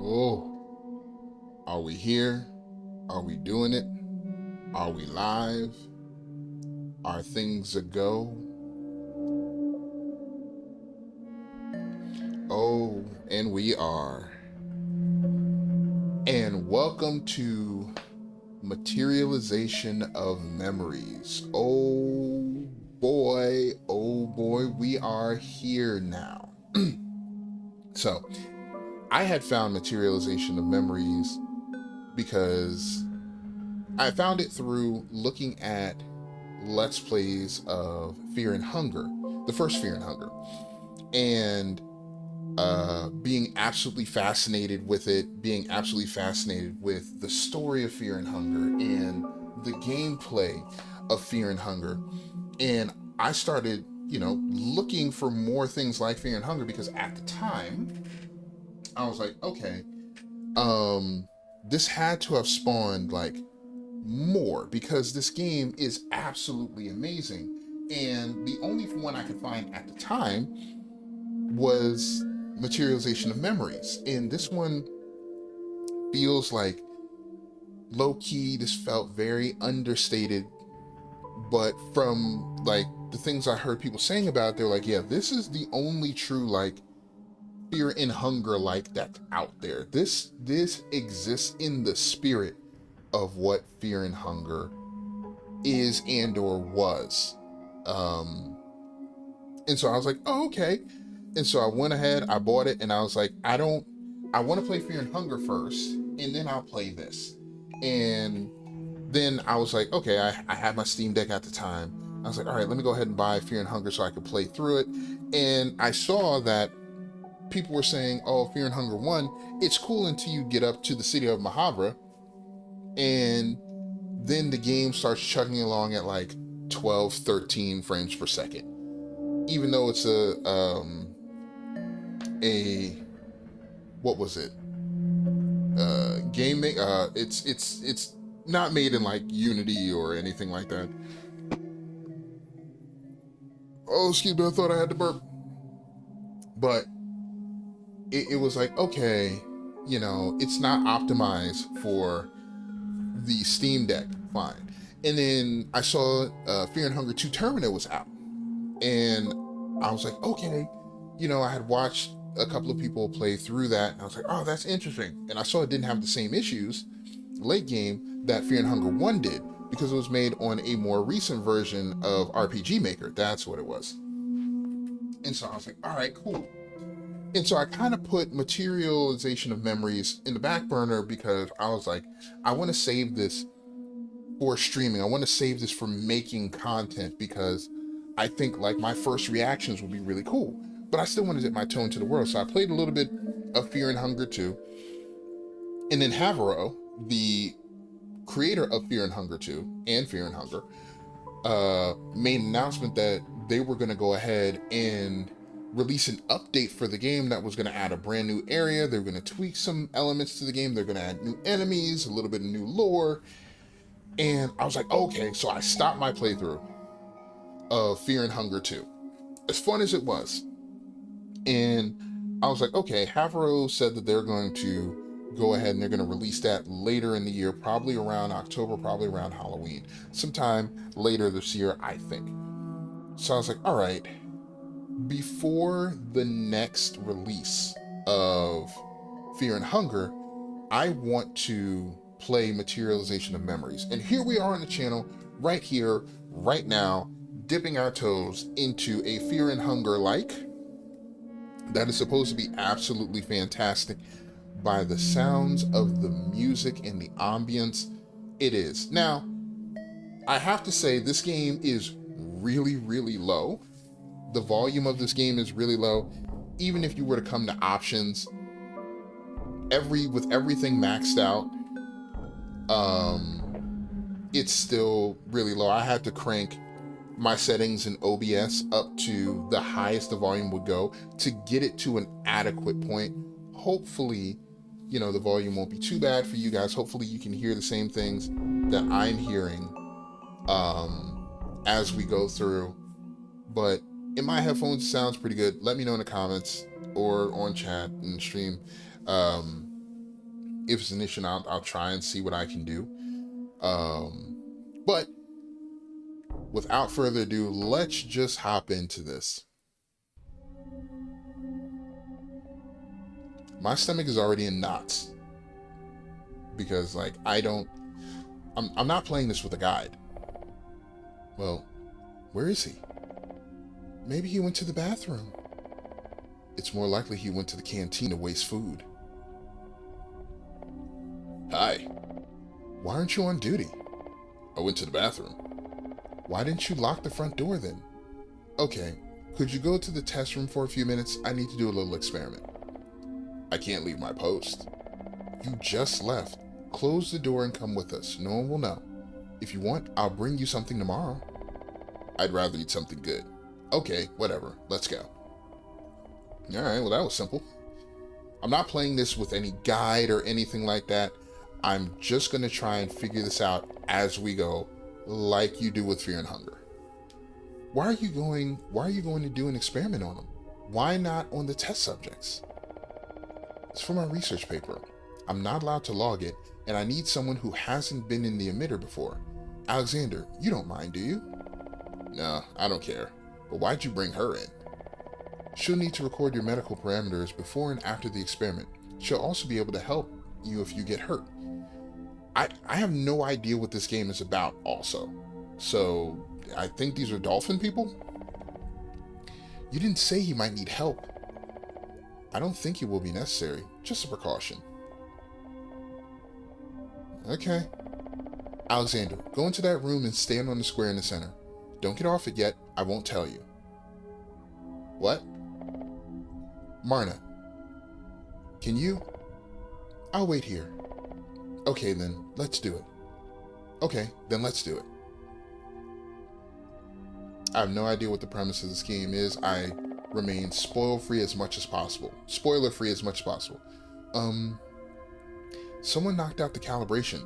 Oh, are we here? Are we doing it? Are we live? Are things a go? Oh, and we are. And welcome to Materialization of Memories. Oh boy, we are here now. So, I had found Materialization of Memories because I found it through looking at Let's Plays of Fear and Hunger, the first Fear and Hunger, and being absolutely fascinated with it, being absolutely fascinated with the story of Fear and Hunger and the gameplay of Fear and Hunger. And I started, looking for more things like Fear and Hunger because at the time, I was like, okay, this had to have spawned like more because this game is absolutely amazing. And the only one I could find at the time was Materialization of Memories. And this one feels like low key, this felt very understated. But from like the things I heard people saying about it, they're like, yeah, this is the only true like Fear and Hunger like that's out there. This exists in the spirit of what Fear and Hunger is and or was. Um and so I was like, oh, okay. And so I went ahead, I bought it, and I was like, I want to play Fear and Hunger first, and then I'll play this. And then I was like, okay, I had my Steam Deck at the time. I was like, all right, let me go ahead and buy Fear and Hunger so I could play through it. And I saw that people were saying, oh, Fear and Hunger 1, it's cool until you get up to the city of Mahavra, and then the game starts chugging along at like 12, 13 frames per second. Even though it's a what was it game make it's not made in like Unity or anything like that. Oh, excuse me, I thought I had to burp. But it was like, okay, it's not optimized for the Steam Deck, fine. And then I saw Fear and Hunger 2 Terminal was out, and I was like, okay, I had watched a couple of people play through that, and I was like, oh, that's interesting. And I saw it didn't have the same issues late game that Fear and Hunger 1 did because it was made on a more recent version of RPG Maker. That's what it was. And so I was like, all right, cool. And so I kind of put Materialization of Memories in the back burner because I was like, I want to save this for streaming. I want to save this for making content because I think like my first reactions would be really cool. But I still wanted to dip my toe into the world. So I played a little bit of Fear and Hunger 2. And then Havaro, the creator of Fear and Hunger 2 and Fear and Hunger, made an announcement that they were going to go ahead and release an update for the game that was going to add a brand new area. They're going to tweak some elements to the game. They're going to add new enemies, a little bit of new lore. And I was like, okay, so I stopped my playthrough of Fear and Hunger 2. As fun as it was. And I was like, okay, Havaro said that they're going to go ahead and they're going to release that later in the year, probably around October, probably around Halloween. Sometime later this year, I think. So I was like, all right, before the next release of Fear and Hunger, I want to play Materialization of Memories. And here we are on the channel, right here, right now, dipping our toes into a Fear and Hunger like that is supposed to be absolutely fantastic by the sounds of the music and the ambience. It is. Now, I have to say this game is really, really low. The volume of this game is really low. Even if you were to come to options, with everything maxed out, it's still really low. I had to crank my settings in OBS up to the highest the volume would go to get it to an adequate point. Hopefully, the volume won't be too bad for you guys. Hopefully you can hear the same things that I'm hearing as we go through. But in my headphones, it sounds pretty good. Let me know in the comments or on chat and stream if it's an issue, I'll try and see what I can do. But without further ado, let's just hop into this. My stomach is already in knots because, like, I'm not playing this with a guide. Well, where is he? Maybe he went to the bathroom. It's more likely he went to the canteen to waste food. Hi. Why aren't you on duty? I went to the bathroom. Why didn't you lock the front door then? Okay, could you go to the test room for a few minutes? I need to do a little experiment. I can't leave my post. You just left. Close the door and come with us. No one will know. If you want, I'll bring you something tomorrow. I'd rather eat something good. Okay, whatever. Let's go. Alright, well that was simple. I'm not playing this with any guide or anything like that. I'm just going to try and figure this out as we go, like you do with Fear and Hunger. Why are you going to do an experiment on them? Why not on the test subjects? It's for my research paper. I'm not allowed to log it, and I need someone who hasn't been in the emitter before. Alexander, you don't mind, do you? No, I don't care. But why'd you bring her in? She'll need to record your medical parameters before and after the experiment. She'll also be able to help you if you get hurt. I have no idea what this game is about also. So, I think these are dolphin people? You didn't say he might need help. I don't think it will be necessary. Just a precaution. Okay. Alexander, go into that room and stand on the square in the center. Don't get off it yet. I won't tell you. What? Marna. Can you? I'll wait here. Okay, then, let's do it. Okay, then let's do it. I have no idea what the premise of this game is. I remain spoiler-free as much as possible. Someone knocked out the calibration,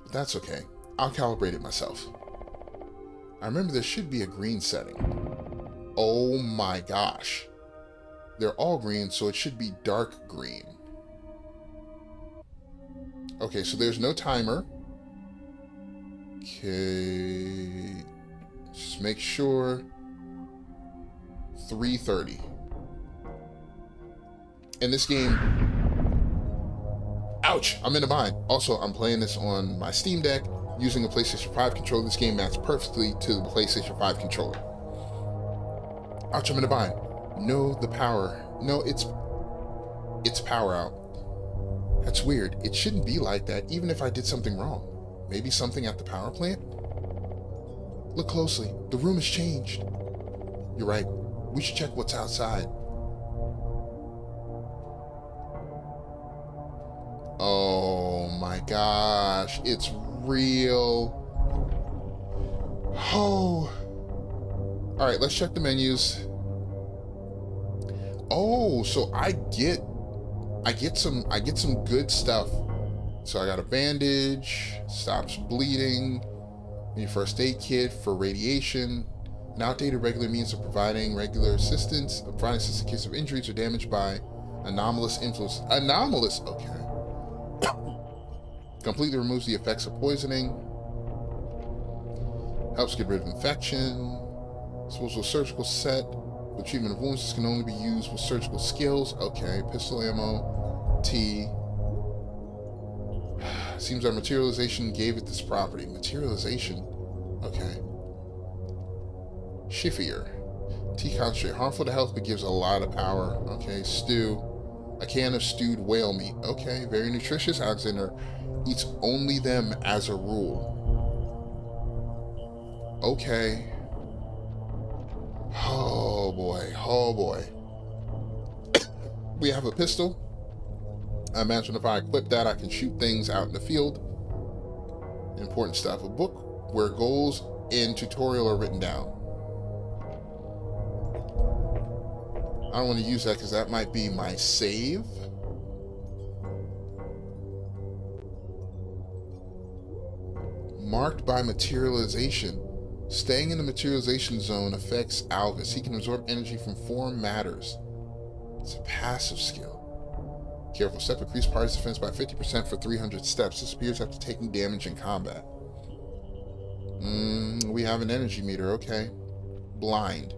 but that's okay. I'll calibrate it myself. I remember there should be a green setting. Oh my gosh. They're all green, so it should be dark green. Okay, so there's no timer. Okay. Just make sure. 3:30. In this game... Ouch! I'm in a bind. Also, I'm playing this on my Steam Deck using a PlayStation 5 controller. This game matches perfectly to the PlayStation 5 controller. Ouch, I'm in a bind. No, the power. No, it's power out. That's weird. It shouldn't be like that, even if I did something wrong. Maybe something at the power plant? Look closely. The room has changed. You're right. We should check what's outside. Oh my gosh. It's real. Oh. Alright, let's check the menus. Oh, so I get some good stuff. So I got a bandage, stops bleeding, a first aid kit for radiation, an outdated regular means of providing assistance in case of injuries or damage by anomalous influence. Anomalous, okay. Completely removes the effects of poisoning. Helps get rid of infection. Disposable surgical set. The treatment of wounds can only be used with surgical skills. Okay, pistol ammo. T. Seems our materialization gave it this property. Materialization? Okay. Shiffier. Tea concentrate. Harmful to health but gives a lot of power. Okay, stew. A can of stewed whale meat. Okay, very nutritious. Alexander eats only them as a rule. Okay. Oh boy, oh boy. We have a pistol. I imagine if I equip that, I can shoot things out in the field. Important stuff. A book where goals and tutorial are written down. I don't want to use that because that might be my save. Marked by materialization. Staying in the materialization zone affects Alvis. He can absorb energy from foreign matters. It's a passive skill. Careful step, increase party's defense by 50% for 300 steps. Disappears after taking damage in combat. We have an energy meter, okay. Blind.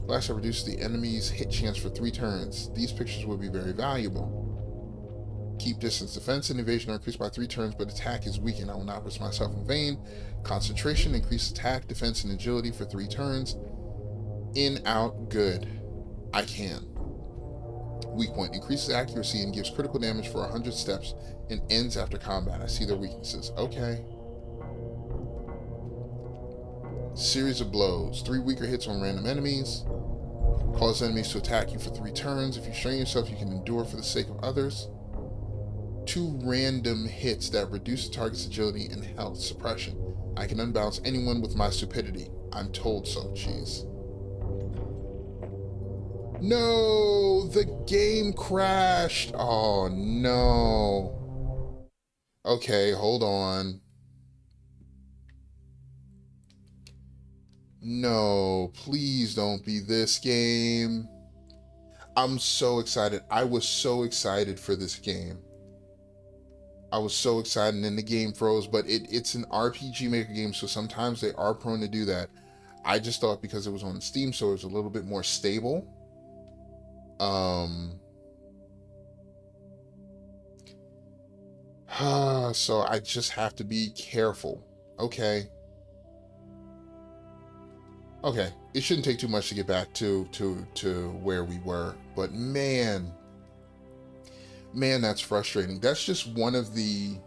Flash that reduces the enemy's hit chance for 3 turns. These pictures will be very valuable. Keep distance. Defense and evasion are increased by 3 turns, but attack is weakened. I will not risk myself in vain. Concentration, increase attack, defense, and agility for 3 turns. In, out, good. I can. Weak point. Increases accuracy and gives critical damage for 100 steps and ends after combat. I see their weaknesses. Okay. Series of blows. 3 weaker hits on random enemies. Cause enemies to attack you for 3 turns. If you strain yourself, you can endure for the sake of others. 2 random hits that reduce the target's agility and health suppression. I can unbalance anyone with my stupidity. I'm told so. Jeez. No! The game crashed! Oh, no. Okay, hold on. No, please don't be this game. I'm so excited. I was so excited for this game. I was so excited, and then the game froze, but it's an RPG Maker game, so sometimes they are prone to do that. I just thought because it was on Steam, so it was a little bit more stable. So I just have to be careful. Okay. Okay, it shouldn't take too much to get back to where we were, but man, that's frustrating. That's just one of the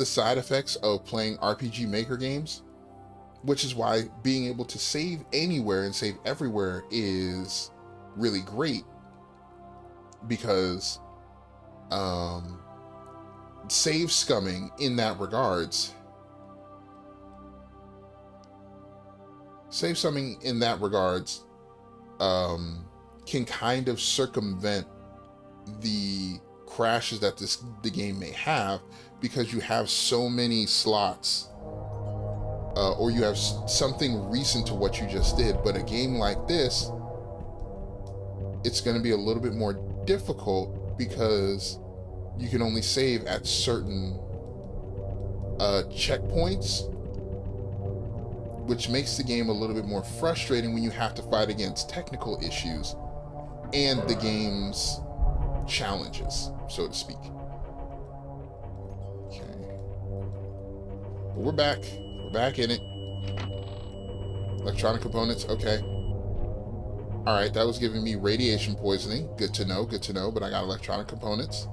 side effects of playing RPG Maker games, which is why being able to save anywhere and save everywhere is really great, because save scumming in that regards can kind of circumvent the crashes that the game may have, because you have so many slots, or you have something recent to what you just did. But a game like this, it's going to be a little bit more difficult because you can only save at certain checkpoints, which makes the game a little bit more frustrating when you have to fight against technical issues and the game's challenges, so to speak. Okay. But we're back in it. Electronic components, okay. Alright, that was giving me radiation poisoning. Good to know, but I got electronic components.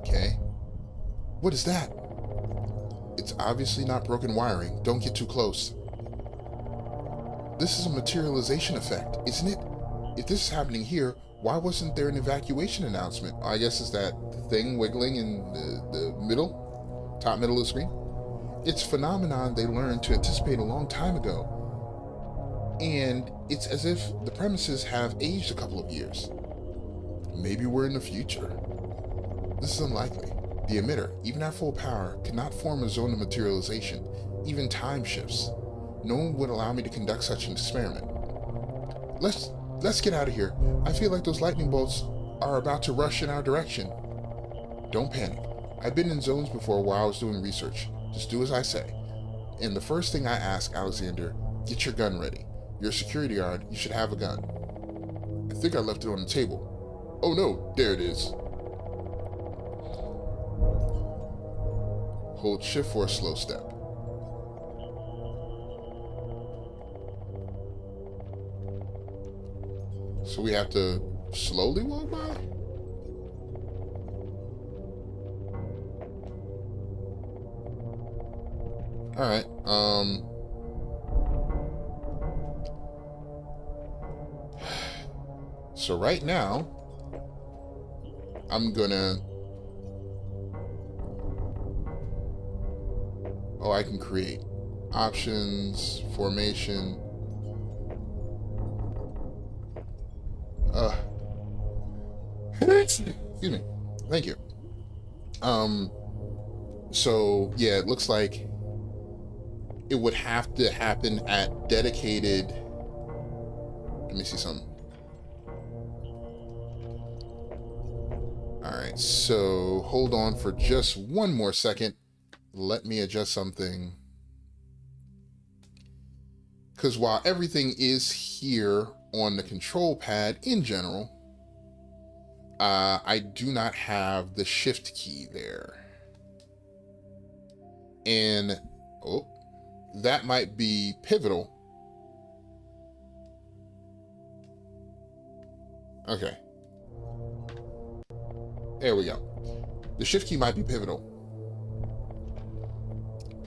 Okay. What is that? It's obviously not broken wiring. Don't get too close. This is a materialization effect, isn't it? If this is happening here, why wasn't there an evacuation announcement? I guess it's that thing wiggling in the middle, top middle of the screen. It's a phenomenon they learned to anticipate a long time ago. And it's as if the premises have aged a couple of years. Maybe we're in the future. This is unlikely. The emitter, even at full power, cannot form a zone of materialization, even time shifts. No one would allow me to conduct such an experiment. Let's get out of here. I feel like those lightning bolts are about to rush in our direction. Don't panic. I've been in zones before while I was doing research. Just do as I say. And the first thing I ask, Alexander, get your gun ready. You're a security guard, you should have a gun. I think I left it on the table. Oh no, there it is. Hold shift for a slow step. So we have to slowly walk by? Alright, so right now, I'm gonna... Oh, I can create options, formation. Excuse me. Thank you. So yeah, it looks like it would have to happen at dedicated... Let me see something. Alright, so hold on for just one more second. Let me adjust something. Because while everything is here on the control pad in general, I do not have the shift key there. And, oh, that might be pivotal. Okay. There we go. The shift key might be pivotal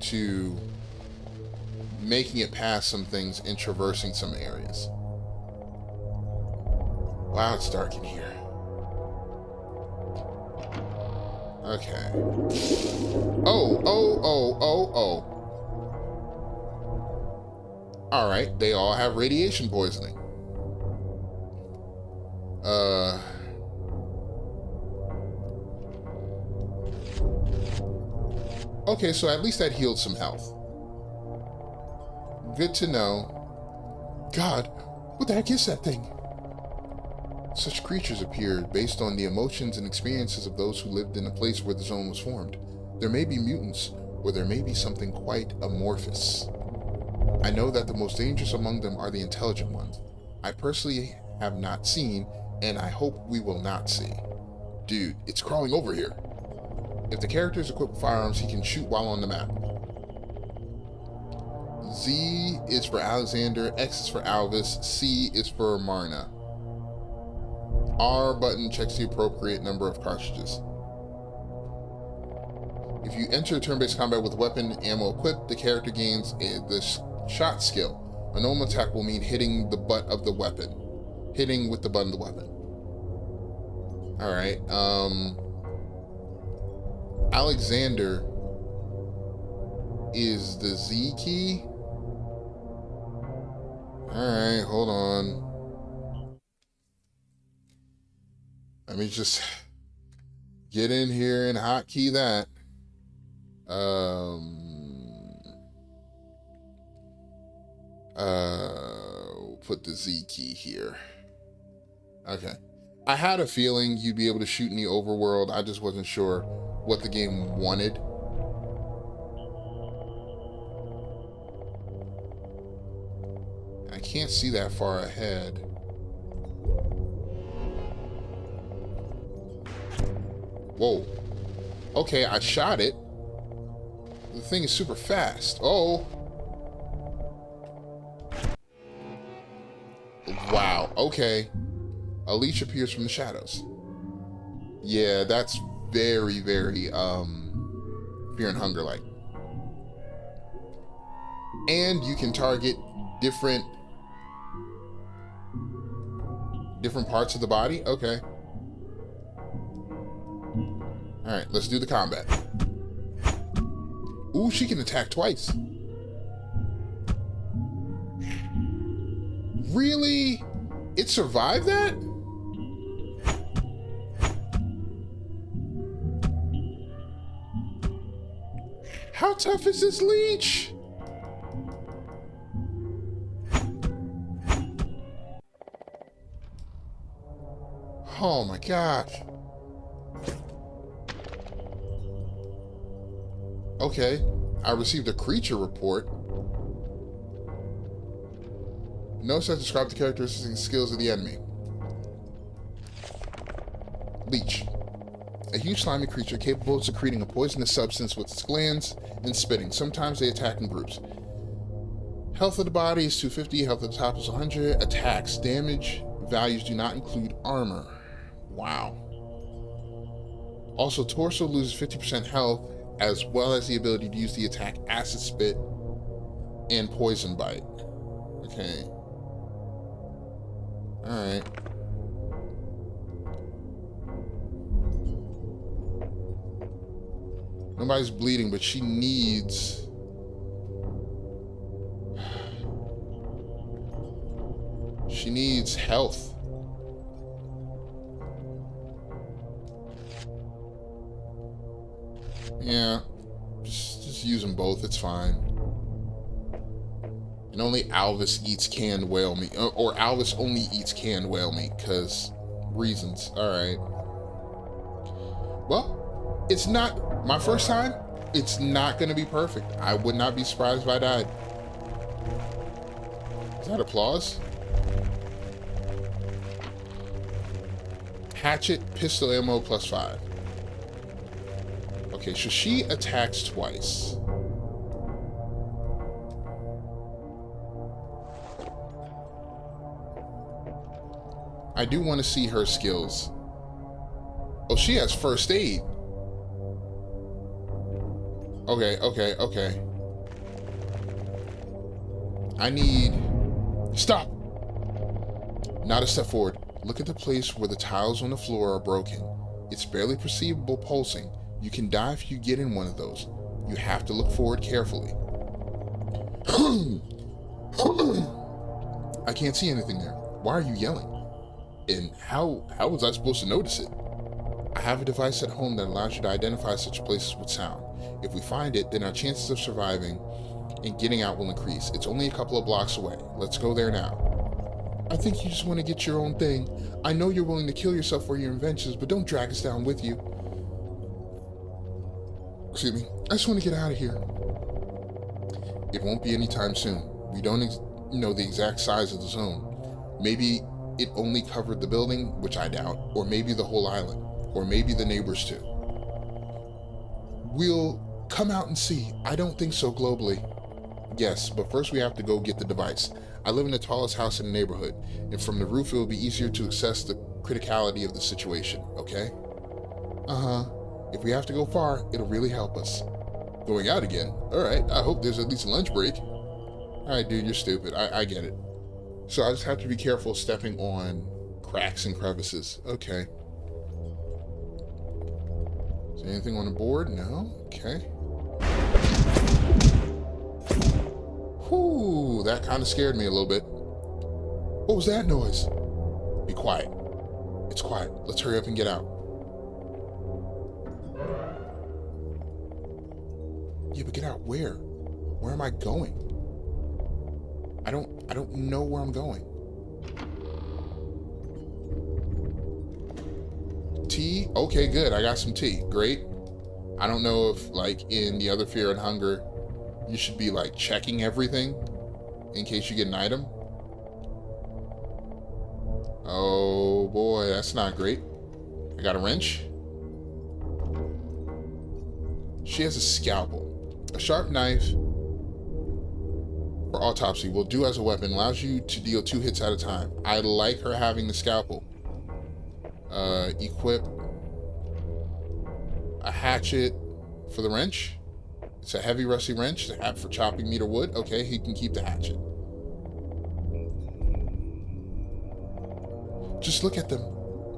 to making it past some things and traversing some areas. Wow, it's dark in here. Okay. Oh. Alright, they all have radiation poisoning. Okay, so at least that healed some health. Good to know. God, what the heck is that thing? Such creatures appeared based on the emotions and experiences of those who lived in the place where the zone was formed. There may be mutants, or there may be something quite amorphous. I know that the most dangerous among them are the intelligent ones. I personally have not seen, and I hope we will not see. Dude, it's crawling over here. If the character is equipped with firearms, he can shoot while on the map. Z is for Alexander, X is for Alvis, C is for Marna. R button checks the appropriate number of cartridges. If you enter turn-based combat with weapon ammo equipped, the character gains the shot skill. A normal attack will mean hitting the butt of the weapon. Hitting with the butt of the weapon. Alright, Alexander is the Z key. Alright, hold on. Let me just get in here and hotkey that. Put the Z key here. Okay. I had a feeling you'd be able to shoot in the overworld. I just wasn't sure what the game wanted. I can't see that far ahead. Whoa. Okay, I shot it. The thing is super fast. Oh. Wow. Okay. A leech appears from the shadows. Yeah, that's very, very Fear and Hunger like. And you can target different parts of the body. Okay. Alright, let's do the combat. Ooh, she can attack twice. Really? It survived that? How tough is this leech? Oh my gosh. Okay, I received a creature report. Notes that describe the characteristics and skills of the enemy. Leech. A huge slimy creature capable of secreting a poisonous substance with its glands and spitting. Sometimes they attack in groups. Health of the body is 250, health of the top is 100. Attacks. Damage values do not include armor. Wow. Also, torso loses 50% health, as well as the ability to use the attack Acid Spit and Poison Bite. Okay. Alright. Nobody's bleeding, but she needs... She needs health. Yeah, just use them both, it's fine. And only Alvis eats canned whale meat. Or Alvis only eats canned whale meat, because reasons. Alright. Well, it's not my first time. It's not going to be perfect. I would not be surprised if I died. Is that applause? Hatchet, pistol ammo +5. Okay, so she attacks twice. I do want to see her skills. Oh, she has first aid. Okay. I need... Stop! Not a step forward. Look at the place where the tiles on the floor are broken. It's barely perceivable pulsing. You can die if you get in one of those. You have to look forward carefully. I can't see anything there. Why are you yelling? And how was I supposed to notice it? I have a device at home that allows you to identify such places with sound. If we find it, then our chances of surviving and getting out will increase. It's only a couple of blocks away. Let's go there now. I think you just want to get your own thing. I know you're willing to kill yourself for your inventions, but don't drag us down with you. Excuse me. I just want to get out of here. It won't be anytime soon. We don't know the exact size of the zone. Maybe it only covered the building, which I doubt, or maybe the whole island, or maybe the neighbors too. We'll come out and see. I don't think so globally. Yes, but first we have to go get the device. I live in the tallest house in the neighborhood, and from the roof it will be easier to assess the criticality of the situation, okay? Uh-huh. If we have to go far, it'll really help us. Going out again? Alright, I hope there's at least a lunch break. Alright, dude, you're stupid. I get it. So I just have to be careful stepping on cracks and crevices. Okay. Is there anything on the board? No? Okay. Whew, that kind of scared me a little bit. What was that noise? Be quiet. It's quiet. Let's hurry up and get out. Yeah, but get out where? Where am I going? I don't know where I'm going. Tea? Okay, good. I got some tea. Great. I don't know if, like, in the other Fear and Hunger, you should be, like, checking everything in case you get an item. Oh, boy. That's not great. I got a wrench. She has a scalpel. A sharp knife for autopsy will do as a weapon. Allows you to deal 2 hits at a time. I like her having the scalpel. Equip a hatchet for the wrench. It's a heavy rusty wrench to have for chopping meat or wood. Okay, he can keep the hatchet. Just look at them.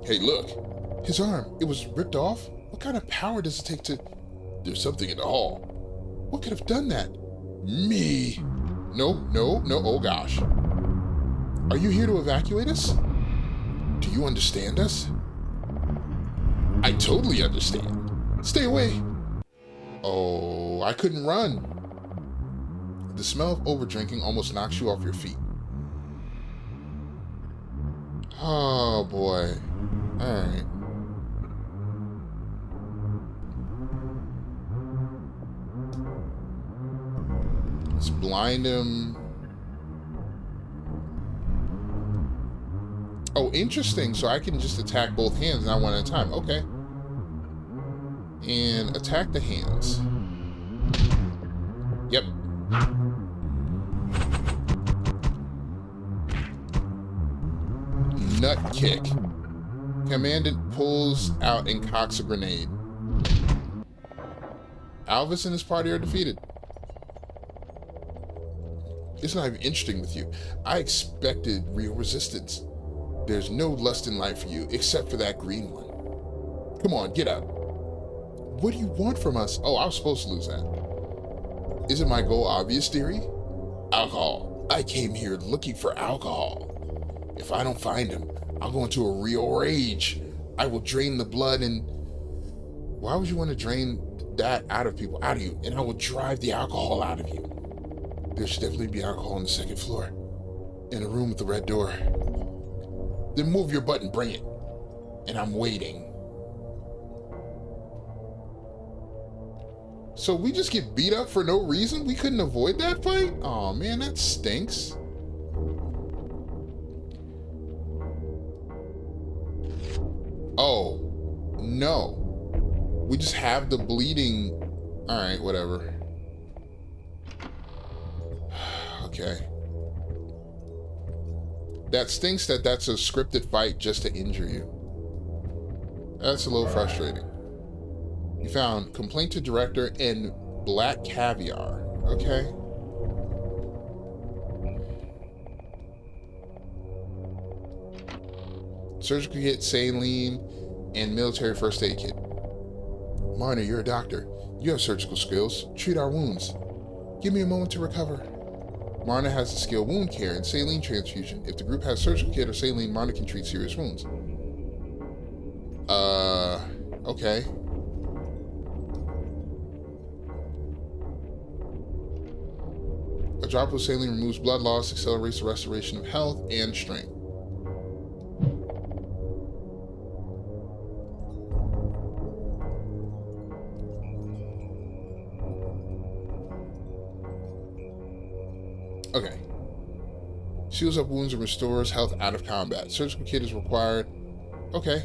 Hey, look. His arm. It was ripped off. What kind of power does it take to... There's something in the hall. What could have done that? Me. No. Oh, gosh. Are you here to evacuate us? Do you understand us? I totally understand. Stay away. Oh, I couldn't run. The smell of overdrinking almost knocks you off your feet. Oh, boy. All right. Let's blind him. Oh, interesting. So I can just attack both hands, not one at a time. Okay. And attack the hands. Yep. Nut kick. Commandant pulls out and cocks a grenade. Alvis and his party are defeated. It's not even interesting with you. I expected real resistance. There's no lust in life for you, except for that green one. Come on, get up. What do you want from us? Oh, I was supposed to lose that. Isn't my goal obvious, dearie? Alcohol. I came here looking for alcohol. If I don't find him, I'll go into a real rage. I will drain the blood and... Why would you want to drain that out of people, out of you? And I will drive the alcohol out of you. There should definitely be alcohol on the 2nd floor. In a room with the red door. Then move your butt and bring it. And I'm waiting. So we just get beat up for no reason? We couldn't avoid that fight? Oh man, that stinks. Oh, no. We just have the bleeding. Alright, whatever. Okay. That stinks that that's a scripted fight just to injure you. That's a little frustrating. You found complaint to director and black caviar. Okay. Surgical kit, saline, and military first aid kit. Marna, you're a doctor. You have surgical skills. Treat our wounds. Give me a moment to recover. Marna has the skill wound care and saline transfusion. If the group has surgical kit or saline, Marna can treat serious wounds. Okay. A drop of saline removes blood loss, accelerates the restoration of health and strength. Okay. Seals up wounds and restores health out of combat. Surgical kit is required. Okay.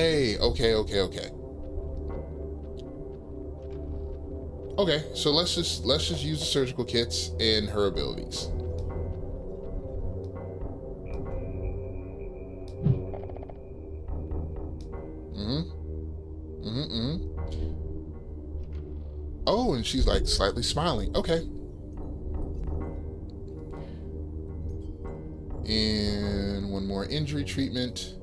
Okay. Okay, so let's just use the surgical kits and her abilities. Oh, and she's like slightly smiling. Okay. And one more injury treatment.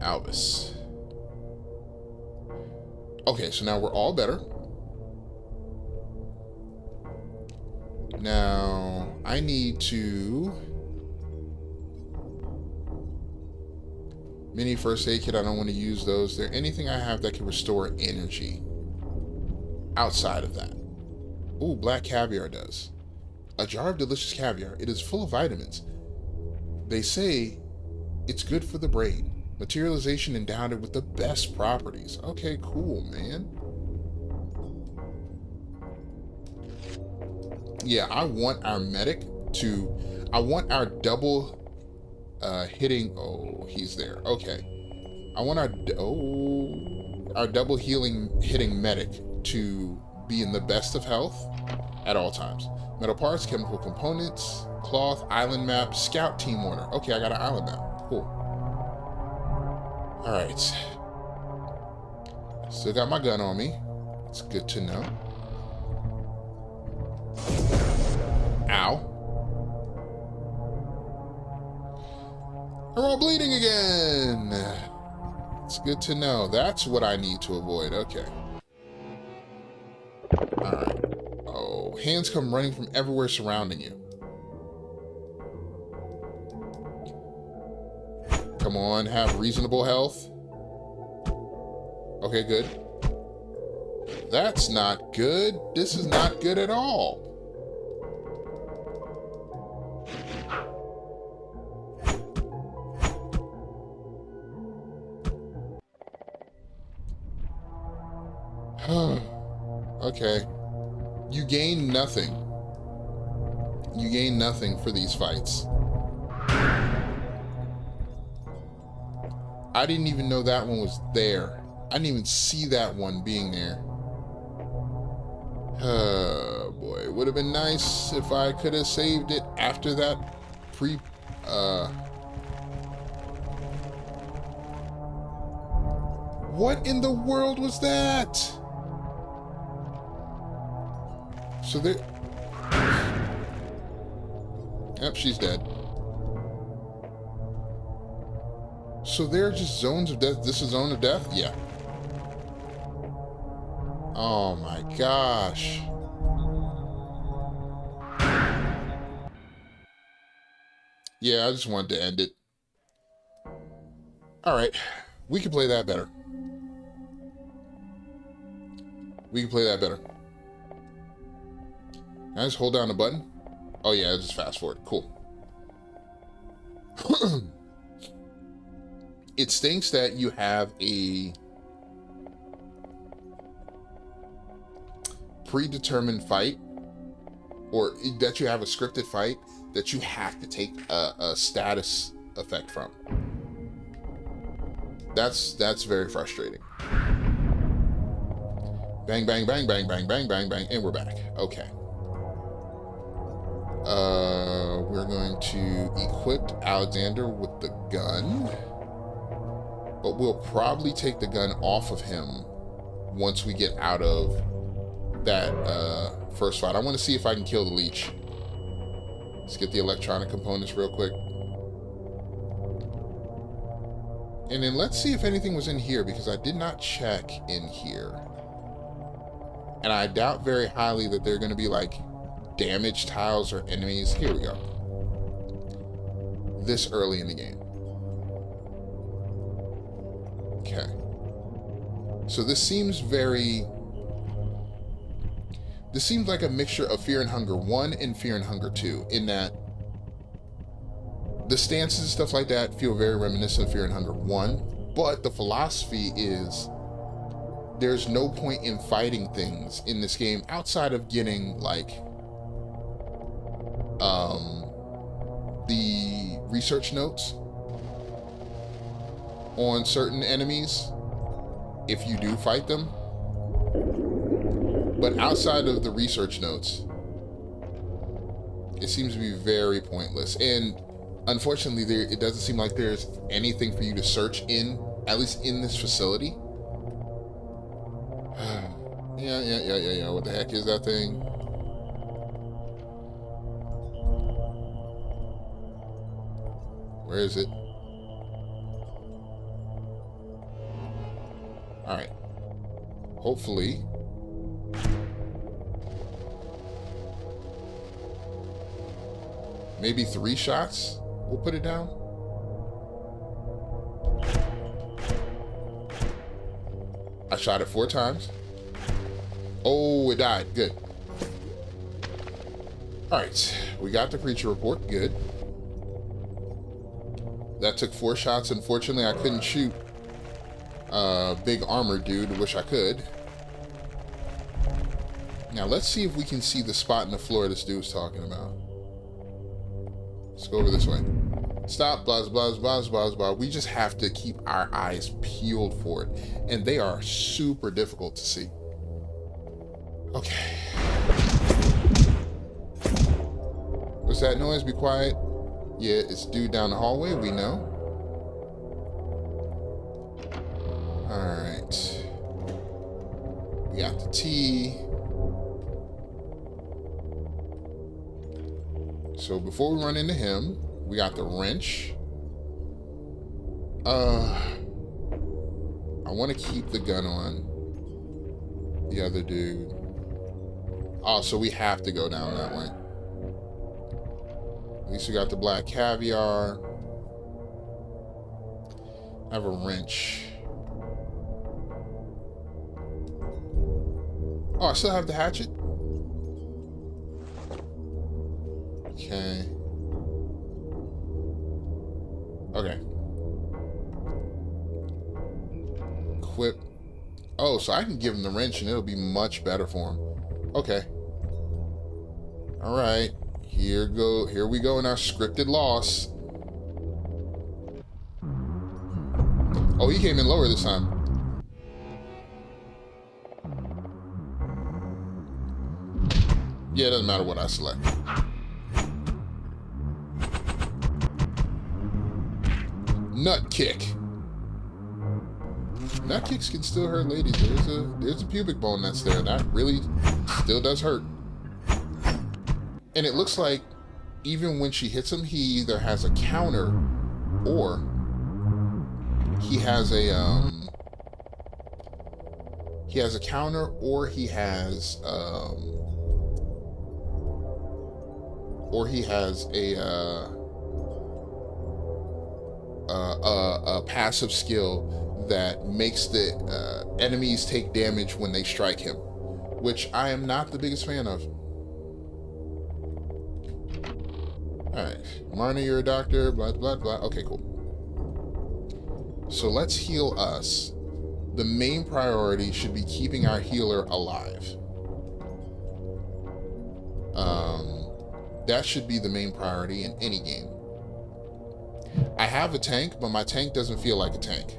Albus. Okay, so now we're all better. Now, I need to... Mini first aid kit, I don't want to use those. Is there anything I have that can restore energy outside of that? Ooh, black caviar does. A jar of delicious caviar. It is full of vitamins. They say it's good for the brain. Materialization endowed it with the best properties. Okay, cool, man. Yeah, I want our medic to... I want our double hitting... Oh, he's there. Okay. I want our double healing hitting medic to be in the best of health at all times. Metal parts, chemical components, cloth, island map, scout team order. Okay, I got an island map. Cool. Alright. Still got my gun on me. It's good to know. Ow. We're all bleeding again. It's good to know. That's what I need to avoid. Okay. Alright. Oh, hands come running from everywhere surrounding you. Come on, have reasonable health. Okay, good. That's not good. This is not good at all. Okay. You gain nothing. You gain nothing for these fights. I didn't even know that one was there. I didn't even see that one being there. Oh boy, it would have been nice if I could have saved it after that What in the world was that? So there... Yep, she's dead. So they're just zones of death. This is zone of death? Yeah. Oh my gosh. Yeah, I just wanted to end it. Alright. We can play that better. We can play that better. Can I just hold down the button? Oh yeah, just fast forward. Cool. It stinks that you have a predetermined fight, or that you have a scripted fight that you have to take a status effect from. That's very frustrating. Bang, bang, bang, bang, bang, bang, bang, bang, and we're back. Okay. We're going to equip Alexander with the gun, but we'll probably take the gun off of him once we get out of that first fight. I want to see if I can kill the leech. Let's get the electronic components real quick. And then let's see if anything was in here, because I did not check in here. And I doubt very highly that they're going to be like damaged tiles or enemies. Here we go. This early in the game. Okay. So this seems like a mixture of Fear and Hunger 1 and Fear and Hunger 2, in that the stances and stuff like that feel very reminiscent of Fear and Hunger 1, but the philosophy is there's no point in fighting things in this game outside of getting like the research notes on certain enemies if you do fight them. But outside of the research notes, it seems to be very pointless. And unfortunately, it doesn't seem like there's anything for you to search in, at least in this facility. Yeah. What the heck is that thing? Where is it? All right. Hopefully. Maybe 3 shots. We'll put it down. I shot it 4 times. Oh, it died. Good. All right. We got the creature report. Good. That took 4 shots. Unfortunately, I couldn't shoot big armor dude. Wish I could. Now, let's see if we can see the spot in the floor this dude's talking about. Let's go over this way. Stop, blah, blah, blah, blah, blah. We just have to keep our eyes peeled for it. And they are super difficult to see. Okay. What's that noise? Be quiet. Yeah, it's dude down the hallway. We know. Alright. We got the T. So before we run into him, we got the wrench. I want to keep the gun on the other dude. Oh, so we have to go down that way. At least we got the black caviar. I have a wrench. Oh, I still have the hatchet? Okay. Okay. Equip. Oh, so I can give him the wrench and it'll be much better for him. Okay. Alright. Here we go in our scripted loss. Oh, he came in lower this time. Yeah, it doesn't matter what I select. Nut kick. Nut kicks can still hurt ladies. There's a pubic bone that's there. That really still does hurt. And it looks like even when she hits him, he either has a counter or he has a counter, or he has a passive skill that makes the enemies take damage when they strike him, which I am not the biggest fan of. Alright. Marna, you're a doctor. Blah, blah, blah. Okay, cool. So let's heal us. The main priority should be keeping our healer alive. That should be the main priority in any game. I have a tank, but my tank doesn't feel like a tank.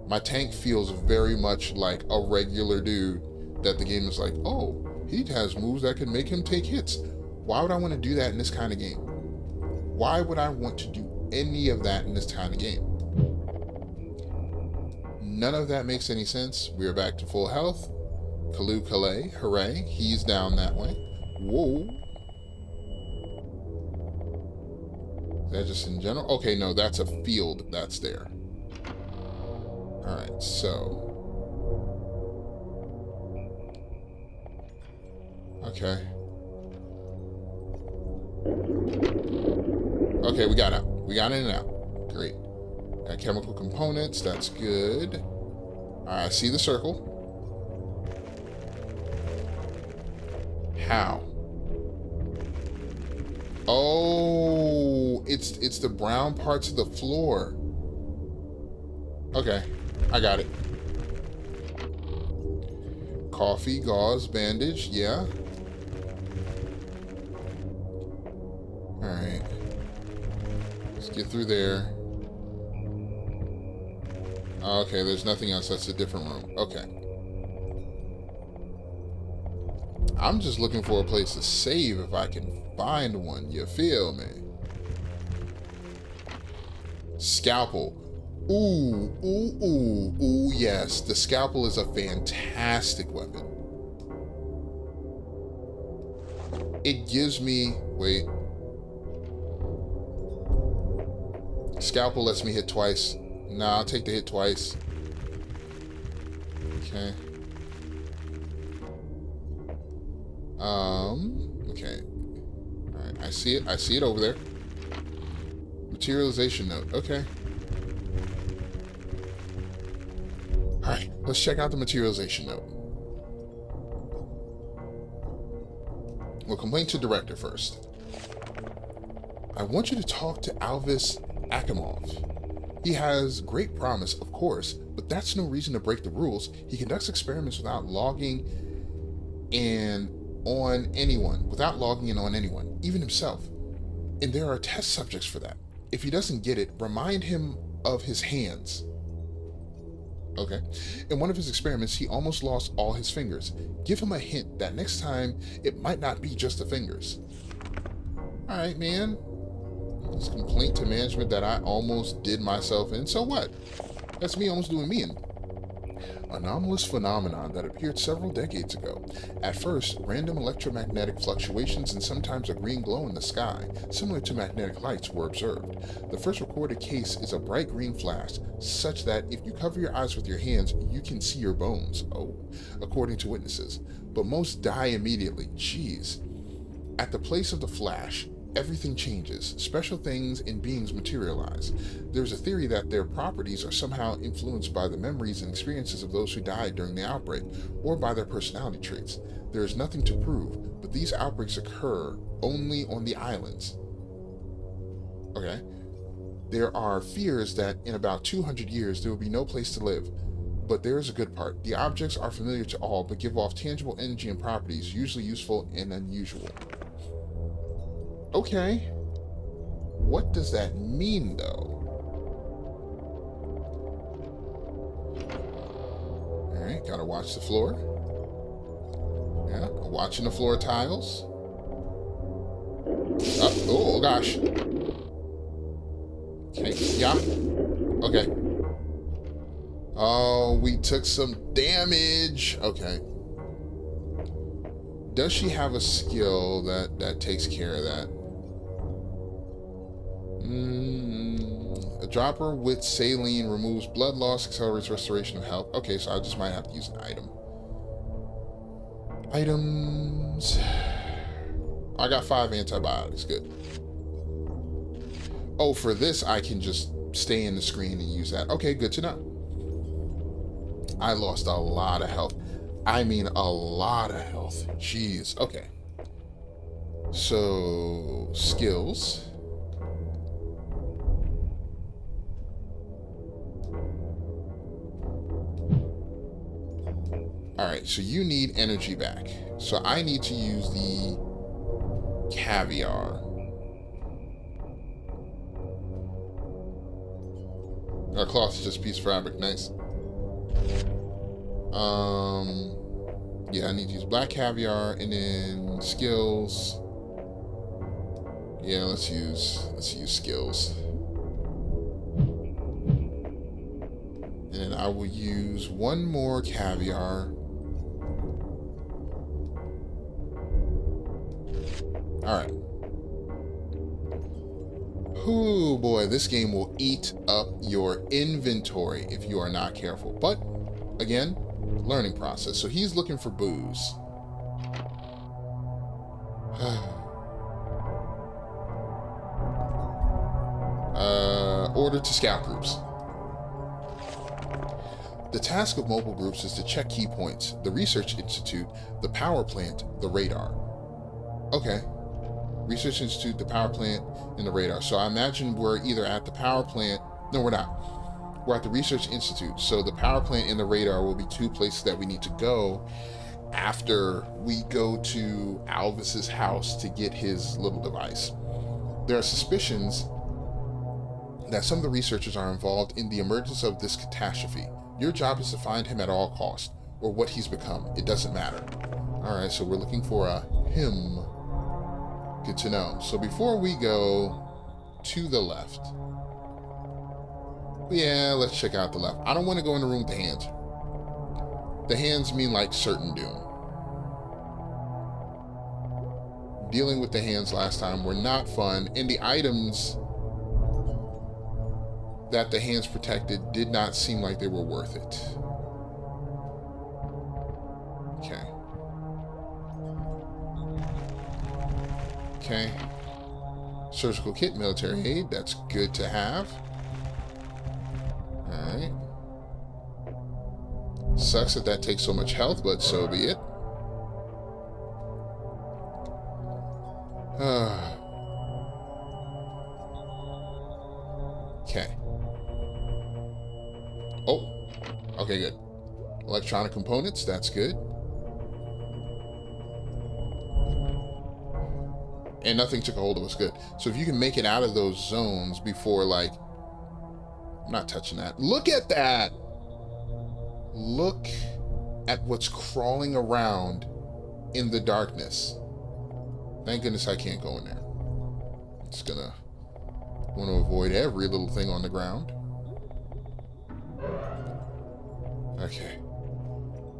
My tank feels very much like a regular dude that the game is like, oh, he has moves that can make him take hits. Why would I want to do that in this kind of game? Why would I want to do any of that in this kind of game? None of that makes any sense. We are back to full health. Kalu Kalay, hooray. He's down that way. Whoa. Is that just in general? Okay, no, that's a field that's there. Alright, so. Okay. Okay, we got out. We got in and out. Great. Got chemical components. That's good. Alright, I see the circle. How? Oh, it's the brown parts of the floor. Okay, I got it. Coffee, gauze, bandage, yeah. Alright. Let's get through there. Okay, there's nothing else. That's a different room. Okay. I'm just looking for a place to save if I can find one. You feel me? Scalpel. Ooh, ooh, ooh, ooh, yes. The scalpel is a fantastic weapon. It gives me... Wait. Scalpel lets me hit twice. Nah, I'll take the hit twice. Okay. Okay. Alright, I see it. I see it over there. Materialization note. Okay. Alright, let's check out the materialization note. We'll complain to director first. I want you to talk to Alvis Akimov. He has great promise, of course, but that's no reason to break the rules. He conducts experiments without logging in on anyone, even himself. And there are test subjects for that. If he doesn't get it, remind him of his hands. Okay. In one of his experiments, he almost lost all his fingers. Give him a hint that next time, it might not be just the fingers. Alright, man. This complaint to management that I almost did myself in. So what? That's me almost doing me in. Anomalous phenomenon that appeared several decades ago. At first, random electromagnetic fluctuations and sometimes a green glow in the sky, similar to magnetic lights, were observed. The first recorded case is a bright green flash, such that if you cover your eyes with your hands, you can see your bones. Oh, according to witnesses. But most die immediately. Jeez. At the place of the flash, everything changes. Special things and beings materialize. There's a theory that their properties are somehow influenced by the memories and experiences of those who died during the outbreak, or by their personality traits. There is nothing to prove, but these outbreaks occur only on the islands. Okay. There are fears that in about 200 years there will be no place to live. But there is a good part. The objects are familiar to all, but give off tangible energy and properties, usually useful and unusual. Okay. What does that mean, though? Alright, gotta watch the floor. Yeah, watching the floor tiles. Oh, gosh. Okay, yeah. Okay. Oh, we took some damage. Okay. Does she have a skill that takes care of that? A dropper with saline removes blood loss, accelerates restoration of health. Okay, so I just might have to use an item. Items. I got 5 antibiotics. Good. Oh, for this, I can just stay in the screen and use that. Okay, good to know. I lost a lot of health. I mean, a lot of health. Jeez. Okay. So, skills. Alright, so you need energy back. So I need to use the caviar. Our cloth is just a piece of fabric. Nice. Yeah, I need to use black caviar, and then skills. Yeah, let's use skills. And then I will use one more caviar. Alright. Oh boy, this game will eat up your inventory if you are not careful. But, again, learning process. So he's looking for booze. Order to scout groups. The task of mobile groups is to check key points: the Research Institute, the power plant, the radar. Okay. Research Institute, the power plant, and the radar. So I imagine we're either at the power plant. No, we're not. We're at the Research Institute. So the power plant and the radar will be two places that we need to go after we go to Alvis's house to get his little device. There are suspicions that some of the researchers are involved in the emergence of this catastrophe. Your job is to find him at all costs, or what he's become. It doesn't matter. Alright, so we're looking for a him. Good to know. So before we go to the left, yeah, let's check out the left. I don't want to go in the room with the hands. The hands mean like certain doom. Dealing with the hands last time were not fun, and the items that the hands protected did not seem like they were worth it. Okay. Okay. Surgical kit, military aid, that's good to have. Alright. Sucks that takes so much health, but so be it. Okay. Oh, okay, good. Electronic components, that's good. And nothing took a hold of us, good. So if you can make it out of those zones before, like... I'm not touching that. Look at that! Look at what's crawling around in the darkness. Thank goodness I can't go in there. It's gonna want to avoid every little thing on the ground. Okay.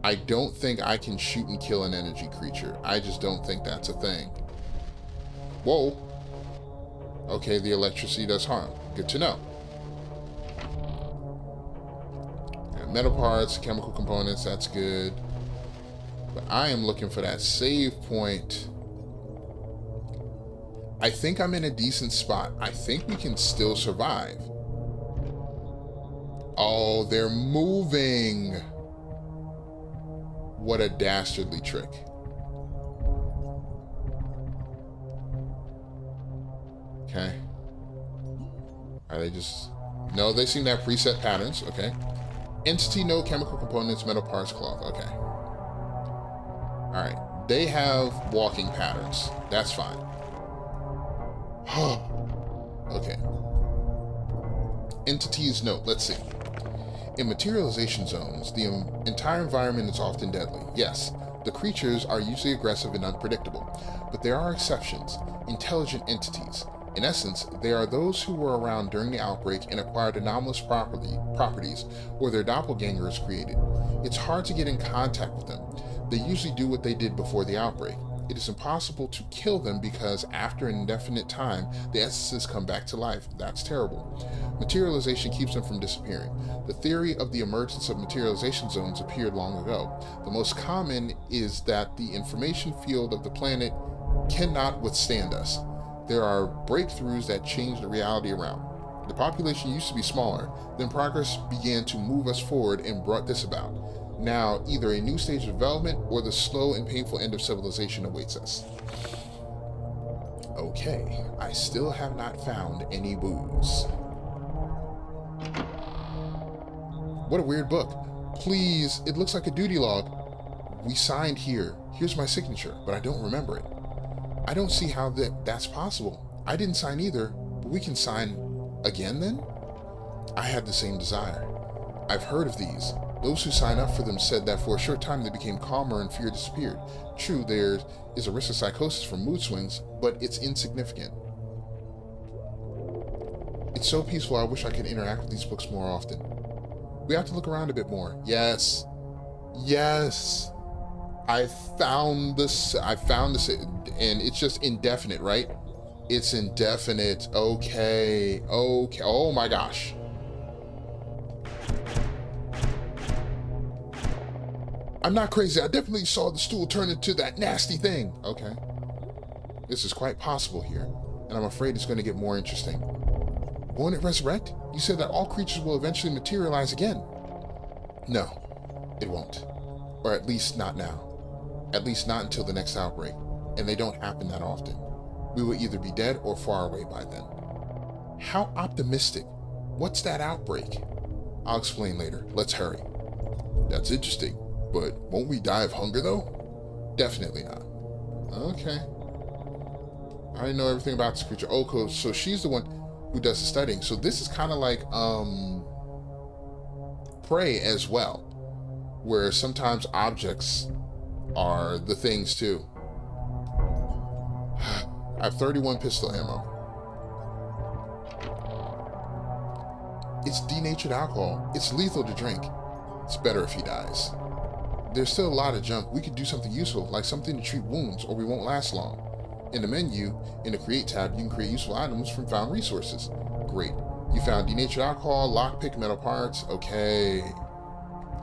I don't think I can shoot and kill an energy creature. I just don't think that's a thing. Whoa. Okay, the electricity does harm. Good to know. Metal parts, chemical components, that's good. But I am looking for that save point. I think I'm in a decent spot. I think we can still survive. Oh, they're moving. What a dastardly trick. Okay. Are they just... No, they seem to have preset patterns. Okay. Entity, no chemical components, metal parts, cloth. Okay. Alright. They have walking patterns. That's fine. Okay. Entities note. Let's see. In materialization zones, the entire environment is often deadly. Yes, the creatures are usually aggressive and unpredictable, but there are exceptions. Intelligent entities. In essence, they are those who were around during the outbreak and acquired anomalous properties, or their doppelganger is created. It's hard to get in contact with them. They usually do what they did before the outbreak. It is impossible to kill them because after an indefinite time, the essences come back to life. That's terrible. Materialization keeps them from disappearing. The theory of the emergence of materialization zones appeared long ago. The most common is that the information field of the planet cannot withstand us. There are breakthroughs that change the reality around. The population used to be smaller, then progress began to move us forward and brought this about. Now, either a new stage of development or the slow and painful end of civilization awaits us. Okay, I still have not found any booze. What a weird book. Please, it looks like a duty log. We signed here. Here's my signature, but I don't remember it. I don't see how that's possible. I didn't sign either, but we can sign again then? I had the same desire. I've heard of these. Those who sign up for them said that for a short time they became calmer and fear disappeared. True, there is a risk of psychosis from mood swings, but it's insignificant. It's so peaceful, I wish I could interact with these books more often. We have to look around a bit more. Yes. Yes. I found this, and it's just indefinite, right? It's indefinite. Okay. Okay. Oh my gosh. I'm not crazy. I definitely saw the stool turn into that nasty thing. Okay. This is quite possible here, and I'm afraid it's going to get more interesting. Won't it resurrect? You said that all creatures will eventually materialize again. No, it won't. Or at least not now. At least not until the next outbreak, and they don't happen that often. We will either be dead or far away by then. How optimistic. What's that outbreak? I'll explain later. Let's hurry. That's interesting, but won't we die of hunger though? Definitely not. Okay. I didn't know everything about this creature. Oh, so she's the one who does the studying. So this is kind of like Prey as well, where sometimes objects are the things too. I have 31 pistol ammo. It's denatured alcohol. It's lethal to drink. It's better if he dies. There's still a lot of junk. We could do something useful, like something to treat wounds, or we won't last long. In the menu, in the Create tab, you can create useful items from found resources. Great. You found denatured alcohol, lockpick, metal parts. Okay.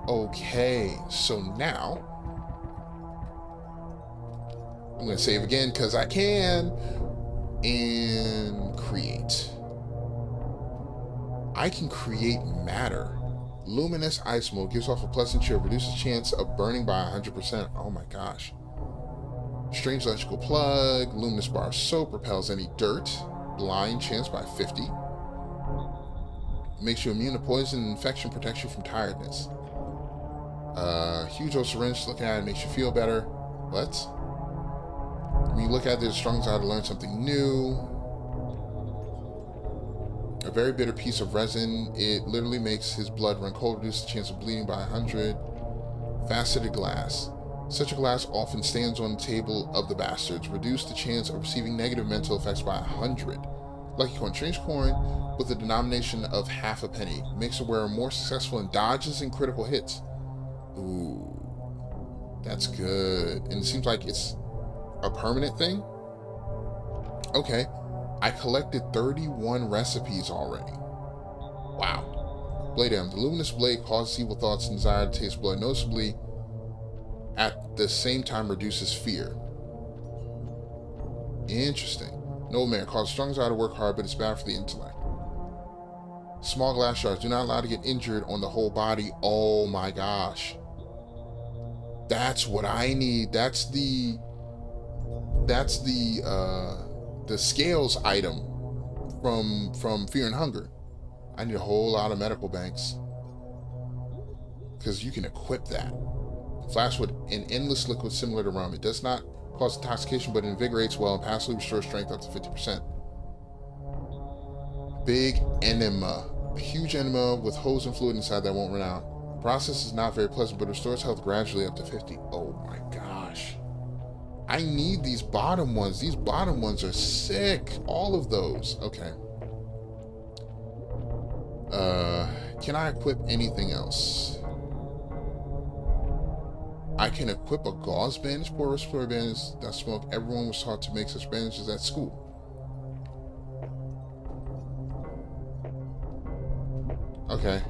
Okay. So now, I'm going to save again because I can. And create. I can create matter. Luminous ice smoke gives off a pleasant chill, reduces chance of burning by 100%. Oh my gosh. Strange electrical plug. Luminous bar of soap repels any dirt. Blind chance by 50. Makes you immune to poison and infection, protects you from tiredness. Huge old syringe, looking at it makes you feel better. What? When you look at it, there's a strong desire to learn something new. A very bitter piece of resin. It literally makes his blood run cold, reduces the chance of bleeding by 100. Faceted glass. Such a glass often stands on the table of the bastards. Reduce the chance of receiving negative mental effects by 100. Lucky coin. Strange coin with a denomination of half a penny. Makes the wearer more successful in dodges and critical hits. Ooh. That's good. And it seems like it's a permanent thing. Okay. I collected 31 recipes already. Wow. Blade M. The luminous blade causes evil thoughts and desire to taste blood. Noticeably, at the same time, reduces fear. Interesting. No man causes strong desire to work hard, but it's bad for the intellect. Small glass shards do not allow to get injured on the whole body. Oh my gosh. That's what I need. That's the scales item from Fear and Hunger. I need a whole lot of medical banks, because you can equip that. Flask with an endless liquid similar to rum. It does not cause intoxication, but invigorates well and passively restores strength up to 50%. Big enema. A huge enema with hose and fluid inside that won't run out. The process is not very pleasant, but restores health gradually up to 50. Oh my gosh. I need these bottom ones. These bottom ones are sick. All of those. Okay. Can I equip anything else? I can equip a gauze bandage. Poor respiratory bandage that smoke. Everyone was taught to make such bandages at school. Okay.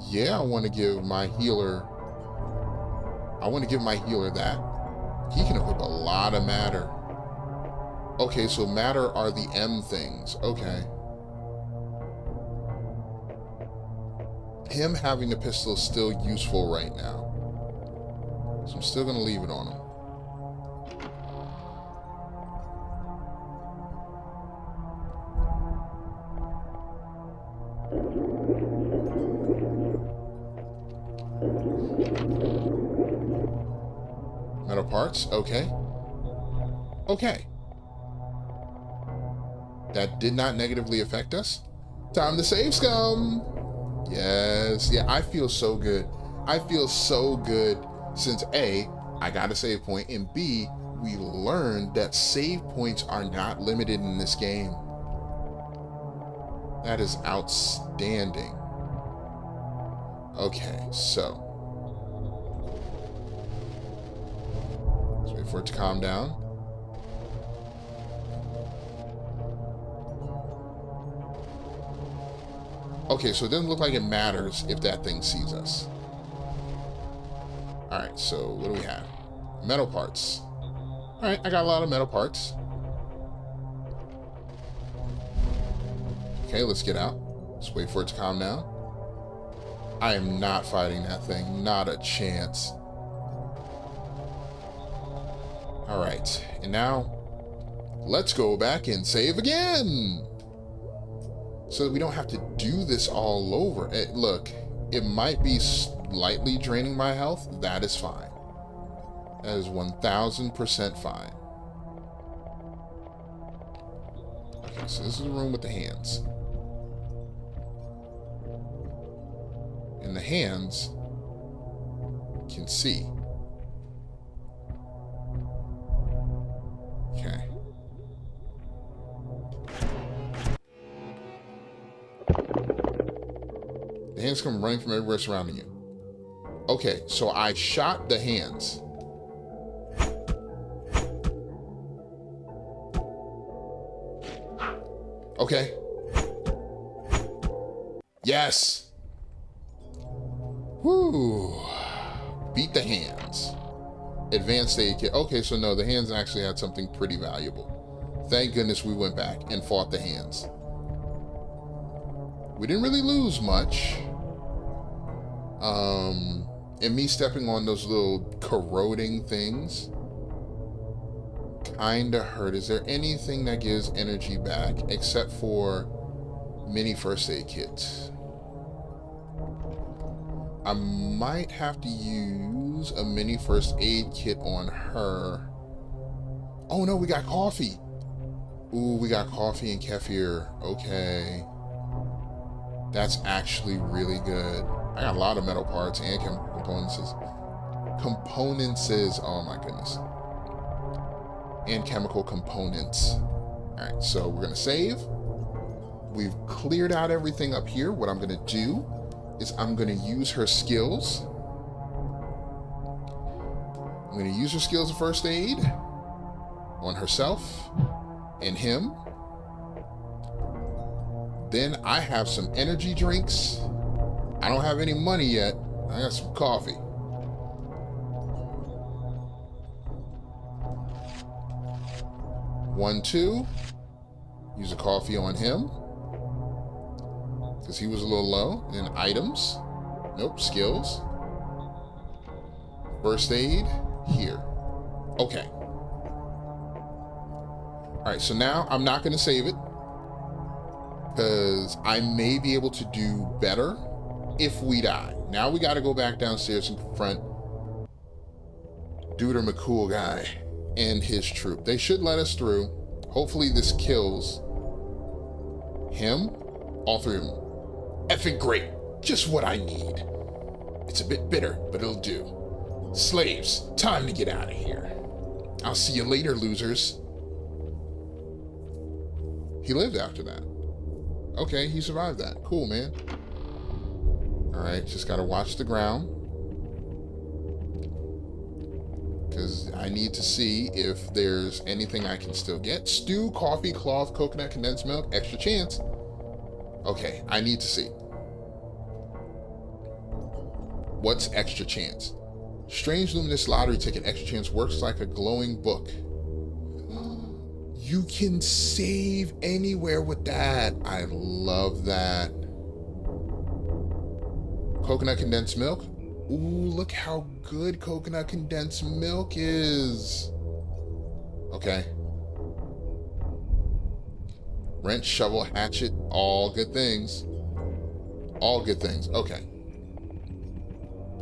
Yeah, I want to give my healer... that. He can equip a lot of matter. Okay, so matter are the M things. Okay. Him having the pistol is still useful right now. So I'm still going to leave it on him. Metal parts, okay. Okay. That did not negatively affect us. Time to save scum. Yes. Yeah, I feel so good. I feel so good since A, I got a save point, and B, we learned that save points are not limited in this game. That is outstanding. Okay, so let's wait for it to calm down. Okay, so it doesn't look like it matters if that thing sees us. Alright, so what do we have? Metal parts. Alright, I got a lot of metal parts. Okay, let's get out. Let's wait for it to calm down. I am not fighting that thing. Not a chance. Alright, and now let's go back and save again. So that we don't have to do this all over. Look, it might be slightly draining my health. That is fine. That is 1000% fine. Okay, so this is the room with the hands. And the hands can see. Okay. The hands come running from everywhere surrounding you. Okay, so I shot the hands. Okay. Yes. Woo. Beat the hands. Advanced aid kit. Okay, so no, the hands actually had something pretty valuable. Thank goodness we went back and fought the hands. We didn't really lose much. And me stepping on those little corroding things kinda hurt. Is there anything that gives energy back except for mini first aid kits? I might have to use a mini first aid kit on her. Oh no, we got coffee. Ooh, we got coffee and kefir. Okay. That's actually really good. I got a lot of metal parts and chemical components. Oh my goodness. And chemical components. Alright, so we're gonna save. We've cleared out everything up here. What I'm gonna do is I'm gonna use her skills. I'm gonna use her skills of first aid on herself and him. Then I have some energy drinks. I don't have any money yet. I got some coffee. One, two. Use a coffee on him, because he was a little low. Then items. Nope, skills. First aid, here. Okay. Alright, so now I'm not going to save it, because I may be able to do better if we die. Now we got to go back downstairs and confront Duder McCool guy and his troop. They should let us through. Hopefully this kills him. All three of them. Effing great. Just what I need. It's a bit bitter, but it'll do. Slaves, time to get out of here. I'll see you later, losers. He lived after that. Okay, he survived that. Cool, man. Alright, just gotta watch the ground. Because I need to see if there's anything I can still get. Stew, coffee, cloth, coconut, condensed milk, extra chance. Okay, I need to see. What's extra chance? Strange luminous lottery ticket. Extra chance works like a glowing book. You can save anywhere with that. I love that. Coconut condensed milk. Ooh, look how good coconut condensed milk is. Okay. Wrench, shovel, hatchet, all good things. All good things. Okay.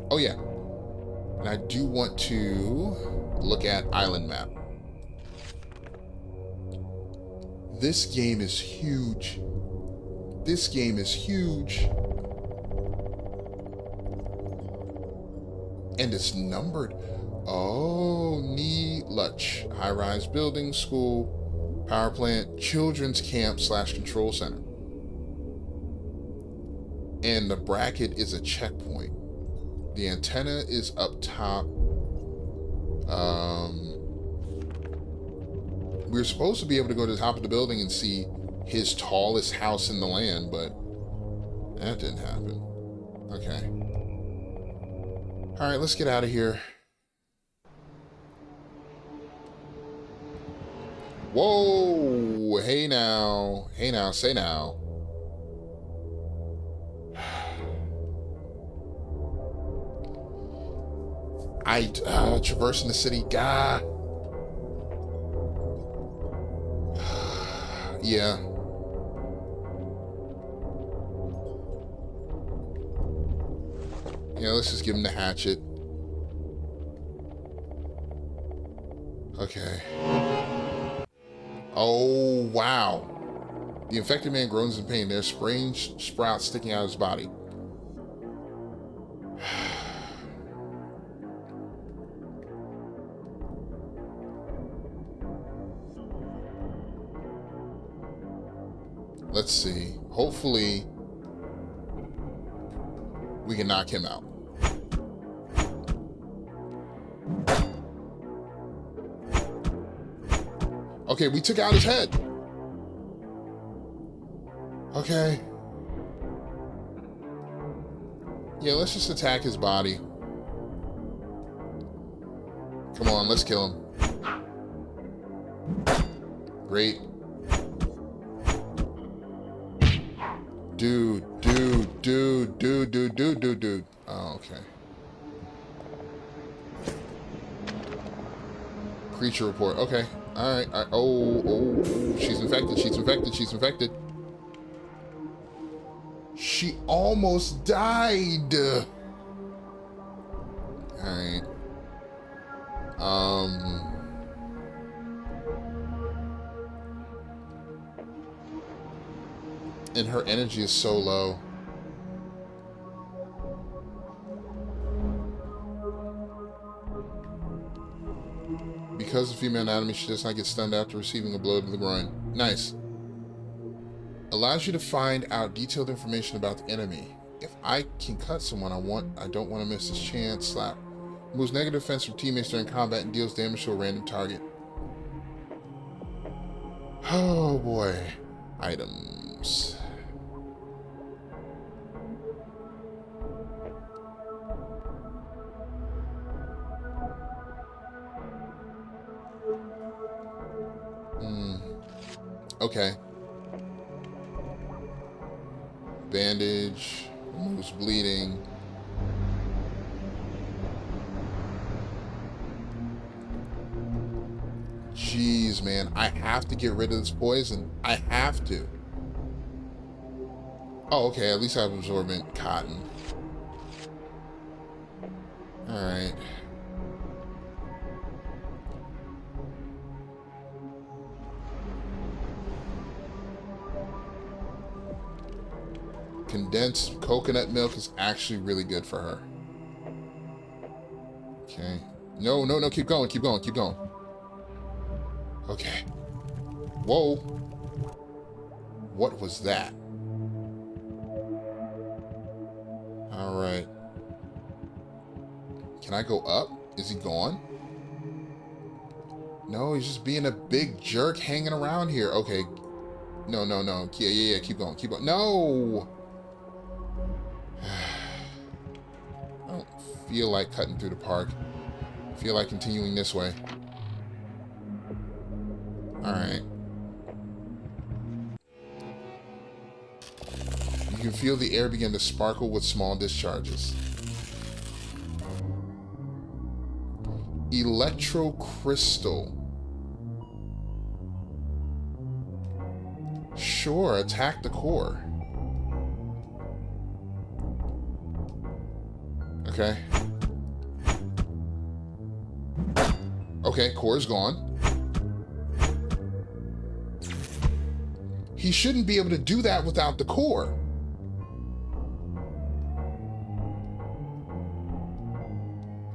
Oh yeah. And I do want to look at island map. This game is huge. This game is huge. And it's numbered. Oh, Luch. High-rise building, school, power plant, children's camp / control center. And the bracket is a checkpoint. The antenna is up top. We were supposed to be able to go to the top of the building and see his tallest house in the land, but that didn't happen. Okay. All right, let's get out of here. Whoa! Hey now. Hey now, say now. Traversing the city. Gah. Yeah. Yeah, let's just give him the hatchet. Okay. Oh, wow. The infected man groans in pain. There's strange sprouts sticking out of his body. Let's see. Hopefully, we can knock him out. Okay, we took out his head. Okay. Yeah, let's just attack his body. Come on, let's kill him. Great. Dude. Oh, okay. Creature report. Okay. Alright. Oh. She's infected. She almost died. Alright. And her energy is so low. Because of female anatomy, she does not get stunned after receiving a blow to the groin. Nice. Allows you to find out detailed information about the enemy. If I can cut someone I don't want to miss this chance. Slap. Moves negative defense from teammates during combat and deals damage to a random target. Oh boy. Items. Okay. Bandage. Removes bleeding. Jeez, man. I have to get rid of this poison. I have to. Oh, okay. At least I have absorbent cotton. Alright. Condensed coconut milk is actually really good for her. Okay. No. Keep going. Okay. Whoa. What was that? Alright. Can I go up? Is he gone? No, he's just being a big jerk hanging around here. Okay. No. Yeah. Keep going. No! I don't feel like cutting through the park. I feel like continuing this way. Alright. You can feel the air begin to sparkle with small discharges. Electrocrystal. Sure, attack the core. Okay. Okay, core's gone. He shouldn't be able to do that without the core.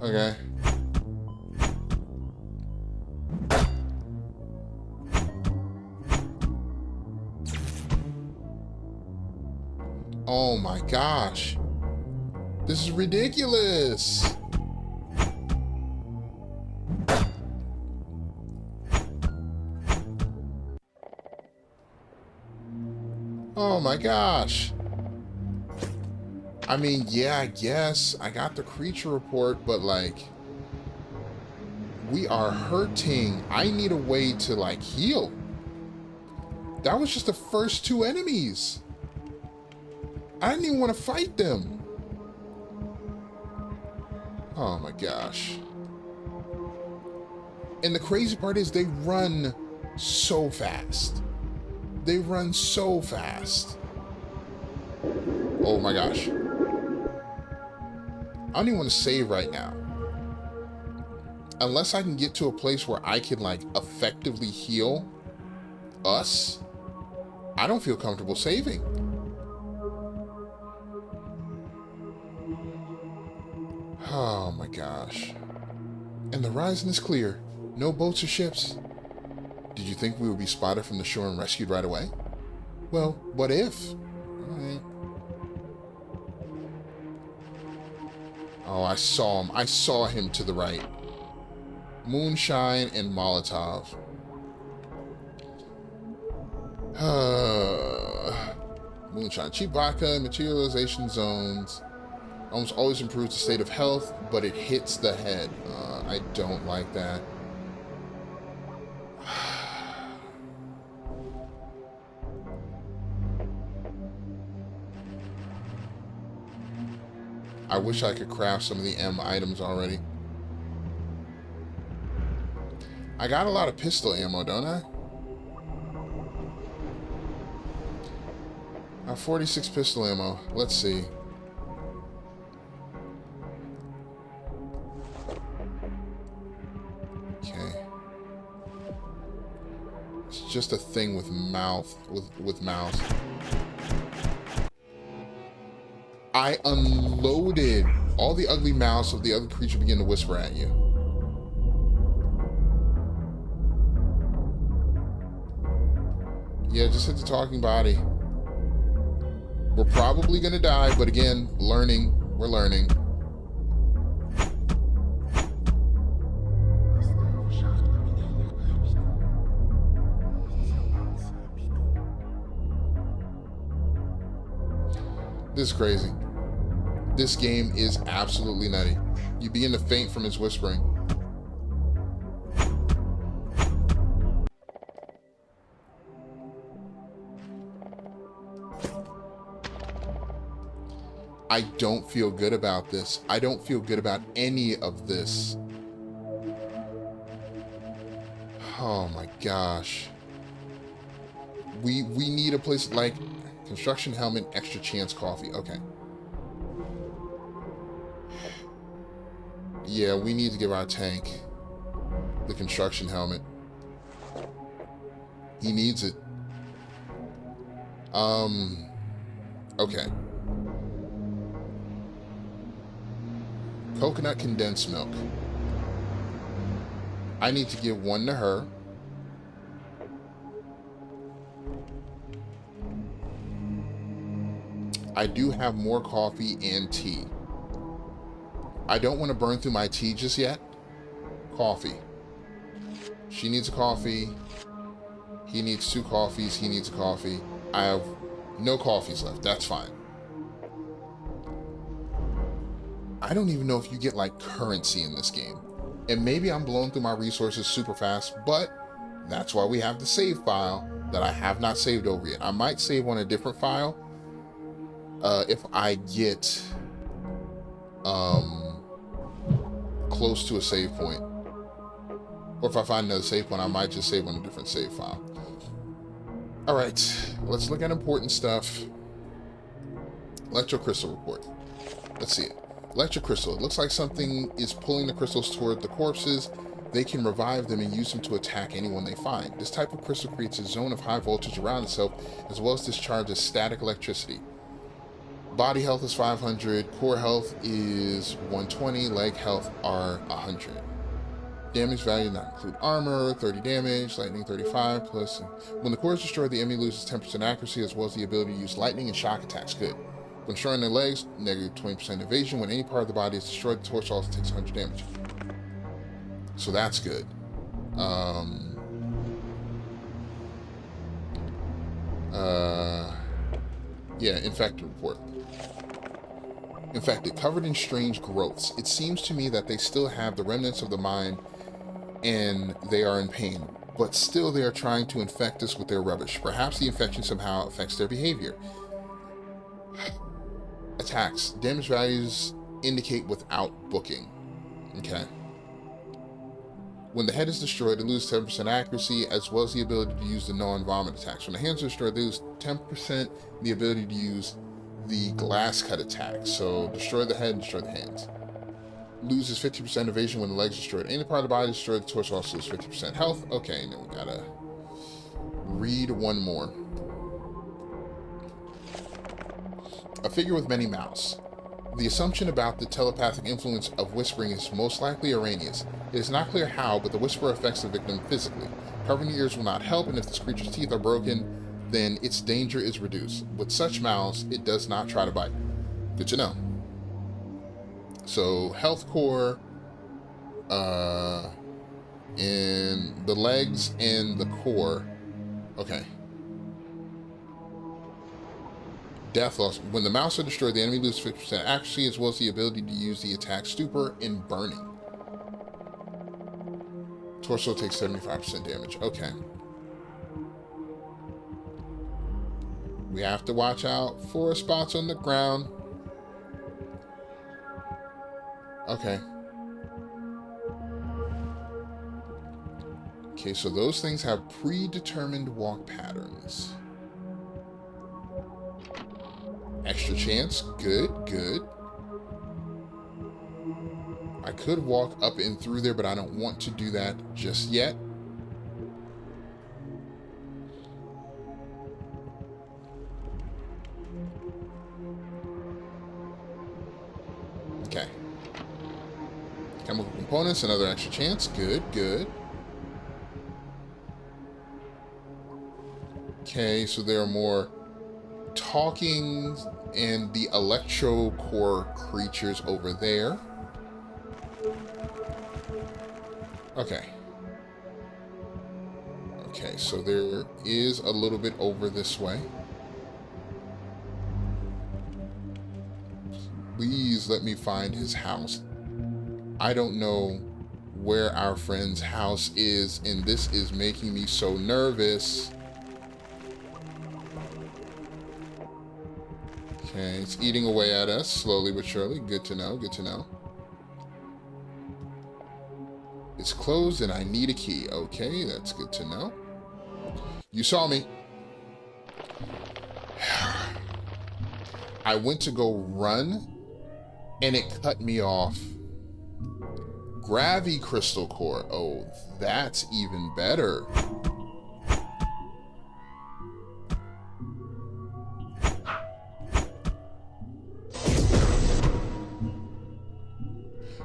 Okay. Oh my gosh. This is ridiculous. Oh my gosh. I mean, yeah, I guess I got the creature report, but like, we are hurting. I need a way to like heal. That was just the first two enemies. I didn't even want to fight them. Oh my gosh. And the crazy part is they run so fast. They run so fast. Oh my gosh. I don't even want to save right now. Unless I can get to a place where I can like effectively heal us, I don't feel comfortable saving. Oh my gosh. And the horizon is clear. No boats or ships. Did you think we would be spotted from the shore and rescued right away? Well, what if? Alright. Oh, I saw him. I saw him to the right. Moonshine and Molotov. Moonshine. Cheap vodka, materialization zones. Almost always improves the state of health, but it hits the head. I don't like that. I wish I could craft some of the M items already. I got a lot of pistol ammo, don't I? I have 46 pistol ammo. Let's see. Okay. It's just a thing with mouth, with mouse. I unloaded. All the ugly mouths of the other creature begin to whisper at you. Yeah, just hit the talking body. We're probably gonna die, but again, learning. We're learning. This is crazy. This game is absolutely nutty. You begin to faint from his whispering. I don't feel good about this. I don't feel good about any of this. Oh my gosh. We need a place like construction helmet, extra chance coffee. Okay. Yeah, we need to give our tank the construction helmet. He needs it. Okay. Coconut condensed milk. I need to give one to her. I do have more coffee and tea. I don't want to burn through my tea just yet. Coffee. She needs a coffee. He needs 2 coffees. He needs a coffee. I have no coffees left. That's fine. I don't even know if you get like currency in this game. And maybe I'm blowing through my resources super fast, but that's why we have the save file that I have not saved over yet. I might save on a different file if I get close to a save point. Or if I find another save point, I might just save on a different save file. Alright, let's look at important stuff. Electrocrystal report. Let's see it. Electrocrystal. It looks like something is pulling the crystals toward the corpses. they can revive them and use them to attack anyone they find. This type of crystal creates a zone of high voltage around itself, as well as discharges static electricity. Body health is 500, core health is 120, leg health are 100. Damage value not include armor, 30 damage, lightning 35 plus. When the core is destroyed, the enemy loses 10% accuracy as well as the ability to use lightning and shock attacks. Good. When destroying their legs, negative 20% evasion. When any part of the body is destroyed, the torso also takes 100 damage. So that's good. Yeah, infected report. Infected, covered in strange growths. It seems to me that they still have the remnants of the mind and they are in pain, but still they are trying to infect us with their rubbish. Perhaps the infection somehow affects their behavior. Attacks. Damage values indicate without booking. Okay. When the head is destroyed, it loses 10% accuracy, as well as the ability to use the non-vomit attacks. When the hands are destroyed, they lose 10% the ability to use the glass cut attack. So destroy the head and destroy the hands. Loses 50% evasion when the legs are destroyed. Any part of the body is destroyed, the torso also loses 50% health. Okay, now we gotta read one more. A figure with many mouths. The assumption about the telepathic influence of whispering is most likely erroneous. It is not clear how, but the whisper affects the victim physically. Covering the ears will not help, and if this creature's teeth are broken, then its danger is reduced. With such mouths, it does not try to bite. Good to know. So, health core, and the legs and the core. Okay. Death loss. When the mouths are destroyed, the enemy loses 50% accuracy, as well as the ability to use the attack stupor in burning. Torso takes 75% damage. Okay. We have to watch out for spots on the ground. Okay. Okay, so those things have predetermined walk patterns. Extra chance. Good, good. I could walk up and through there, but I don't want to do that just yet. Okay. Chemical components, another extra chance. Good, good. Okay, so there are more talking and the electro core creatures over there. Okay. Okay, so there is a little bit over this way. Please let me find his house. I don't know where our friend's house is, and this is making me so nervous. Okay, it's eating away at us, slowly but surely. Good to know, good to know. It's closed and I need a key. Okay, that's good to know. You saw me. I went to go run and it cut me off. Gravity crystal core. Oh, that's even better.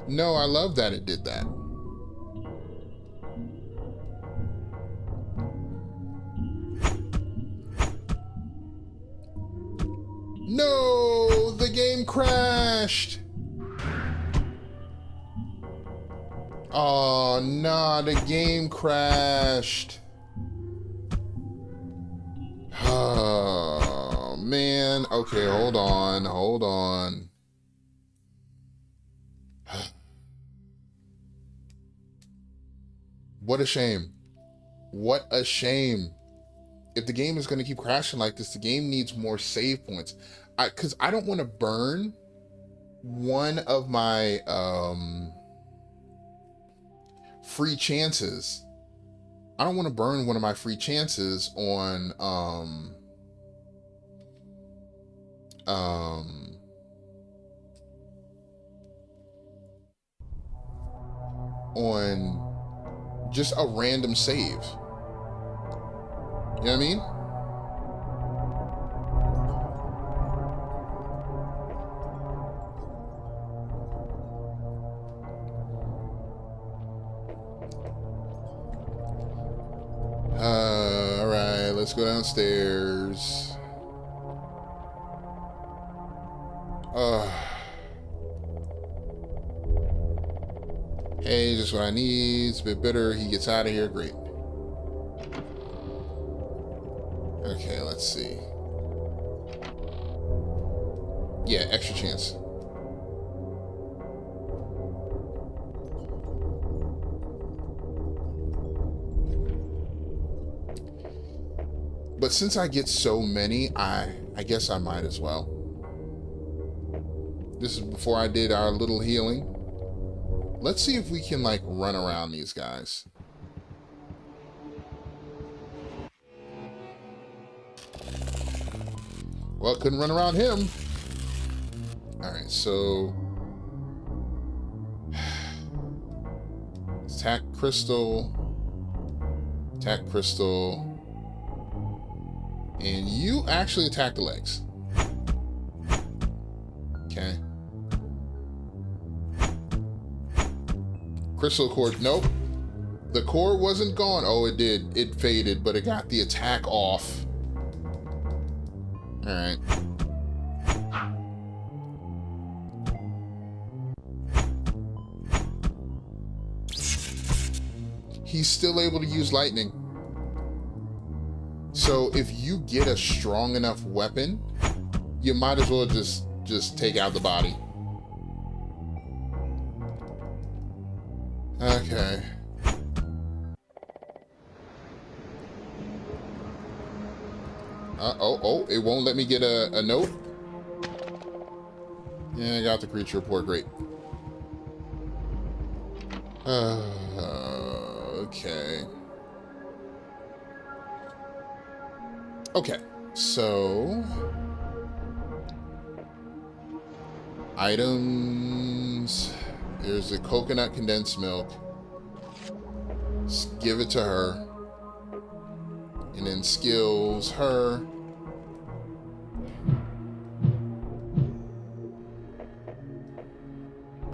No, I love that it did that. No, the game crashed. Oh, nah, the game crashed. Oh, man. Okay, hold on, hold on. What a shame. What a shame. If the game is going to keep crashing like this, the game needs more save points. Because I don't want to burn one of my free chances. I don't want to burn one of my free chances on just a random save. You know what I mean? All right, let's go downstairs. Hey, just what I need. It's a bit bitter. He gets out of here. Great. Okay, let's see. Yeah, extra chance. But since I get so many, I guess I might as well. This is before I did our little healing. Let's see if we can, like, run around these guys. Well, couldn't run around him. Alright, so... attack crystal. Attack crystal. And you actually attack the legs. Okay. Crystal core. Nope. The core wasn't gone. Oh, it did. It faded, but it got the attack off. Alright. He's still able to use lightning. So if you get a strong enough weapon, you might as well just take out the body. Okay. Oh, it won't let me get a note? Yeah, I got the creature report, great. Okay. Okay, so... items... There's a coconut condensed milk. Just give it to her. And then skills, her.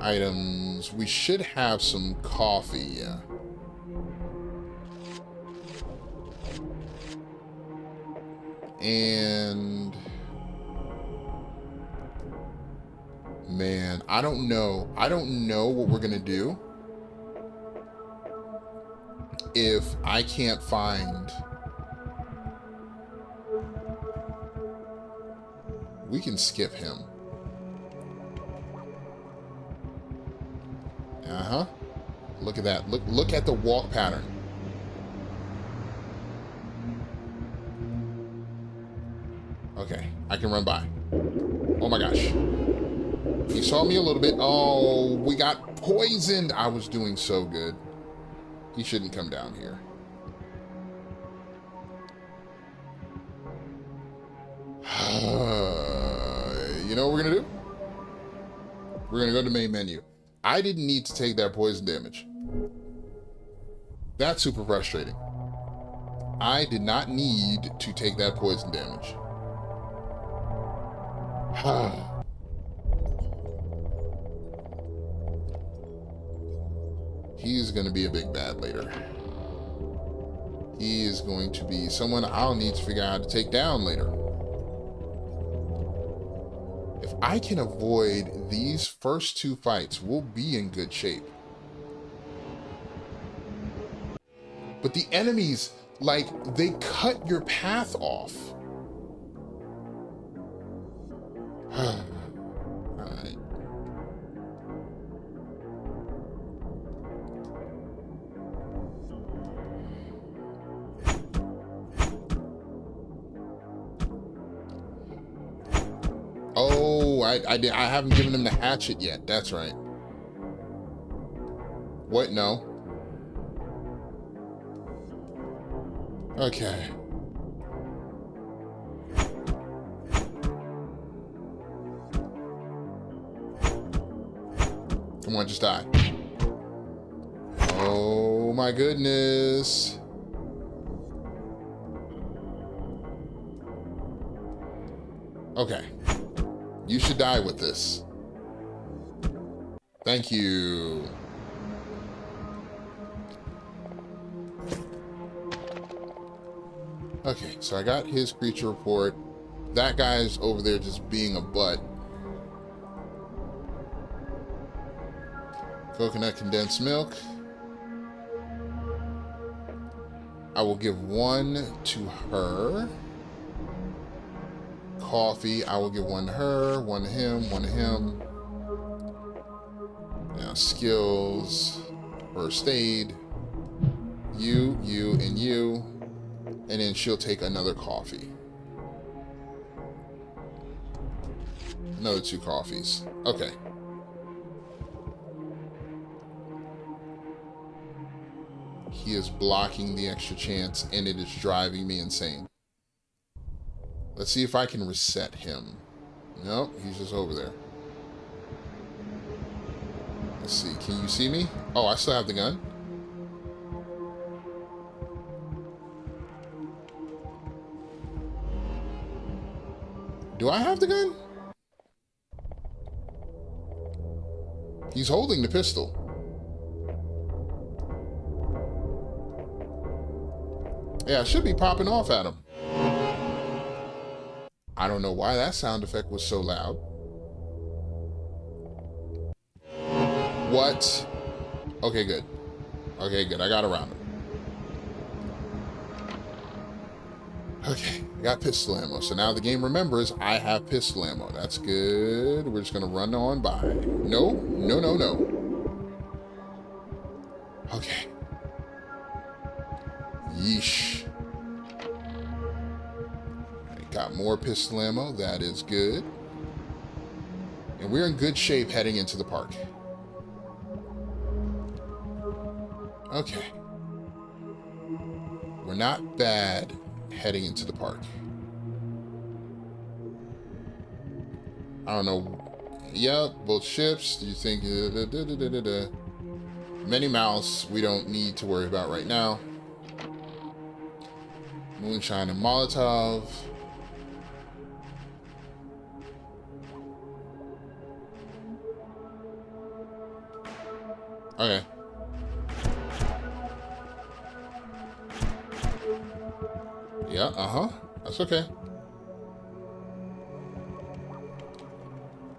Items. We should have some coffee, yeah. And... man, I don't know. I don't know what we're gonna do if I can't find... we can skip him. Uh-huh. Look at that. Look at the walk pattern. Okay, I can run by. Oh my gosh. He saw me a little bit. Oh, we got poisoned. I was doing so good. He shouldn't come down here. You know what we're going to do? We're going to go to main menu. I didn't need to take that poison damage. That's super frustrating. I did not need to take that poison damage. He's going to be a big bad later. He is going to be someone I'll need to figure out how to take down later. If I can avoid these first two fights, we'll be in good shape. But the enemies, like, they cut your path off. Alright. Oh, I haven't given him the hatchet yet. That's right. What? No. Okay. Come on, just die. Oh my goodness. Okay. You should die with this. Thank you. Okay, so I got his creature report. That guy's over there just being a butt. Coconut condensed milk. I will give one to her. Coffee, I will give one to her, one to him, one to him. Now, skills, first aid, you, and you. And then she'll take another coffee. Another 2 coffees. Okay. He is blocking the extra chance, and it is driving me insane. Let's see if I can reset him. Nope, he's just over there. Let's see, can you see me? Oh, I still have the gun. Do I have the gun? He's holding the pistol. Yeah, I should be popping off at him. I don't know why that sound effect was so loud. What? Okay, good. Okay, good. I got around him. Okay, I got pistol ammo. So now the game remembers I have pistol ammo. That's good. We're just going to run on by. No, no, no, no. Okay. Yeesh. Got more pistol ammo. That is good. And we're in good shape heading into the park. Okay. We're not bad heading into the park. I don't know. Yep, both ships. Do you think... Minnie Mouse, we don't need to worry about right now. Moonshine and Molotov. Okay. Yeah, uh-huh. That's okay.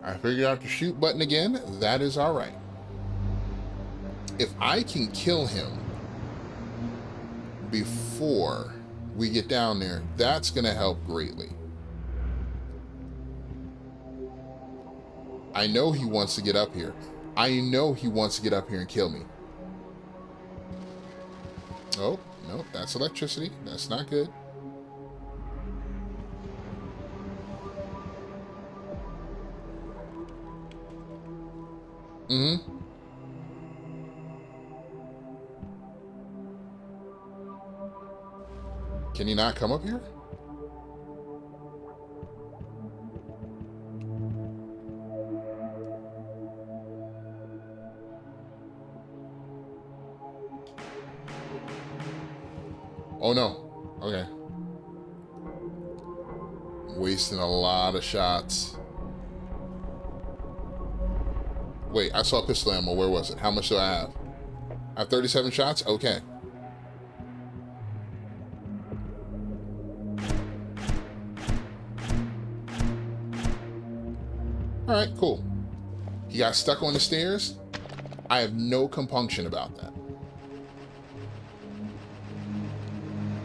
I figured out the shoot button again. That is all right. If I can kill him before we get down there, that's going to help greatly. I know he wants to get up here. I know he wants to get up here and kill me. Oh, no, that's electricity. That's not good. Mm-hmm. Can he not come up here? Oh no. Okay. Wasting a lot of shots. Wait, I saw pistol ammo. Where was it? How much do I have? I have 37 shots? Okay. Alright, cool. He got stuck on the stairs. I have no compunction about that.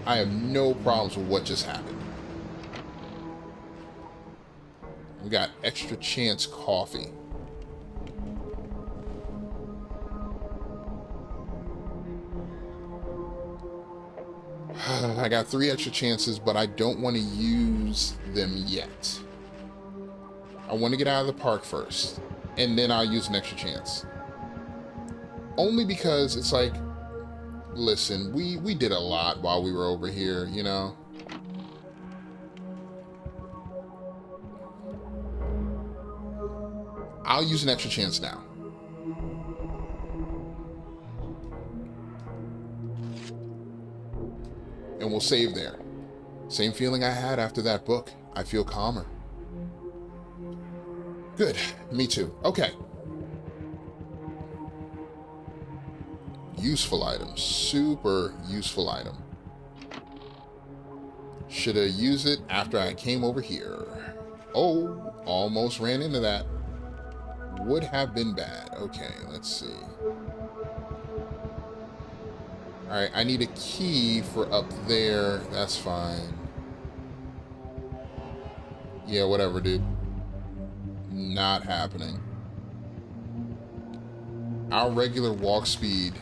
I have no problems with what just happened. We got extra chance coffee. I got 3 extra chances, but I don't want to use them yet. I want to get out of the park first, and then I'll use an extra chance. Only because it's like, listen, we did a lot while we were over here, you know? I'll use an extra chance now. And we'll save there. Same feeling I had after that book. I feel calmer. Good. Me too. Okay. Useful item. Super useful item. Should have used it after I came over here. Oh, almost ran into that. Would have been bad. Okay, let's see. Alright, I need a key for up there. That's fine. Yeah, whatever, dude. Not happening. Our regular walk speed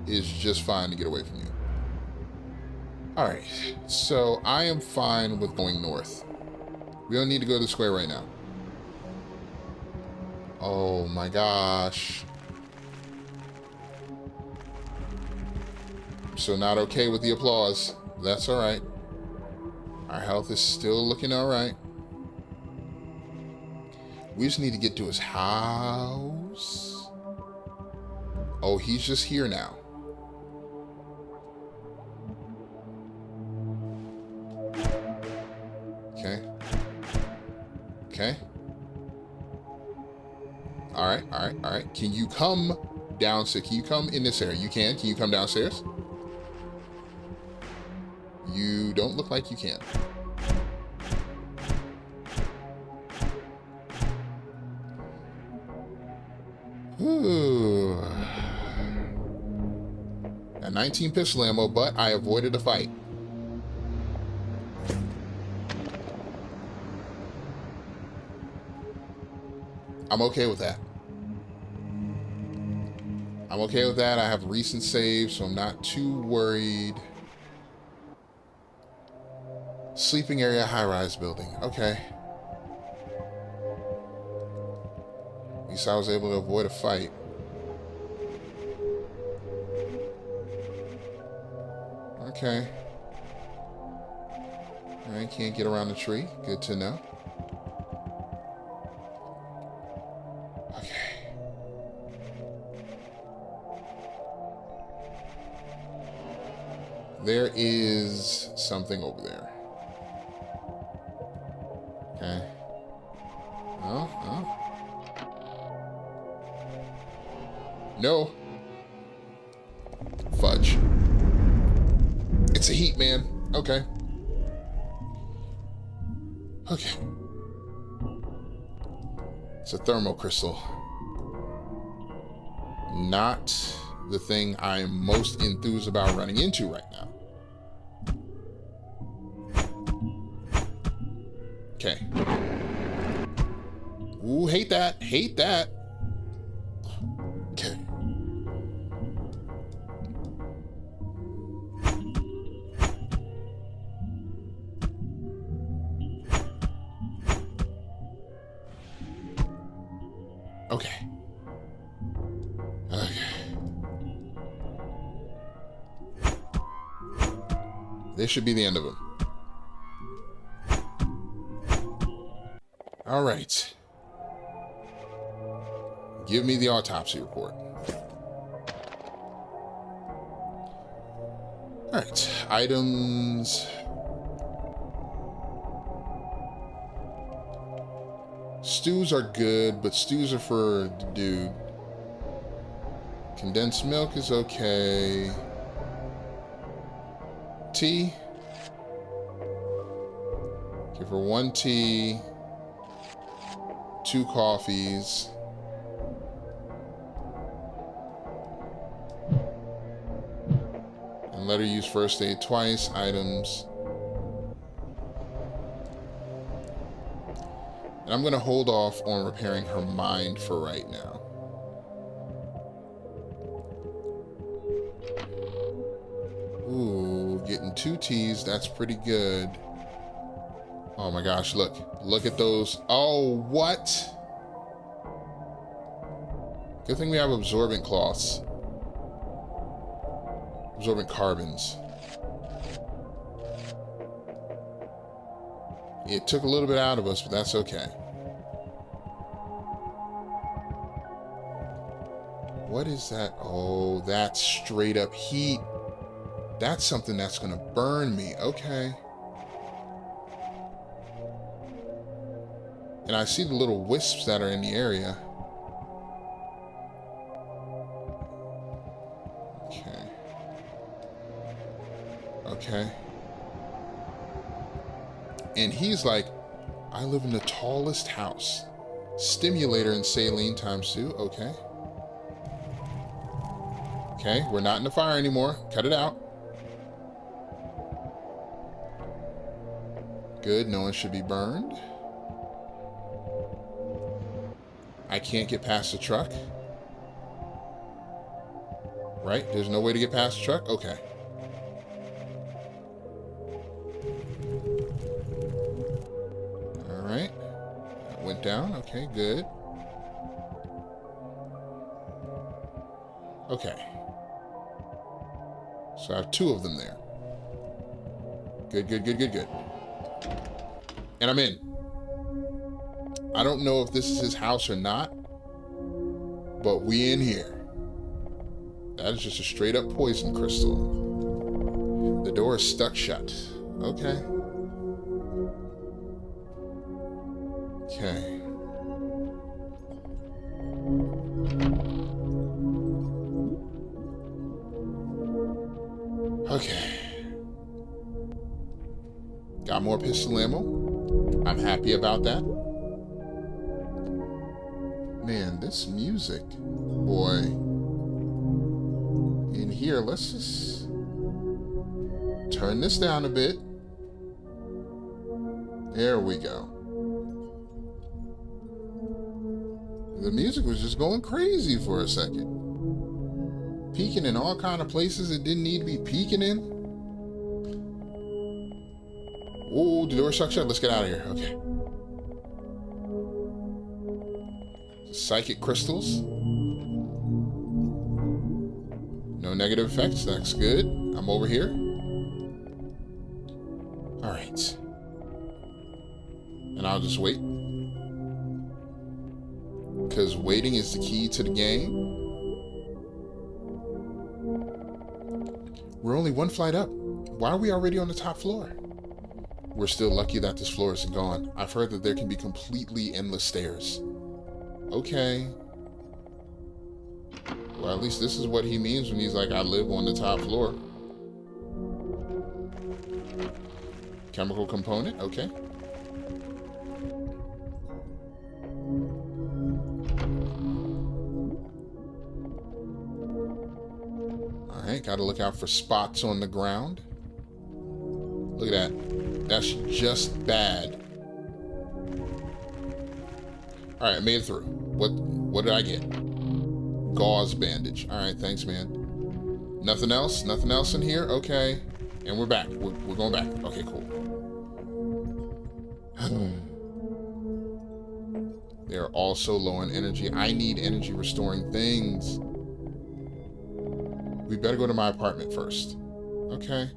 is just fine to get away from you. Alright, so I am fine with going north. We don't need to go to the square right now. Oh my gosh. I'm so not okay with the applause. That's alright. Our health is still looking alright. We just need to get to his house. Oh, he's just here now. Okay. Okay. Alright, alright, alright. Can you come downstairs? Can you come in this area? You can? Can you come downstairs? You don't look like you can. Ooh. Got 19 pistol ammo, but I avoided a fight. I'm okay with that. I'm okay with that. I have recent saves, so I'm not too worried. Sleeping area, high-rise building. Okay. At least I was able to avoid a fight. Okay. I can't get around the tree. Good to know. Okay. There is something over there. Okay. Oh, oh. No. Fudge. It's a heat, man. Okay. Okay. It's a thermocrystal. Not the thing I'm most enthused about running into right now. Okay. Ooh, hate that. Hate that. Okay. Okay. Okay. This should be the end of him. All right. Give me the autopsy report. All right. Items. Stews are good, but stews are for the dude. Condensed milk is okay. Tea. Give her 1 tea. 2 coffees. And let her use first aid twice. Items. And I'm going to hold off on repairing her mind for right now. Ooh, getting 2 teas. That's pretty good. Oh my gosh, look. Look at those. Oh, what? Good thing we have absorbent cloths. Absorbent carbons. It took a little bit out of us, but that's okay. What is that? Oh, that's straight up heat. That's something that's going to burn me. Okay. And I see the little wisps that are in the area. Okay. Okay. And he's like, I live in the tallest house. Stimulator and saline times 2. Okay. Okay, we're not in the fire anymore. Cut it out. Good, no one should be burned. I can't get past the truck. Right? There's no way to get past the truck? Okay. Alright. That went down. Okay, good. Okay. So I have 2 of them there. Good, good, good, good, good. And I'm in. I don't know if this is his house or not, but we in here. That is just a straight up poison crystal. The door is stuck shut. Okay. Okay. Okay. Got more pistol ammo. I'm happy about that. Man, this music, boy. In here, let's just turn this down a bit. There we go. The music was just going crazy for a second. Peeking in all kind of places it didn't need to be peeking in. Oh, the door stuck shut. Let's get out of here. Okay. Psychic crystals. No negative effects. That's good. I'm over here. All right. And I'll just wait. Because waiting is the key to the game. We're only 1 flight up. Why are we already on the top floor? We're still lucky that this floor isn't gone. I've heard that there can be completely endless stairs. Okay. Well, at least this is what he means when he's like, I live on the top floor. Chemical component, okay. Alright, gotta look out for spots on the ground. Look at that. That's just bad. Alright, I made it through. What did I get? Gauze bandage. Alright, thanks, man. Nothing else? Nothing else in here? Okay. And we're back. We're going back. Okay, cool. They're also low on energy. I need energy restoring things. We better go to my apartment first. Okay.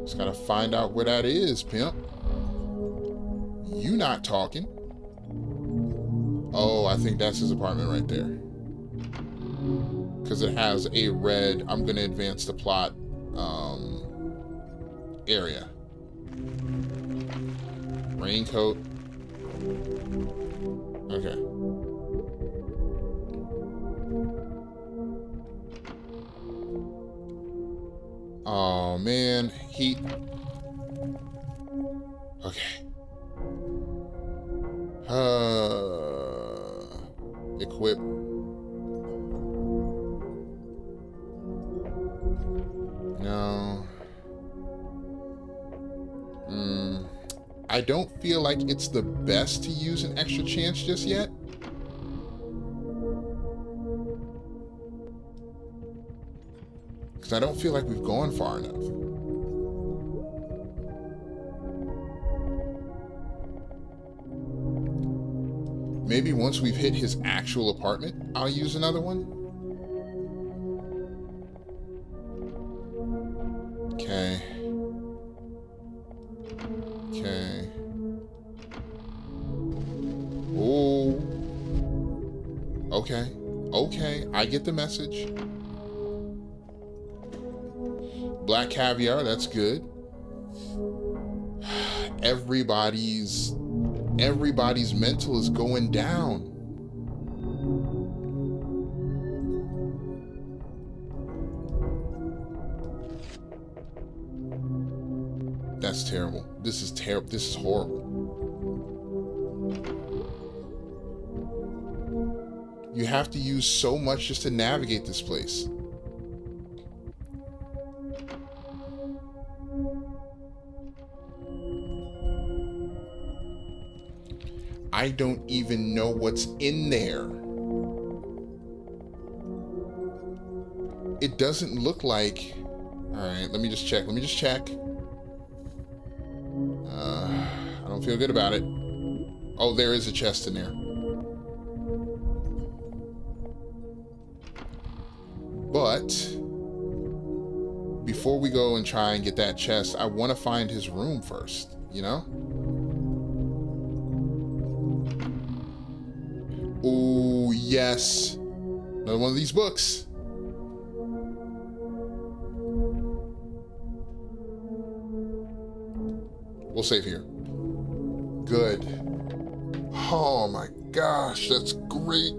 Just gotta find out where that is, pimp. You not talking. Oh, I think that's his apartment right there. Because it has a red, I'm gonna advance the plot, area. Raincoat. Okay. Oh man, heat. Okay. Equip. No. I don't feel like it's the best to use an extra chance just yet. Because I don't feel like we've gone far enough. Maybe once we've hit his actual apartment, I'll use another one. Okay. Okay. Oh. Okay. Okay. I get the message. black caviar, that's good. Everybody's mental is going down. That's terrible. This is terrible. This is horrible. You have to use so much just to navigate this place. I don't even know what's in there. It doesn't look like... Alright, let me just check. I don't feel good about it. Oh, there is a chest in there. But before we go and try and get that chest, I want to find his room first, you know? Oh, yes. Another one of these books. We'll save here. Good. Oh my gosh, that's great.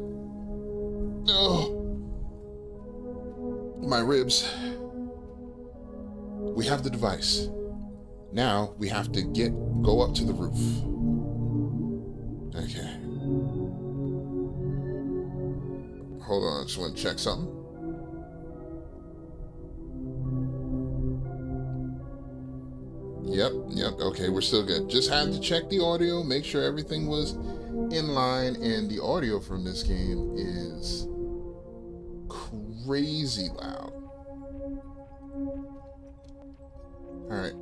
Oh. My ribs. We have the device. Now we have to go up to the roof. Okay. Hold on, I just want to check something. Yep, okay, we're still good. Just had to check the audio, make sure everything was in line, and the audio from this game is crazy loud. Alright.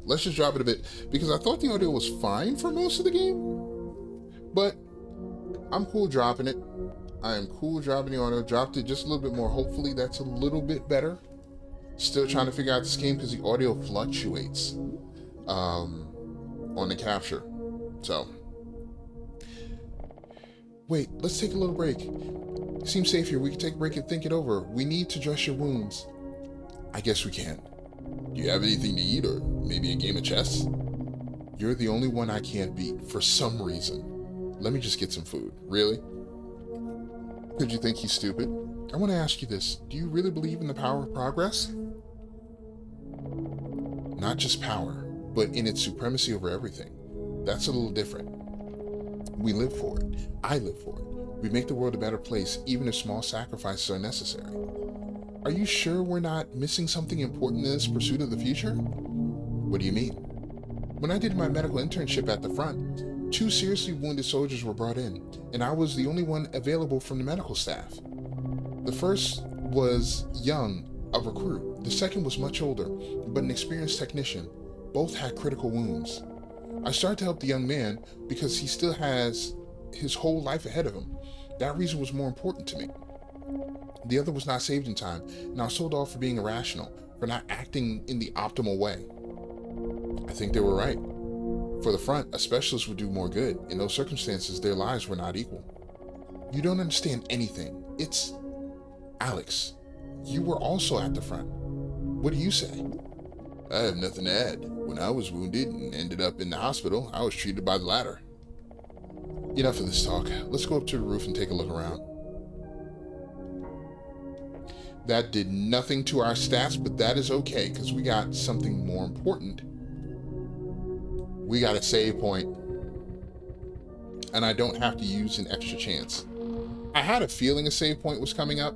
Let's just drop it a bit, because I thought the audio was fine for most of the game, but I'm cool dropping it. I am cool dropping the audio. Dropped it just a little bit more. Hopefully that's a little bit better. Still trying to figure out this game because the audio fluctuates on the capture. So, wait, let's take a little break. It seems safe here. We can take a break and think it over. We need to dress your wounds. I guess we can. Do you have anything to eat or maybe a game of chess? You're the only one I can't beat for some reason. Let me just get some food. Really? Could you think he's stupid? I want to ask you this. Do you really believe in the power of progress? Not just power, but in its supremacy over everything. That's a little different. We live for it. I live for it. We make the world a better place, even if small sacrifices are necessary. Are you sure we're not missing something important in this pursuit of the future? What do you mean? When I did my medical internship at the front, 2 seriously wounded soldiers were brought in, and I was the only one available from the medical staff. The first was young, a recruit. The second was much older, but an experienced technician. Both had critical wounds. I started to help the young man because he still has his whole life ahead of him. That reason was more important to me. The other was not saved in time, and I was told off for being irrational, for not acting in the optimal way. I think they were right. For the front, a specialist would do more good. In those circumstances, their lives were not equal. You don't understand anything. It's... Alex, you were also at the front. What do you say? I have nothing to add. When I was wounded and ended up in the hospital, I was treated by the latter. Enough of this talk. Let's go up to the roof and take a look around. That did nothing to our stats, but that is okay, because we got something more important. We got a save point. And I don't have to use an extra chance. I had a feeling a save point was coming up.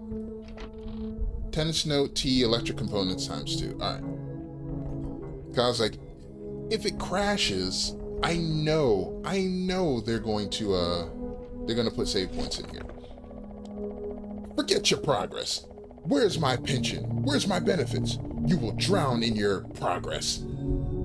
Tennis note T electric components ×2. Alright. Cause I was like, if it crashes, I know they're going to put save points in here. Forget your progress. Where's my pension? Where's my benefits? You will drown in your progress.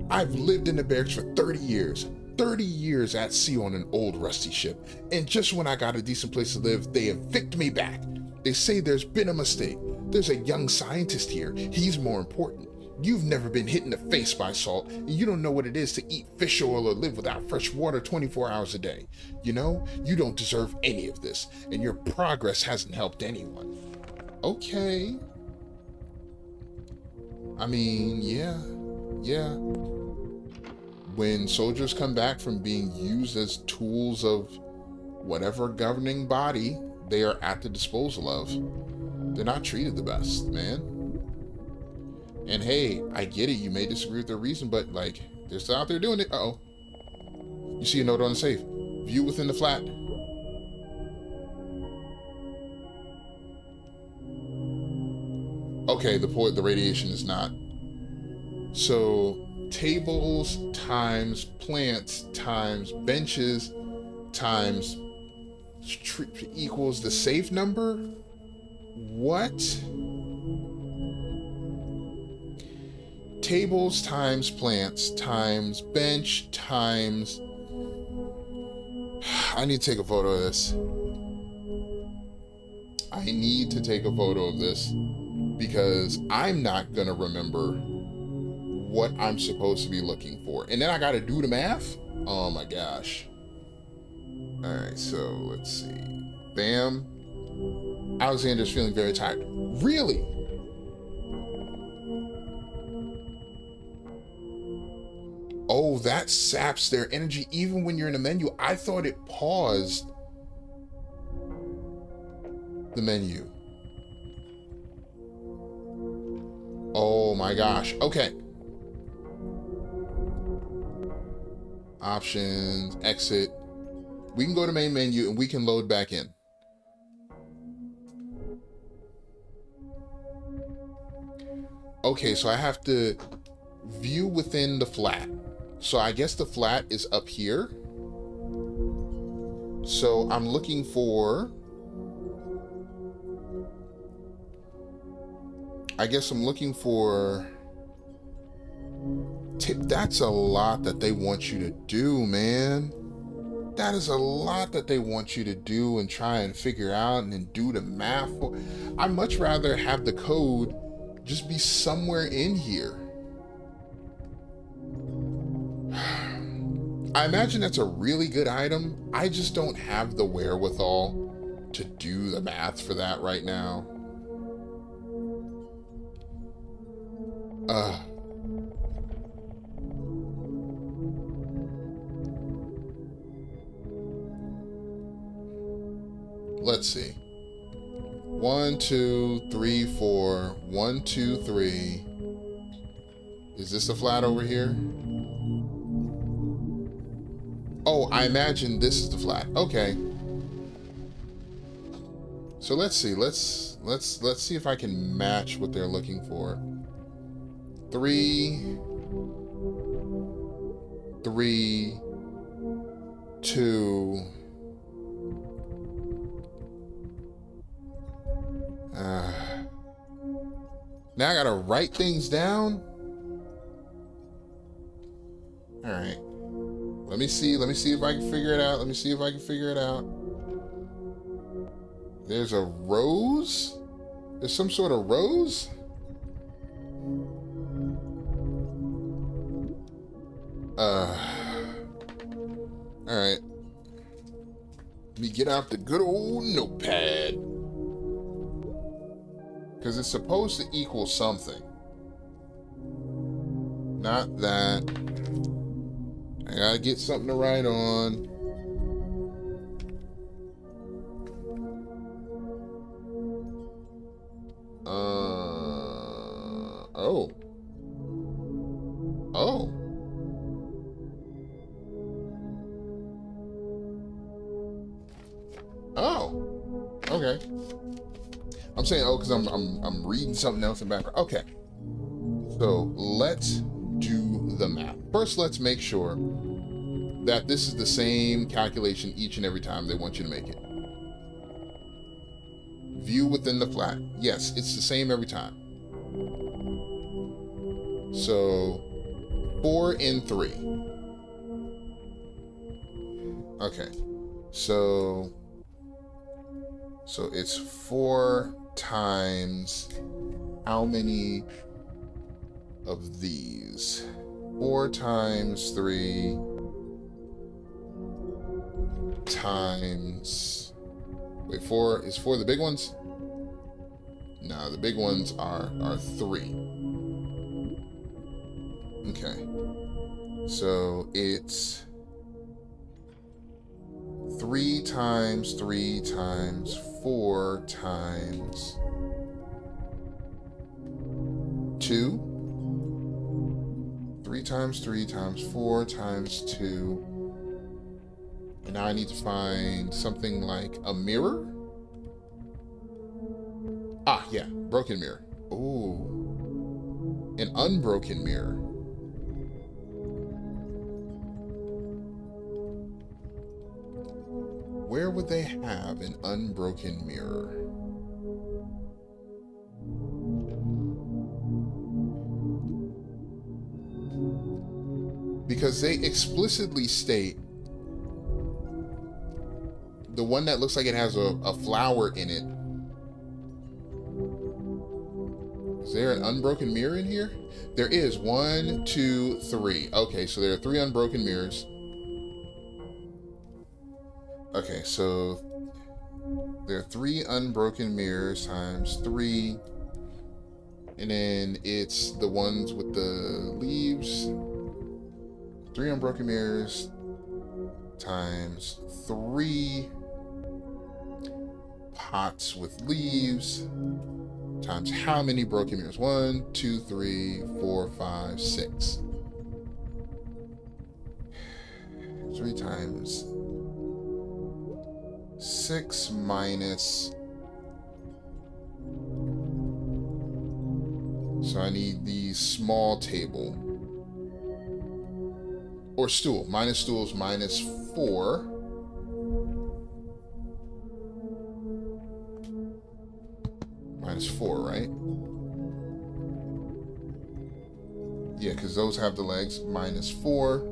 I've lived in the barracks for 30 years. 30 years at sea on an old rusty ship. And just when I got a decent place to live, they evict me back. They say there's been a mistake. There's a young scientist here. He's more important. You've never been hit in the face by salt, and you don't know what it is to eat fish oil or live without fresh water 24 hours a day. You know, you don't deserve any of this, and your progress hasn't helped anyone. Okay. I mean, yeah, yeah. When soldiers come back from being used as tools of whatever governing body they are at the disposal of, they're not treated the best, man. And hey, I get it. You may disagree with their reason, but like, they're still out there doing it. Uh oh. You see a note on the safe. View within the flat. Okay, the radiation is not. So tables times plants times benches times equals the safe number? What? Tables times plants times bench times... I need to take a photo of this. I need to take a photo of this because I'm not going to remember what I'm supposed to be looking for. And then I got to do the math? Oh my gosh. Alright, so let's see. Bam. Alexander's feeling very tired. Really? Oh, that saps their energy even when you're in a menu. I thought it paused the menu. Oh my gosh. Okay. Options, exit. We can go to main menu and we can load back in. Okay, so I have to view within the flat. So I guess the flat is up here. So I'm looking for... I guess I'm looking for... That's a lot that they want you to do, man. That is a lot that they want you to do and try and figure out and then do the math. I'd much rather have the code just be somewhere in here. I imagine that's a really good item. I just don't have the wherewithal to do the math for that right now. Let's see. 1, 2, 3, 4. 1, 2, 3. Is this the flat over here? Oh, I imagine this is the flat. Okay. So let's see. Let's see if I can match what they're looking for. 3, 3, 2. Now I gotta write things down. All right. Let me see if I can figure it out. There's a rose? There's some sort of rose? Alright. Let me get out the good old notepad. Because it's supposed to equal something. Not that. I gotta get something to write on. Oh. Oh. Oh. Okay. I'm saying oh because I'm reading something else in the background. Okay. So let's do the math. First, let's make sure that this is the same calculation each and every time they want you to make it. View within the flat. Yes, it's the same every time. So 4 and 3. Okay. So it's 4 times how many of these? 4 times 3 times... Wait, 4 is 4 the big ones? No, the big ones are 3. Okay. So it's 3 times 3 times 4 times 2. 3 times 3 times 4 times 2. And now I need to find something like a mirror. Ah, yeah, broken mirror. Ooh, an unbroken mirror. Where would they have an unbroken mirror? Because they explicitly state the one that looks like it has a flower in it. Is there an unbroken mirror in here? There is. 1, 2, 3. Okay, so there are 3 unbroken mirrors. Okay, so there are 3 unbroken mirrors times 3. And then it's the ones with the leaves. 3 unbroken mirrors times 3 pots with leaves times how many broken mirrors? 1, 2, 3, 4, 5, 6. 3 times 6 minus. So I need the small table. Or stool. Minus stools minus 4. Minus 4, right? Yeah, because those have the legs. Minus 4.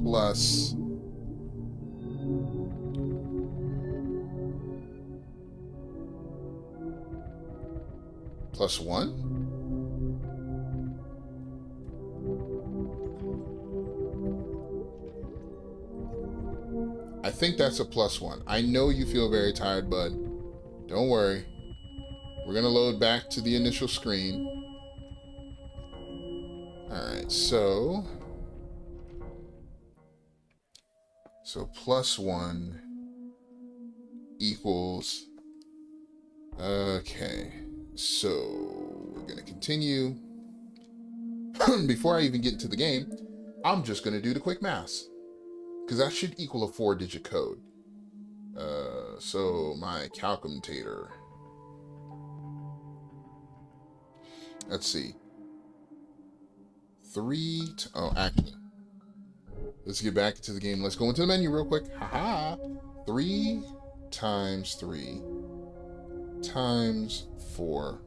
Plus plus 1. I think that's a plus 1. I know you feel very tired, bud. Don't worry. We're going to load back to the initial screen. Alright, so plus 1 equals. Okay, so we're going to continue. Before I even get into the game, I'm just going to do the quick math, because that should equal a 4-digit code. So my calculator. Let's see. Oh, actually, let's get back into the game. Let's go into the menu real quick. Haha. 3 times 3 times 4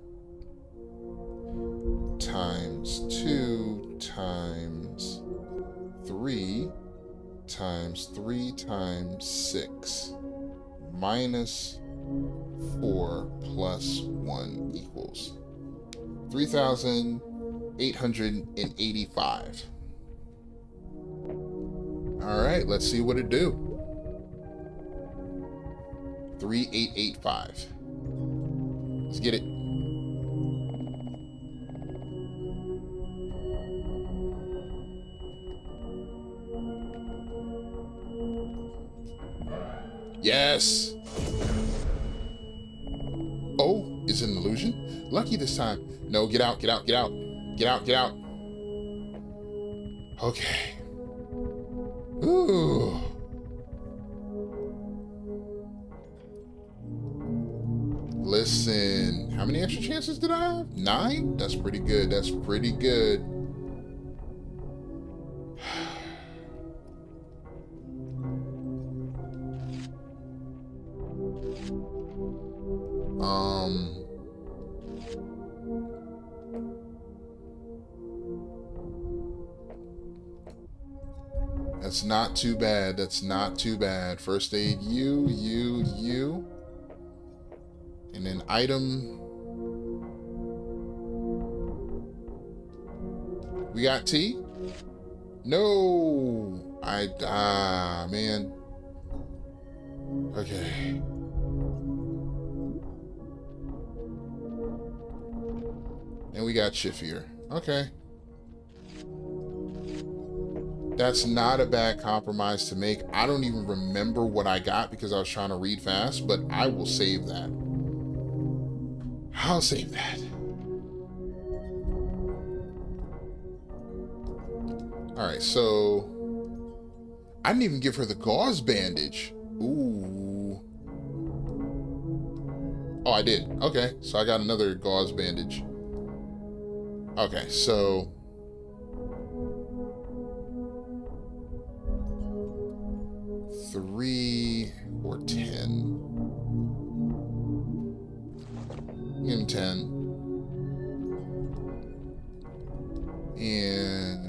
times 2 times 3 times 3 times 6 minus 4 plus 1 equals 3,885. All right, let's see what it do. 3,885. Let's get it. Yes. Oh, it's an illusion? Lucky this time. No, get out, get out, get out. Get out, get out. Okay. Ooh. Listen, how many extra chances did I have? 9? That's pretty good. That's pretty good. That's not too bad. That's not too bad. First aid, you. And then item. We got T? No. Man. Okay. And we got Schiff here. Okay. That's not a bad compromise to make. I don't even remember what I got because I was trying to read fast, but I will save that. I'll save that. Alright, so I didn't even give her the gauze bandage. Ooh. Oh, I did. Okay, so I got another gauze bandage. Okay, so 3 or 10. Give him 10. And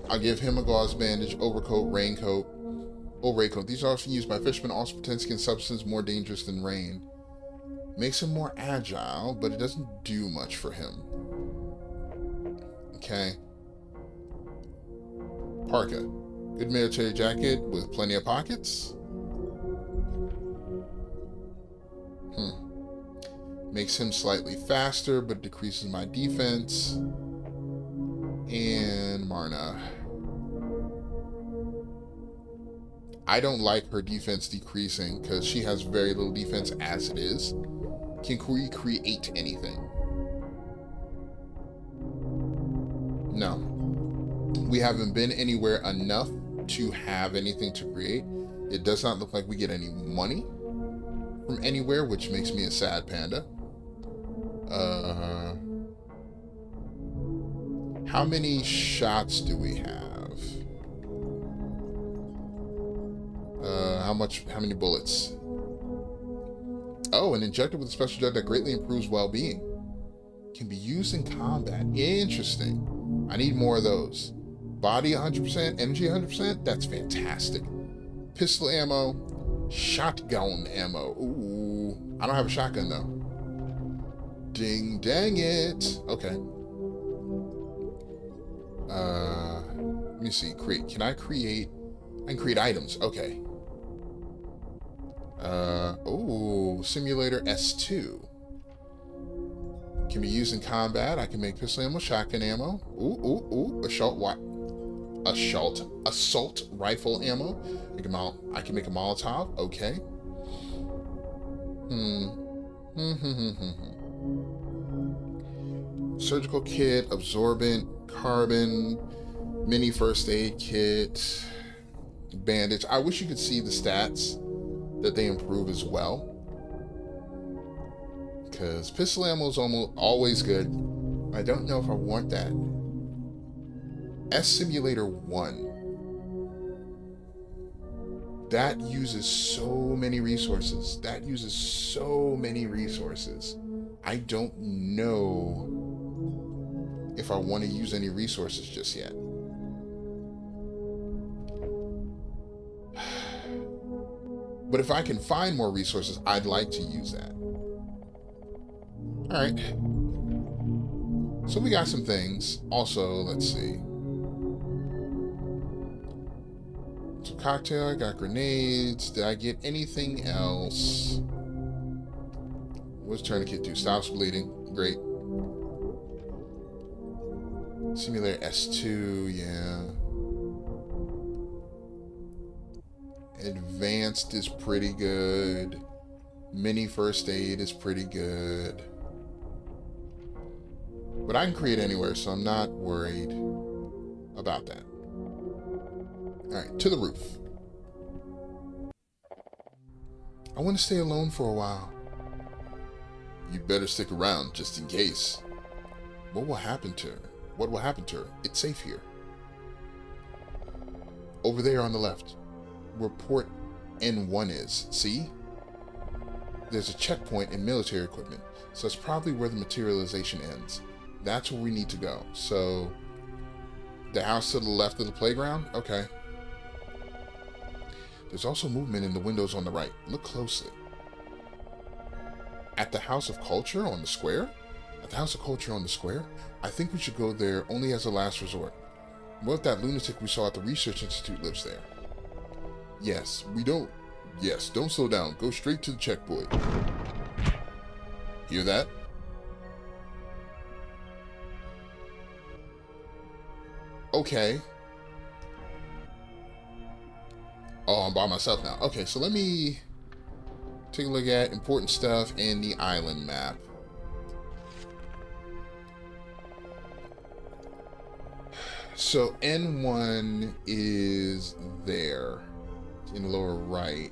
I'll give him a gauze bandage, overcoat, raincoat. Oh, raincoat. These are often used by fishermen, also pretend skin substance more dangerous than rain. Makes him more agile, but it doesn't do much for him. Okay. Parka. Good military jacket with plenty of pockets. Makes him slightly faster, but decreases my defense. And Marna. I don't like her defense decreasing because she has very little defense as it is. Can recreate anything? No. We haven't been anywhere enough to have anything to create. It does not look like we get any money from anywhere, which makes me a sad panda. How many shots do we have? How many bullets? Oh, an injector with a special drug that greatly improves well-being. Can be used in combat. Interesting. I need more of those. Body 100%, energy 100%. That's fantastic. Pistol ammo, shotgun ammo. Ooh, I don't have a shotgun though. Ding dang it. Okay. Let me see. Create. Can I create? I can create items. Okay. Oh, simulator S2. Can be used in combat. I can make pistol ammo, shotgun ammo. Ooh. Assault rifle ammo. I can make a Molotov. Okay. Surgical kit, absorbent, carbon, mini first aid kit, bandage. I wish you could see the stats that they improve as well. Because pistol ammo is almost always good. I don't know if I want that. S Simulator 1. That uses so many resources. I don't know if I want to use any resources just yet. But if I can find more resources, I'd like to use that. Alright. So we got some things. Also, let's see. So cocktail, I got grenades. Did I get anything else? What's tourniquet do? Stops bleeding. Great. Simulator S2, yeah. Advanced is pretty good. Mini first aid is pretty good. But I can create anywhere, so I'm not worried about that. Alright, to the roof. I want to stay alone for a while. You'd better stick around, just in case. What will happen to her? It's safe here. Over there on the left, where port N1 is. See? There's a checkpoint and military equipment, so it's probably where the materialization ends. That's where we need to go. So, the house to the left of the playground? Okay. There's also movement in the windows on the right. Look closely. At the House of Culture on the square? At the House of Culture on the square? I think we should go there only as a last resort. What if that lunatic we saw at the Research Institute lives there? Yes, don't slow down. Go straight to the checkpoint. Hear that? Okay. Oh, I'm by myself now. Okay, so let me take a look at important stuff in the island map. So N1 is there in the lower right.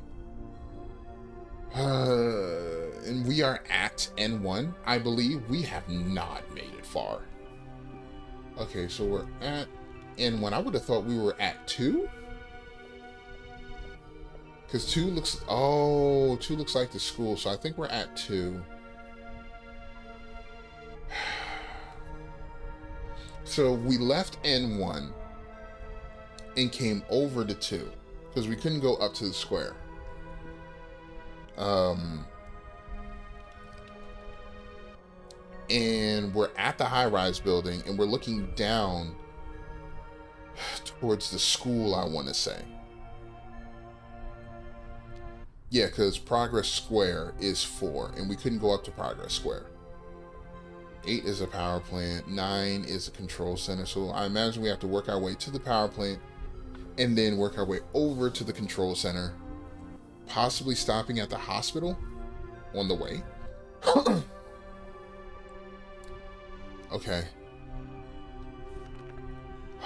And we are at N1, I believe. We have not made it far. Okay, so we're at N1. I would have thought we were at 2. Because 2 looks... Oh, 2 looks like the school. So I think we're at 2. So we left N1 and came over to 2. Because we couldn't go up to the square. And we're at the high-rise building, and we're looking down towards the school, I want to say. Yeah, because Progress Square is 4, and we couldn't go up to Progress Square. 8 is a power plant, 9 is a control center, so I imagine we have to work our way to the power plant, and then work our way over to the control center, possibly stopping at the hospital on the way. Okay.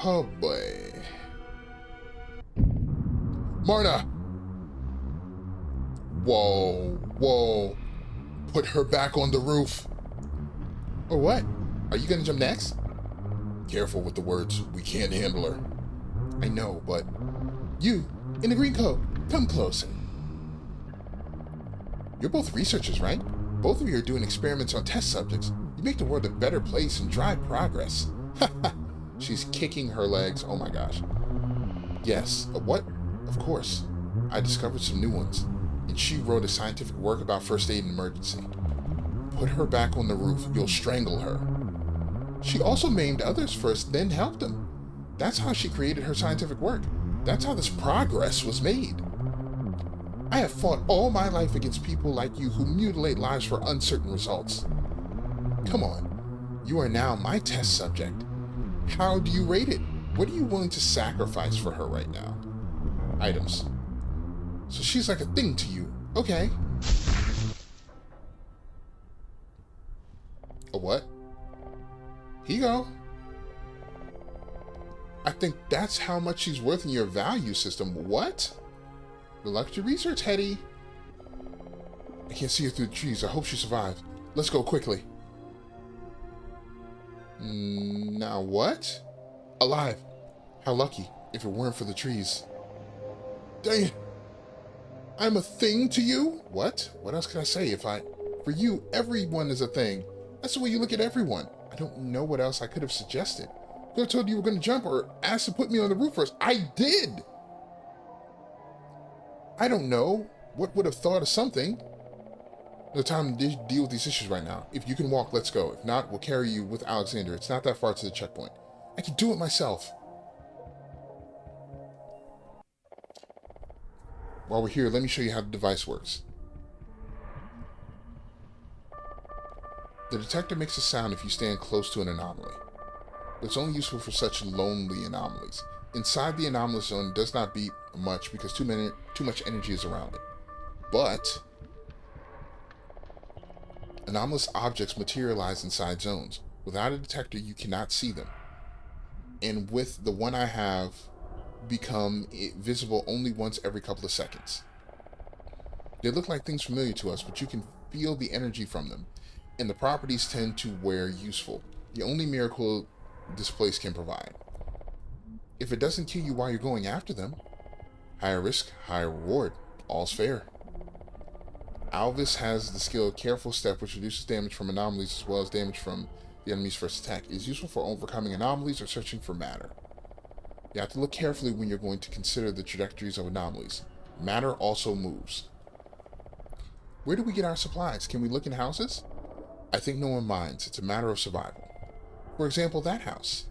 Oh boy. Marna! Whoa, whoa. Put her back on the roof. Or what? Are you gonna jump next? Careful with the words. We can't handle her. I know, but... You, in the green coat, come closer. You're both researchers, right? Both of you are doing experiments on test subjects. You make the world a better place and drive progress. She's kicking her legs. Oh my gosh. Yes. What? Of course. I discovered some new ones. And she wrote a scientific work about first aid in emergency. Put her back on the roof. You'll strangle her. She also maimed others first, then helped them. That's how she created her scientific work. That's how this progress was made. I have fought all my life against people like you who mutilate lives for uncertain results. Come on. You are now my test subject. How do you rate it? What are you willing to sacrifice for her right now? Items. So she's like a thing to you. Okay. A what? Here you go. I think that's how much she's worth in your value system. What? Good luck to research, Hetty. I can't see her through the trees. I hope she survives. Let's go quickly. Now what? Alive. How lucky, if it weren't for the trees. Dang it. I'm a thing to you? What? What else can I say? For you, everyone is a thing. That's the way you look at everyone. I don't know what else I could have suggested. Could have told you were going to jump or asked to put me on the roof first. I did! I don't know. What would have thought of something? No time to deal with these issues right now. If you can walk, let's go. If not, we'll carry you with Alexander. It's not that far to the checkpoint. I can do it myself. While we're here, let me show you how the device works. The detector makes a sound if you stand close to an anomaly. But it's only useful for such lonely anomalies. Inside the anomalous zone does not beep much because too much energy is around it. But anomalous objects materialize inside zones. Without a detector, you cannot see them. And with the one I have, become visible only once every couple of seconds. They look like things familiar to us, but you can feel the energy from them, and the properties tend to wear useful. The only miracle this place can provide. If it doesn't kill you while you're going after them, higher risk, higher reward. All's fair. Alvis has the skill Careful Step, which reduces damage from anomalies as well as damage from the enemy's first attack. It is useful for overcoming anomalies or searching for matter. You have to look carefully when you're going to consider the trajectories of anomalies. Matter also moves. Where do we get our supplies? Can we look in houses? I think no one minds. It's a matter of survival. For example, that house.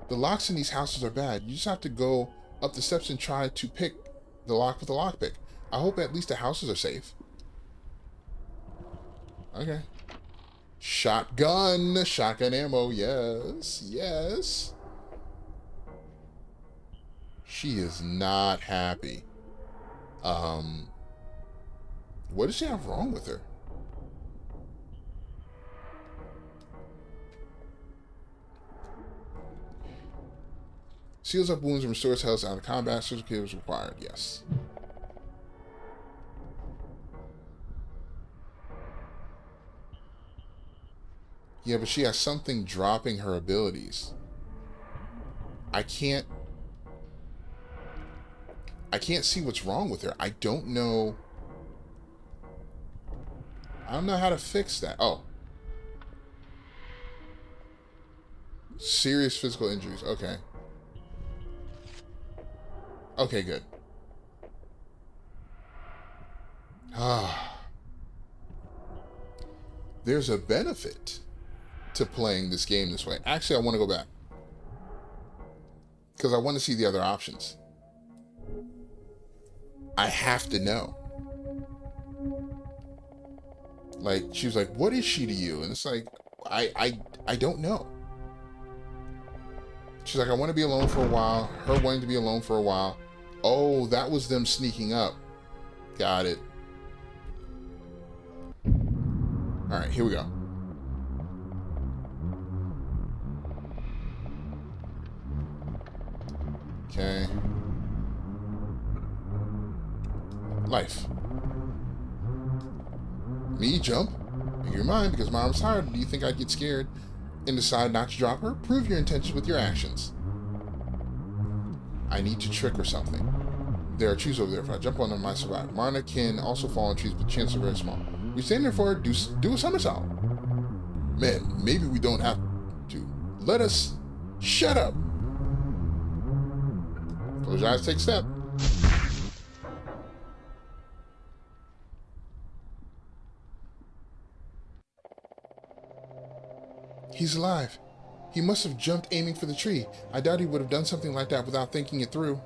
The locks in these houses are bad. You just have to go up the steps and try to pick the lock with a lockpick. I hope at least the houses are safe. Okay. Shotgun. Shotgun ammo. Yes. Yes. She is not happy. What does she have wrong with her? Seals up wounds and restores health out of combat. Surgical care is required. Yes. Yeah, but she has something dropping her abilities. I can't see what's wrong with her. I don't know how to fix that. Oh. Serious physical injuries. Okay. Okay, good. There's a benefit to playing this game this way. Actually, I want to go back. Because I want to see the other options. I have to know. Like, she was like, what is she to you? And it's like, I don't know. She's like, I want to be alone for a while. Her wanting to be alone for a while. Oh, that was them sneaking up. Got it. Alright, here we go. Okay. Life. Me jump? In your mind, because my arm's tired, do you think I'd get scared and decide not to drop her? Prove your intentions with your actions. I need to trick or something. There are trees over there. If I jump on them, I might survive. Marna can also fall on trees, but chances are very small. You stand there for it, do a somersault. Man, maybe we don't have to. Let us shut up. Close your eyes, take a step. He's alive. He must have jumped aiming for the tree. I doubt he would have done something like that without thinking it through.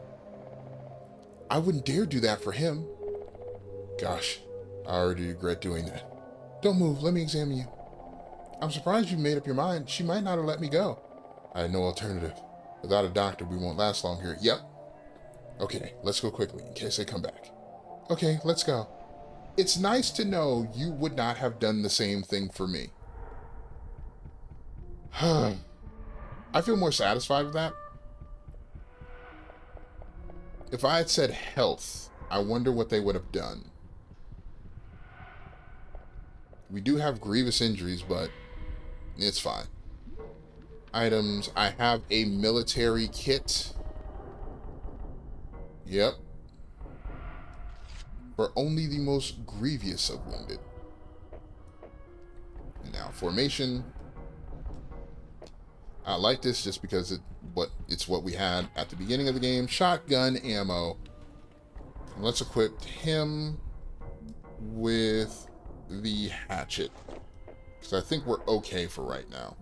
I wouldn't dare do that for him. Gosh, I already regret doing that. Don't move, let me examine you. I'm surprised you made up your mind. She might not have let me go. I had no alternative. Without a doctor, we won't last long here. Yep. Okay, let's go quickly, in case they come back. Okay, let's go. It's nice to know you would not have done the same thing for me. I feel more satisfied with that. If I had said health, I wonder what they would have done. We do have grievous injuries, but it's fine. Items. I have a military kit. Yep. For only the most grievous of wounded. And now formation. I like this just because it's what we had at the beginning of the game. Shotgun ammo. And let's equip him with the hatchet. Because I think we're okay for right now.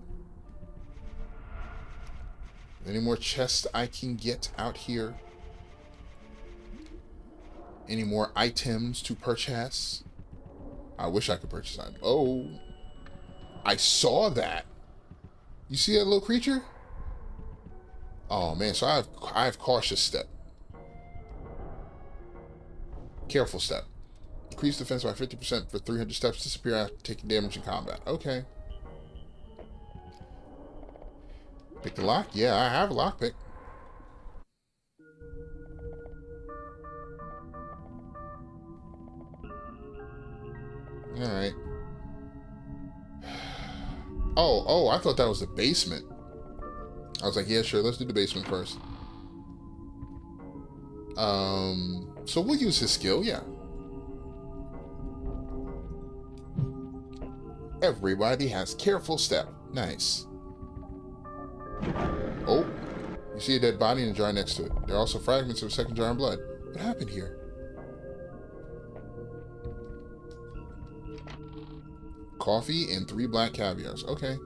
Any more chests I can get out here? Any more items to purchase? I wish I could purchase items. Oh, I saw that. You see that little creature? Oh man, so I have cautious step. Careful step. Increase defense by 50% for 300 steps. Disappear after taking damage in combat. Okay. Pick the lock? Yeah, I have a lockpick. Alright. Oh, I thought that was the basement. I was like, yeah, sure, let's do the basement first. So we'll use his skill, yeah. Everybody has careful step. Nice. Oh, you see a dead body in a jar next to it. There are also fragments of a second jar of blood. What happened here? coffee and 3 black caviars. Okay.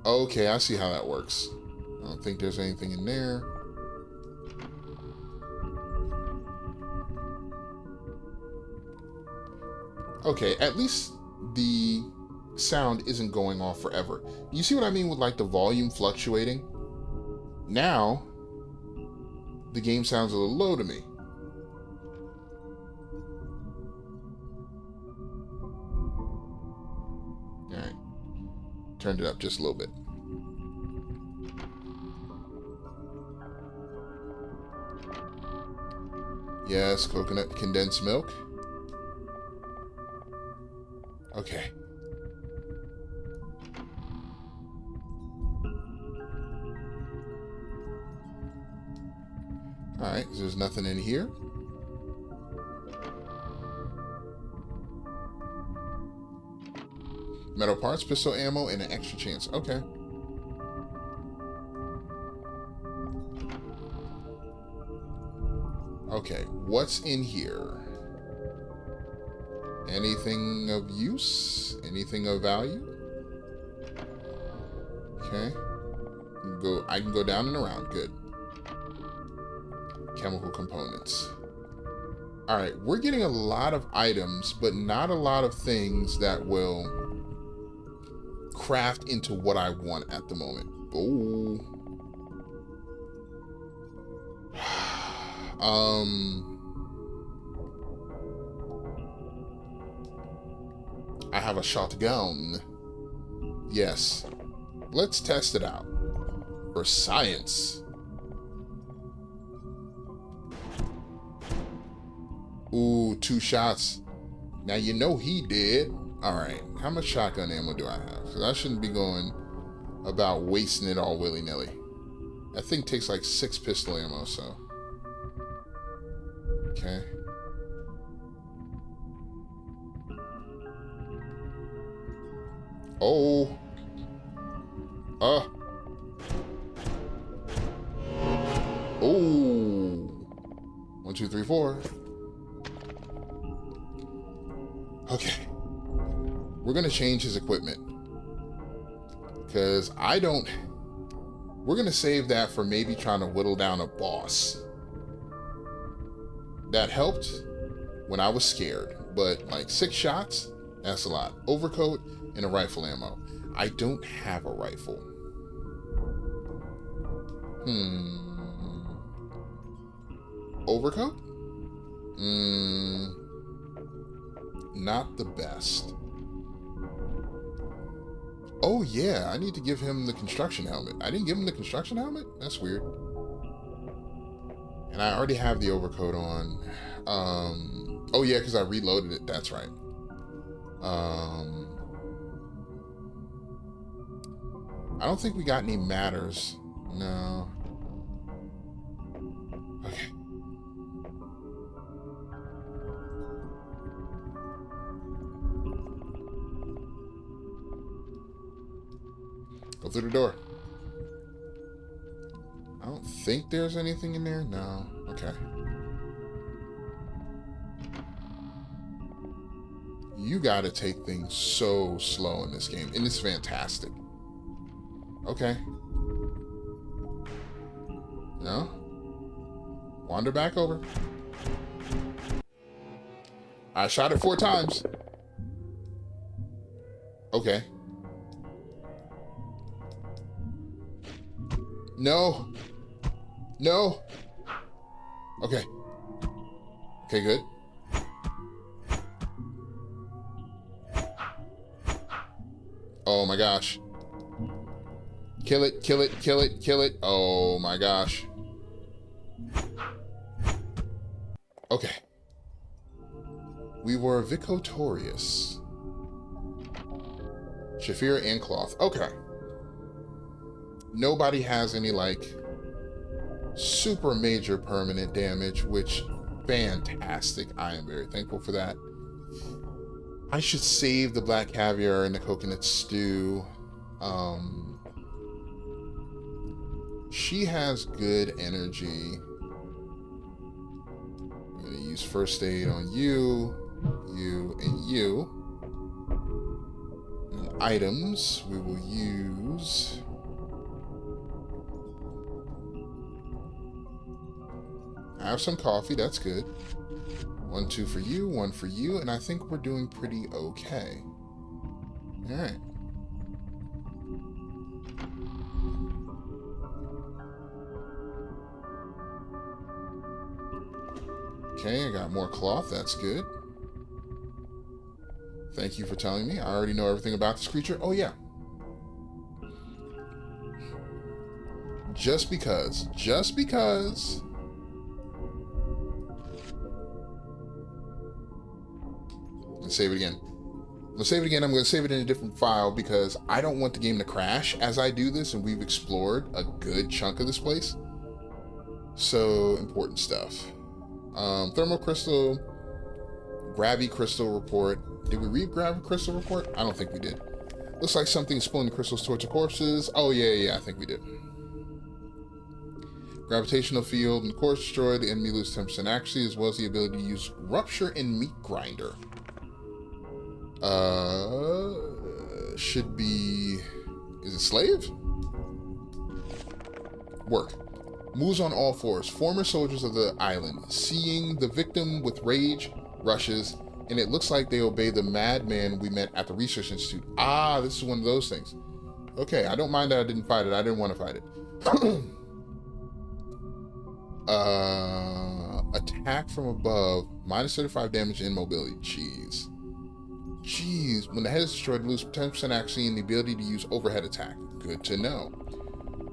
Okay, I see how that works. I don't think there's anything in there. Okay, at least the sound isn't going off forever. You see what I mean with like the volume fluctuating? Now, the game sounds a little low to me. Alright. Turned it up just a little bit. Yes, coconut condensed milk. Okay. Alright, so there's nothing in here. Metal parts, pistol ammo, and an extra chance. Okay. Okay, what's in here? Anything of use? Anything of value? Okay. I can go down and around. Good. Chemical components. Alright, we're getting a lot of items, but not a lot of things that will craft into what I want at the moment. Oh. I have a shotgun. Yes. Let's test it out. For science. Ooh, 2 shots. Now you know he did. Alright, how much shotgun ammo do I have? Because I shouldn't be going about wasting it all willy-nilly. That thing takes like 6 pistol ammo, so. Okay. Oh. Oh. 1, 2, 3, 4. Okay. We're going to change his equipment. Because I don't... We're going to save that for maybe trying to whittle down a boss. That helped when I was scared. But like 6 shots, that's a lot. Overcoat and a rifle ammo. I don't have a rifle. Overcoat? Not the best. Oh yeah, I need to give him the construction helmet. I didn't give him the construction helmet? That's weird. And I already have the overcoat on. Oh yeah, because I reloaded it. That's right. I don't think we got any matters. No. Okay. Go through the door. I don't think there's anything in there. No. Okay. You gotta take things so slow in this game. And it's fantastic. Okay. No? Wander back over. I shot it 4 times. Okay. No. No. Okay. Okay, good. Oh my gosh. Kill it, kill it, kill it, kill it. Oh my gosh. Okay. We were victorious. Shafir and cloth. Okay. Nobody has any, like, super major permanent damage, which, fantastic. I am very thankful for that. I should save the black caviar and the coconut stew. She has good energy. I'm gonna use first aid on you. you. Items, we will use... I have some coffee, that's good. 1, 2 for you, 1 for you, and I think we're doing pretty okay. Alright. Okay, I got more cloth, that's good. Thank you for telling me. I already know everything about this creature. Oh, yeah. Just because. Let's save it again. Let's save it again. I'm going to save it in a different file because I don't want the game to crash as I do this, and we've explored a good chunk of this place. So, important stuff. Thermal crystal, Gravity crystal report. Did we read Gravity crystal report? I don't think we did. Looks like something's pulling the crystals towards the corpses. Oh, yeah, I think we did. Gravitational field and course destroyed. The enemy loses 10% accuracy as well as the ability to use Rupture and Meat Grinder. Should be... Is it Slave? Work. Moves on all fours. Former soldiers of the island. Seeing the victim with rage, rushes, and it looks like they obey the madman we met at the Research Institute. Ah, this is one of those things. Okay, I don't mind that I didn't fight it. I didn't want to fight it. Attack from above. Minus 35 damage and mobility. Jeez. When the head is destroyed, lose 10% accuracy and the ability to use overhead attack. Good to know.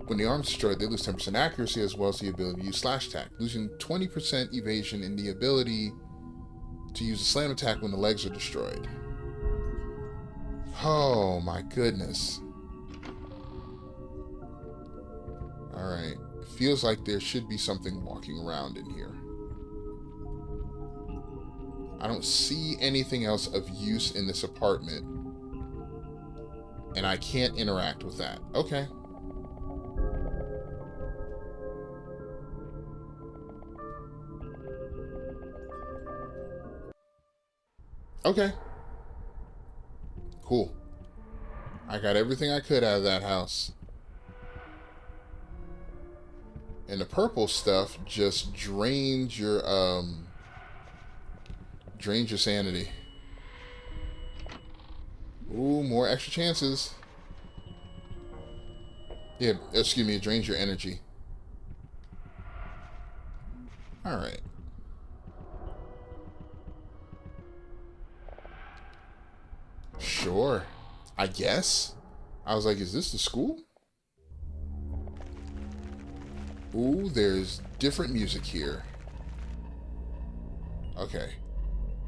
When the arm is destroyed, they lose 10% accuracy as well as the ability to use slash attack, losing 20% evasion and the ability to use a slam attack when the legs are destroyed. Oh my goodness. Alright. It feels like there should be something walking around in here. I don't see anything else of use in this apartment. And I can't interact with that. Okay. Okay. Cool. I got everything I could out of that house. And the purple stuff just drains your sanity. Ooh, more extra chances. Yeah, excuse me, it drains your energy. Alright. Sure. I guess. I was like, is this the school? Ooh, there's different music here. Okay.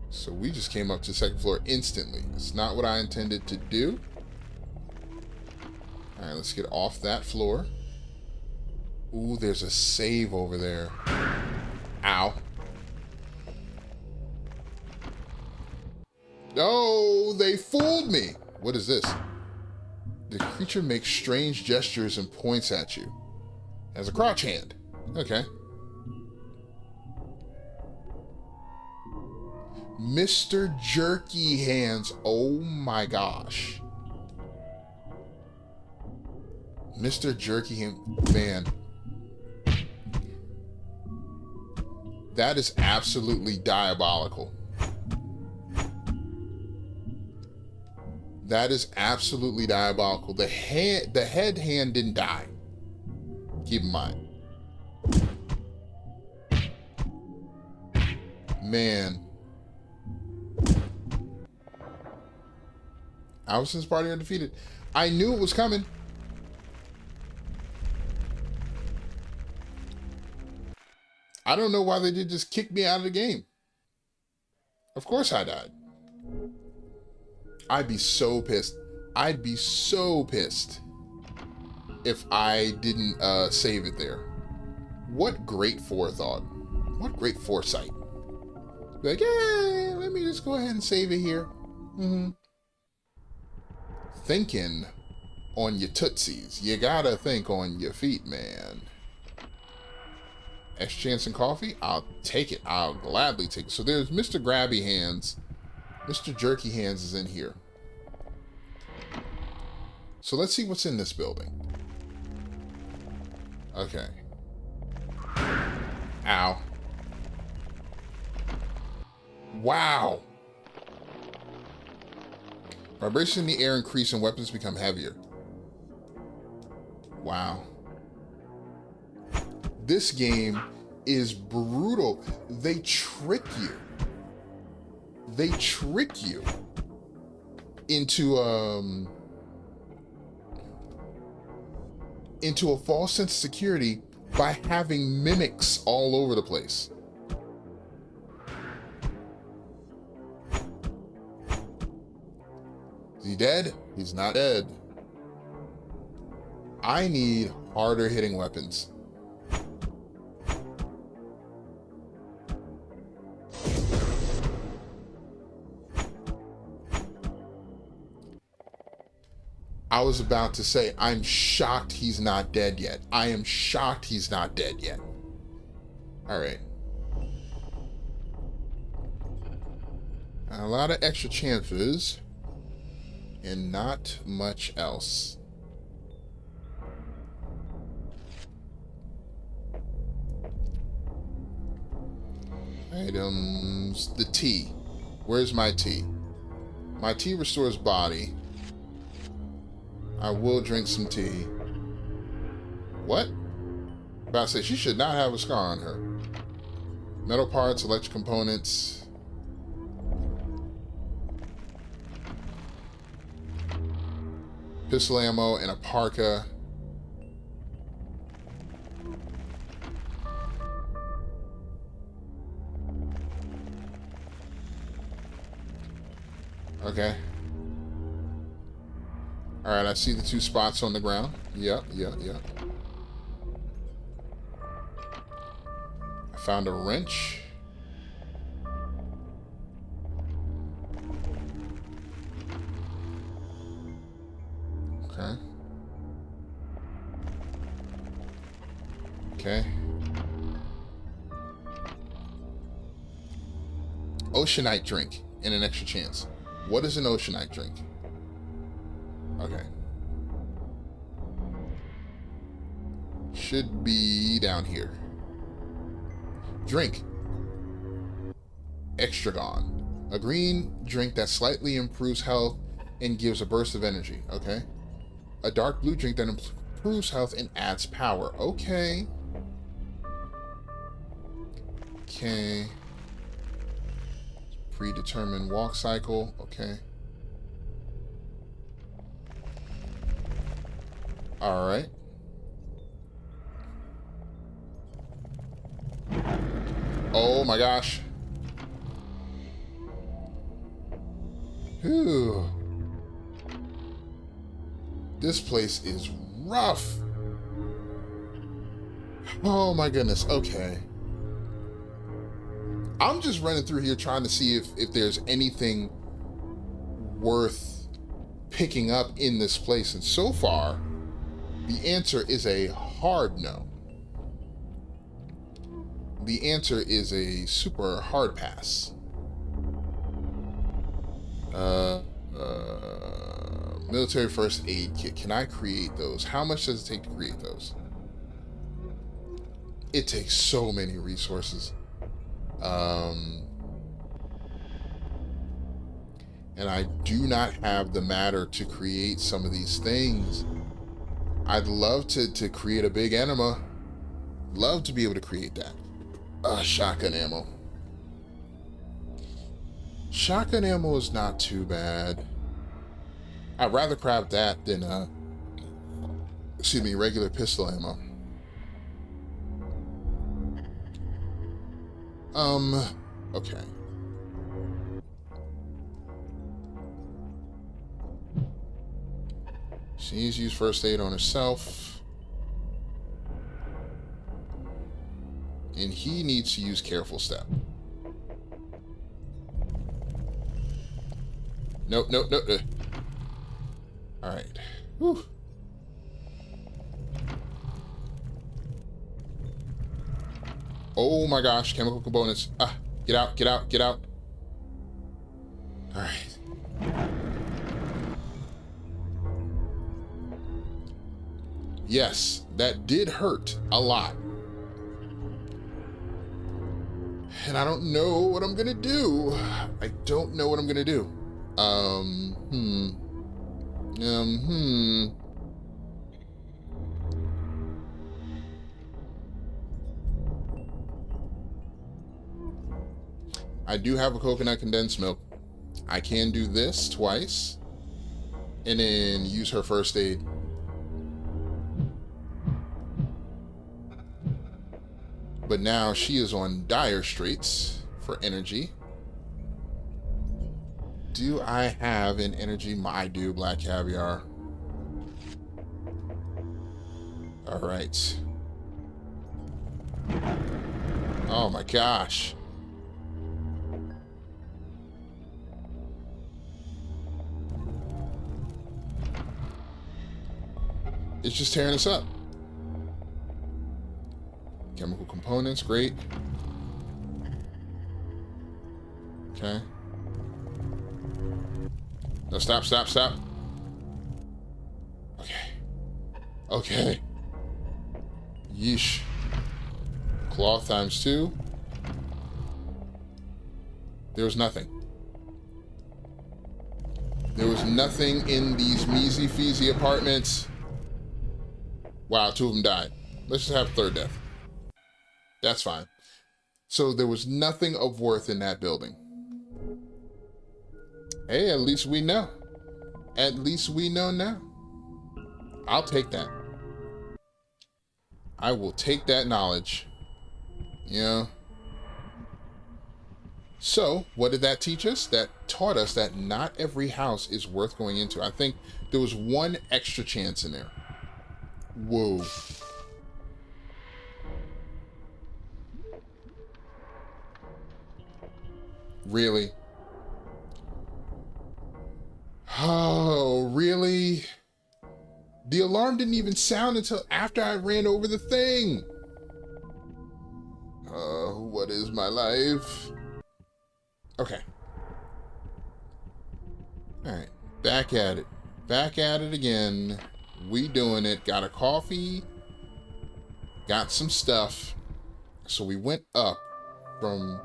So we just came up to the second floor instantly. It's not what I intended to do. Alright, let's get off that floor. Ooh, there's a save over there. Ow. Oh, they fooled me. What is this? The creature makes strange gestures and points at you. As a crouch hand. Okay. Mr. Jerky Hands. Oh my gosh. Mr. Jerky Hand. Man. That is absolutely diabolical. That is absolutely diabolical. The head hand didn't die. Keep in mind. Man. Allison's party are defeated. I knew it was coming. I don't know why they did just kick me out of the game. Of course I died. I'd be so pissed. I'd be so pissed if I didn't save it there. What great forethought. What great foresight. Like, hey, let me just go ahead and save it here. Thinking on your tootsies. You gotta think on your feet, man. Extra chance and coffee? I'll take it. I'll gladly take it. So there's Mr. Grabby Hands Mr. Jerky Hands is in here. So let's see what's in this building. Okay. Ow. Wow. Vibration in the air increase and weapons become heavier. Wow. This game is brutal. They trick you. They trick you into a false sense of security by having mimics all over the place. Is he dead? He's not dead. I need harder hitting weapons. I was about to say, I'm shocked he's not dead yet. I am shocked he's not dead yet. All right. A lot of extra chances and not much else. Items. The tea. Where's my tea? My tea restores body. I will drink some tea. What? About to say, she should not have a scar on her. Metal parts, electric components. Pistol ammo and a parka. Okay. Alright, I see the two spots on the ground. Yep. I found a wrench. Okay. Oceanite drink and an extra chance. What is an oceanite drink? Okay. Should be down here. Drink. Extragon. A green drink that slightly improves health and gives a burst of energy. Okay. A dark blue drink that improves health and adds power. Okay. Okay. Predetermined walk cycle. Okay. All right. Oh my gosh. Whew. This place is rough. Oh my goodness. Okay. I'm just running through here trying to see if there's anything worth picking up in this place. And so far, the answer is a hard no. The answer is a super hard pass. Military first aid kit. Can I create those? How much does it take to create those? It takes so many resources. And I do not have the matter to create some of these things. I'd love to create a big enema. Love to be able to create that. Shotgun ammo. Shotgun ammo is not too bad. I'd rather craft that than regular pistol ammo. Okay. She needs to use first aid on herself. And he needs to use careful step. Nope. Alright. Whew. Oh my gosh, chemical components. Get out. All right. Yes, that did hurt a lot. And I don't know what I'm gonna do. I don't know what I'm gonna do. Um, hmm. Hmm. I do have a coconut condensed milk. I can do this twice and then use her first aid. But now she is on dire straits for energy. Do I have an energy? I do, black caviar. All right. Oh my gosh. It's just tearing us up. Chemical components, great. Okay. No, stop, stop, stop. Okay. Okay. Yeesh. Cloth times 2. There was nothing. There was nothing in these measy-feasy apartments. Wow, 2 of them died. Let's just have a third death. That's fine. So there was nothing of worth in that building. Hey, at least we know. At least we know now. I'll take that. I will take that knowledge. Yeah. So, what did that teach us? That taught us that not every house is worth going into. I think there was one extra chance in there. Whoa. Really? Oh, really? The alarm didn't even sound until after I ran over the thing. What is my life? Okay. Alright. Back at it. Back at it again. We doing it. Got a coffee. Got some stuff. So we went up from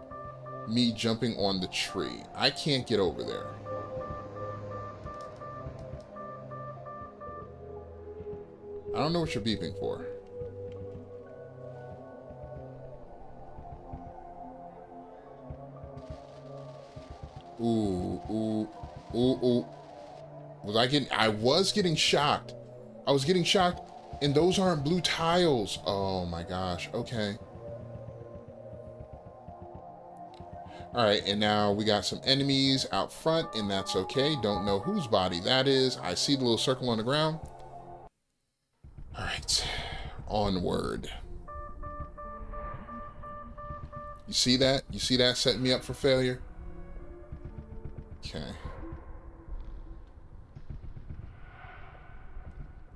me jumping on the tree. I can't get over there. I don't know what you're beeping for. Ooh, ooh, ooh, ooh. I was getting shocked. I was getting shocked, and those aren't blue tiles. Oh my gosh, okay. All right, and now we got some enemies out front, and that's okay. Don't know whose body that is. I see the little circle on the ground. All right, onward. You see that? You see that setting me up for failure? Okay.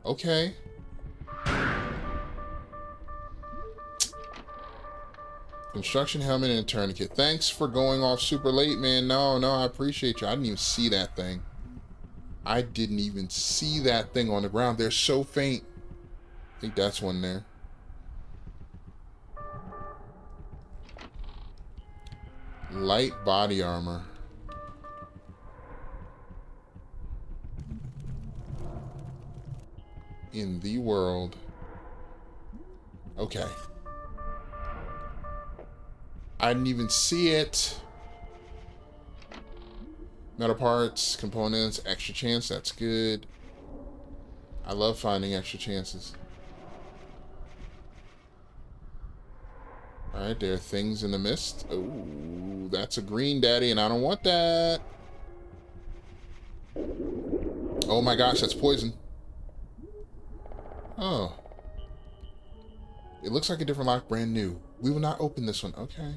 Okay. Construction helmet and a tourniquet. Thanks for going off super late, man. No, I appreciate you. I didn't even see that thing. I didn't even see that thing on the ground. They're so faint. I think that's one there. Light body armor. In the world. Okay. I didn't even see it. Metal parts, components, extra chance. That's good. I love finding extra chances. Alright, there are things in the mist. Oh, that's a green daddy, and I don't want that. Oh my gosh, that's poison. Oh. It looks like a different lock, brand new. We will not open this one. Okay.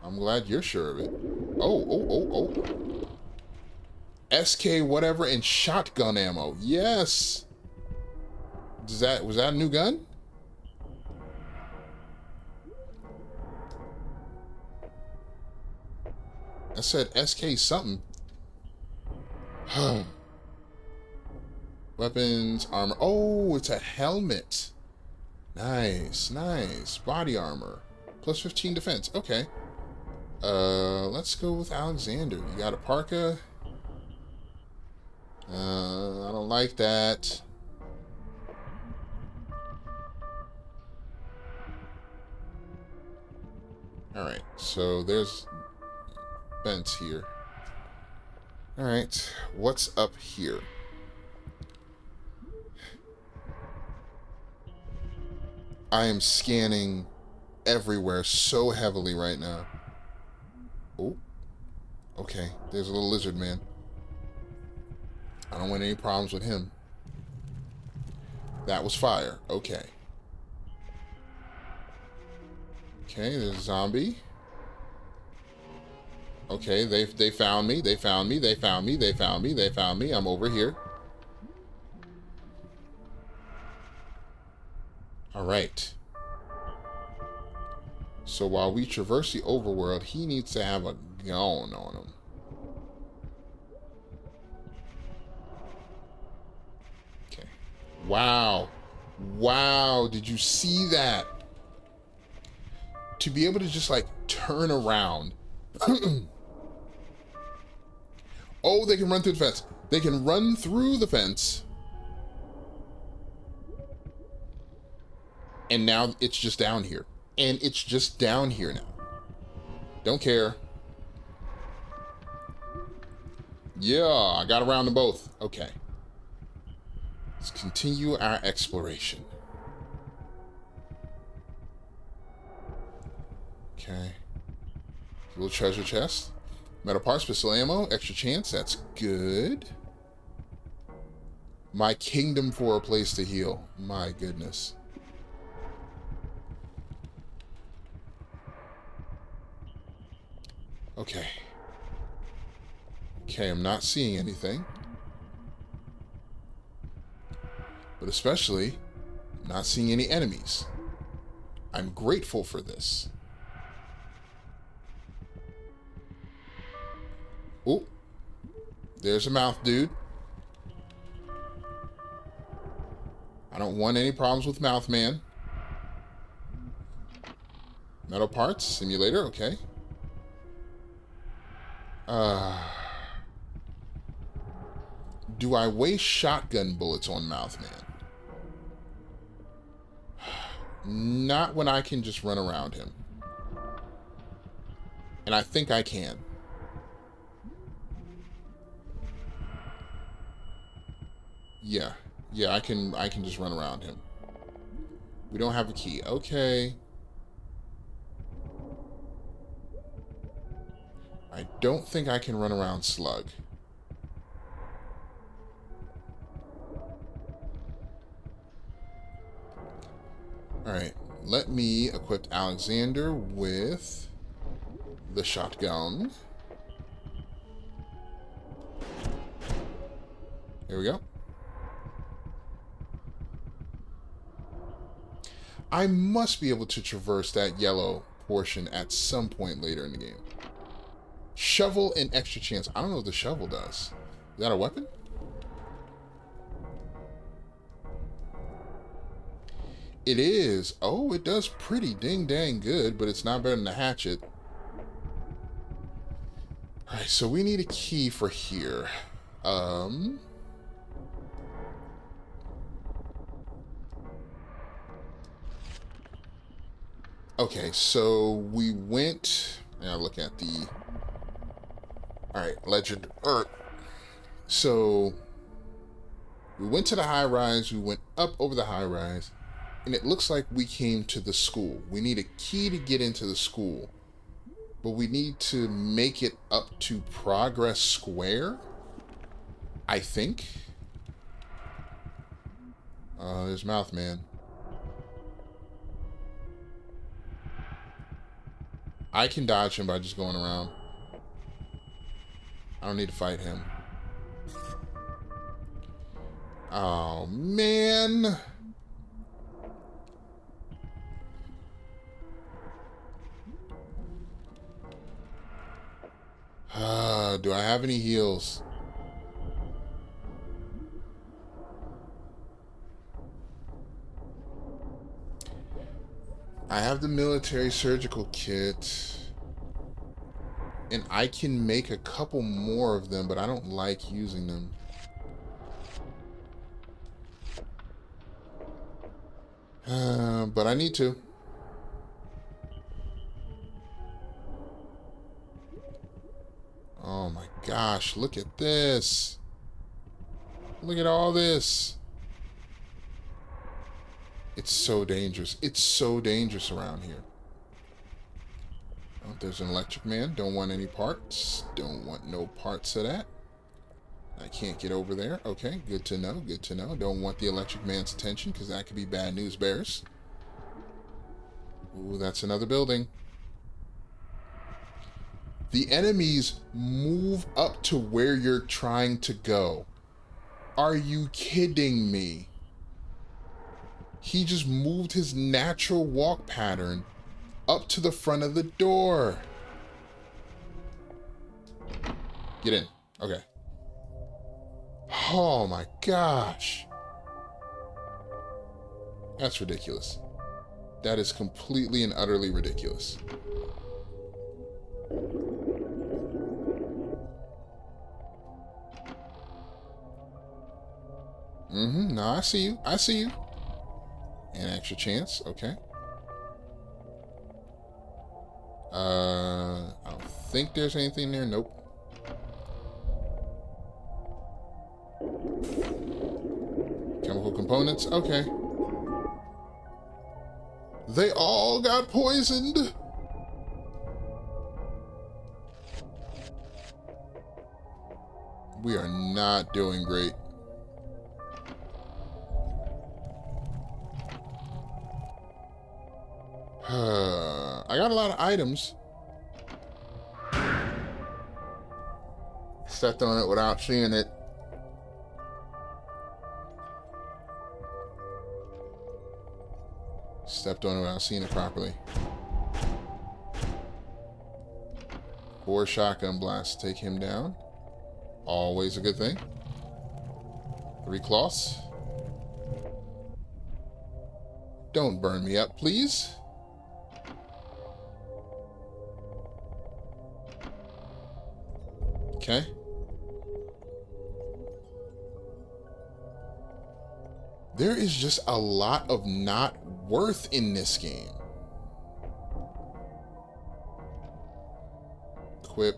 I'm glad you're sure of it. Oh. SK whatever and shotgun ammo. Yes. Was that a new gun? I said SK something. Weapons, armor. Oh, it's a helmet. Nice, nice. Body armor. Plus 15 defense. Okay. Let's go with Alexander. You got a parka? I don't like that. Alright, so there's vents here. Alright, what's up here? I am scanning everywhere so heavily right now. Oh, okay, there's a little lizard man. I don't want any problems with him. That was fire. Okay. Okay, there's a zombie. Okay, they found me. They found me. They found me. They found me. They found me. I'm over here. All right. So while we traverse the overworld, he needs to have a gun on him. Okay. Wow. Wow. Did you see that? To be able to just like turn around. Oh, they can run through the fence. They can run through the fence. And now it's just down here. And it's just down here now. Don't care. Yeah, I got around them both. Okay. Let's continue our exploration. Okay. Little treasure chest. Metal parts, pistol ammo, extra chance. That's good. My kingdom for a place to heal. My goodness. Okay. Okay, I'm not seeing anything. But especially, not seeing any enemies. I'm grateful for this. Oh, there's a mouth dude. I don't want any problems with Mouth Man. Metal parts, simulator, okay. Do I waste shotgun bullets on Mouth Man? Not when I can just run around him. And I think I can. Yeah. Yeah, I can just run around him. We don't have a key. Okay. I don't think I can run around Slug. Alright, let me equip Alexander with the shotgun. Here we go. I must be able to traverse that yellow portion at some point later in the game. Shovel and extra chance. I don't know what the shovel does. Is that a weapon? It is. Oh, it does pretty dang good, but it's not better than a hatchet. Alright, so we need a key for here. Okay, so we went... Now look at the... Alright, Legend Earth. So, we went to the high rise, we went up over the high rise, and it looks like we came to the school. We need a key to get into the school, but we need to make it up to Progress Square, I think. There's Mouth Man. I can dodge him by just going around. I don't need to fight him. Oh, man. Do I have any heals? I have the military surgical kit. And I can make a couple more of them, but I don't like using them. But I need to. Oh my gosh, look at this. Look at all this. It's so dangerous. It's so dangerous around here. Oh, there's an electric man. Don't want any parts. Don't want no parts of that. I can't get over there. Okay, good to know. Good to know. Don't want the electric man's attention because that could be bad news bears. Ooh, that's another building. The enemies move up to where you're trying to go. Are you kidding me? He just moved his natural walk pattern up to the front of the door. Get in. Okay. Oh my gosh. That's ridiculous. That is completely and utterly ridiculous. No, I see you. I see you. An extra chance. Okay. I don't think there's anything there. Nope. Chemical components. Okay. They all got poisoned. We are not doing great. I got a lot of items. Stepped on it without seeing it. Stepped on it without seeing it properly. 4 shotgun blasts. Take him down. Always a good thing. 3 cloths. Don't burn me up, please. Okay. There is just a lot of not worth in this game. Equip.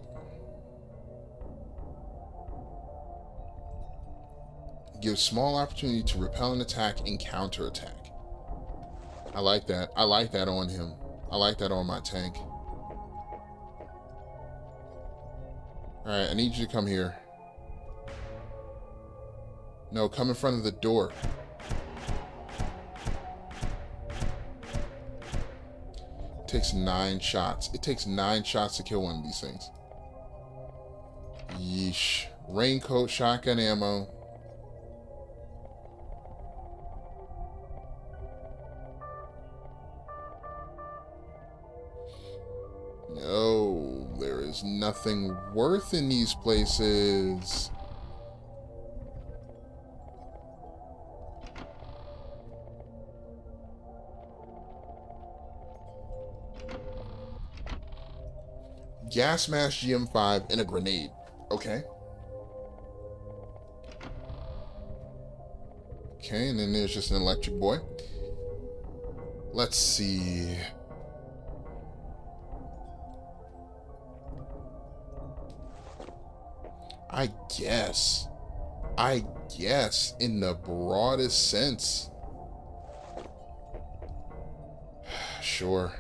Gives small opportunity to repel an attack and counterattack. I like that. I like that on him. I like that on my tank. Alright, I need you to come here. No, come in front of the door. It takes 9 shots. It takes 9 shots to kill one of these things. Yeesh. Raincoat, shotgun ammo. No, there is nothing worth in these places. Gas mask GM5 and a grenade. Okay. Okay, and then there's just an electric boy. Let's see. I guess in the broadest sense. Sure.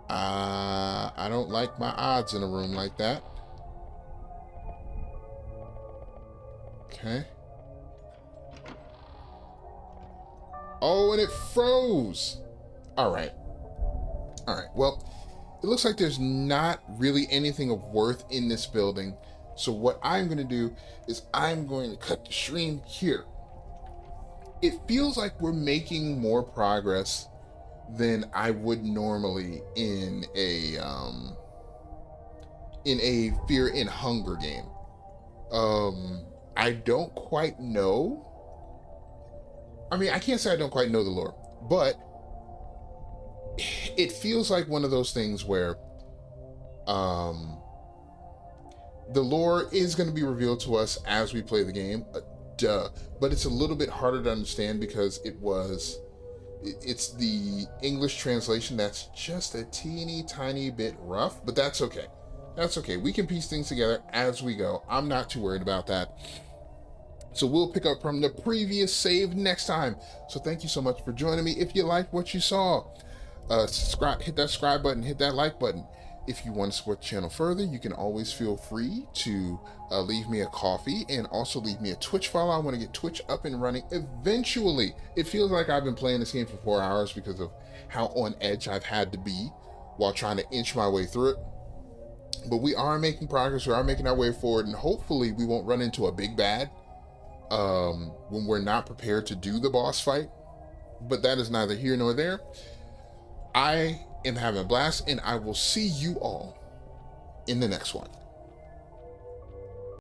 I don't like my odds in a room like that. Okay. Oh, and it froze. All right. All right. Well, it looks like there's not really anything of worth in this building. So what I'm going to do is I'm going to cut the stream here. It feels like we're making more progress than I would normally in a Fear and Hunger game. I don't quite know. I mean, I can't say I don't quite know the lore, but it feels like one of those things where um, the lore is going to be revealed to us as we play the game. Duh. But it's a little bit harder to understand because it's the English translation that's just a teeny tiny bit rough, but that's okay. That's okay. We can piece things together as we go. I'm not too worried about that. So we'll pick up from the previous save next time. So thank you so much for joining me. If you like what you saw, subscribe, hit that subscribe button, hit that like button. If you want to support the channel further, you can always feel free to leave me a coffee and also leave me a Twitch follow. I want to get Twitch up and running eventually. It feels like I've been playing this game for 4 hours because of how on edge I've had to be while trying to inch my way through it. But we are making progress. We are making our way forward, and hopefully we won't run into a big bad when we're not prepared to do the boss fight. But that is neither here nor there. I am having a blast, and I will see you all in the next one.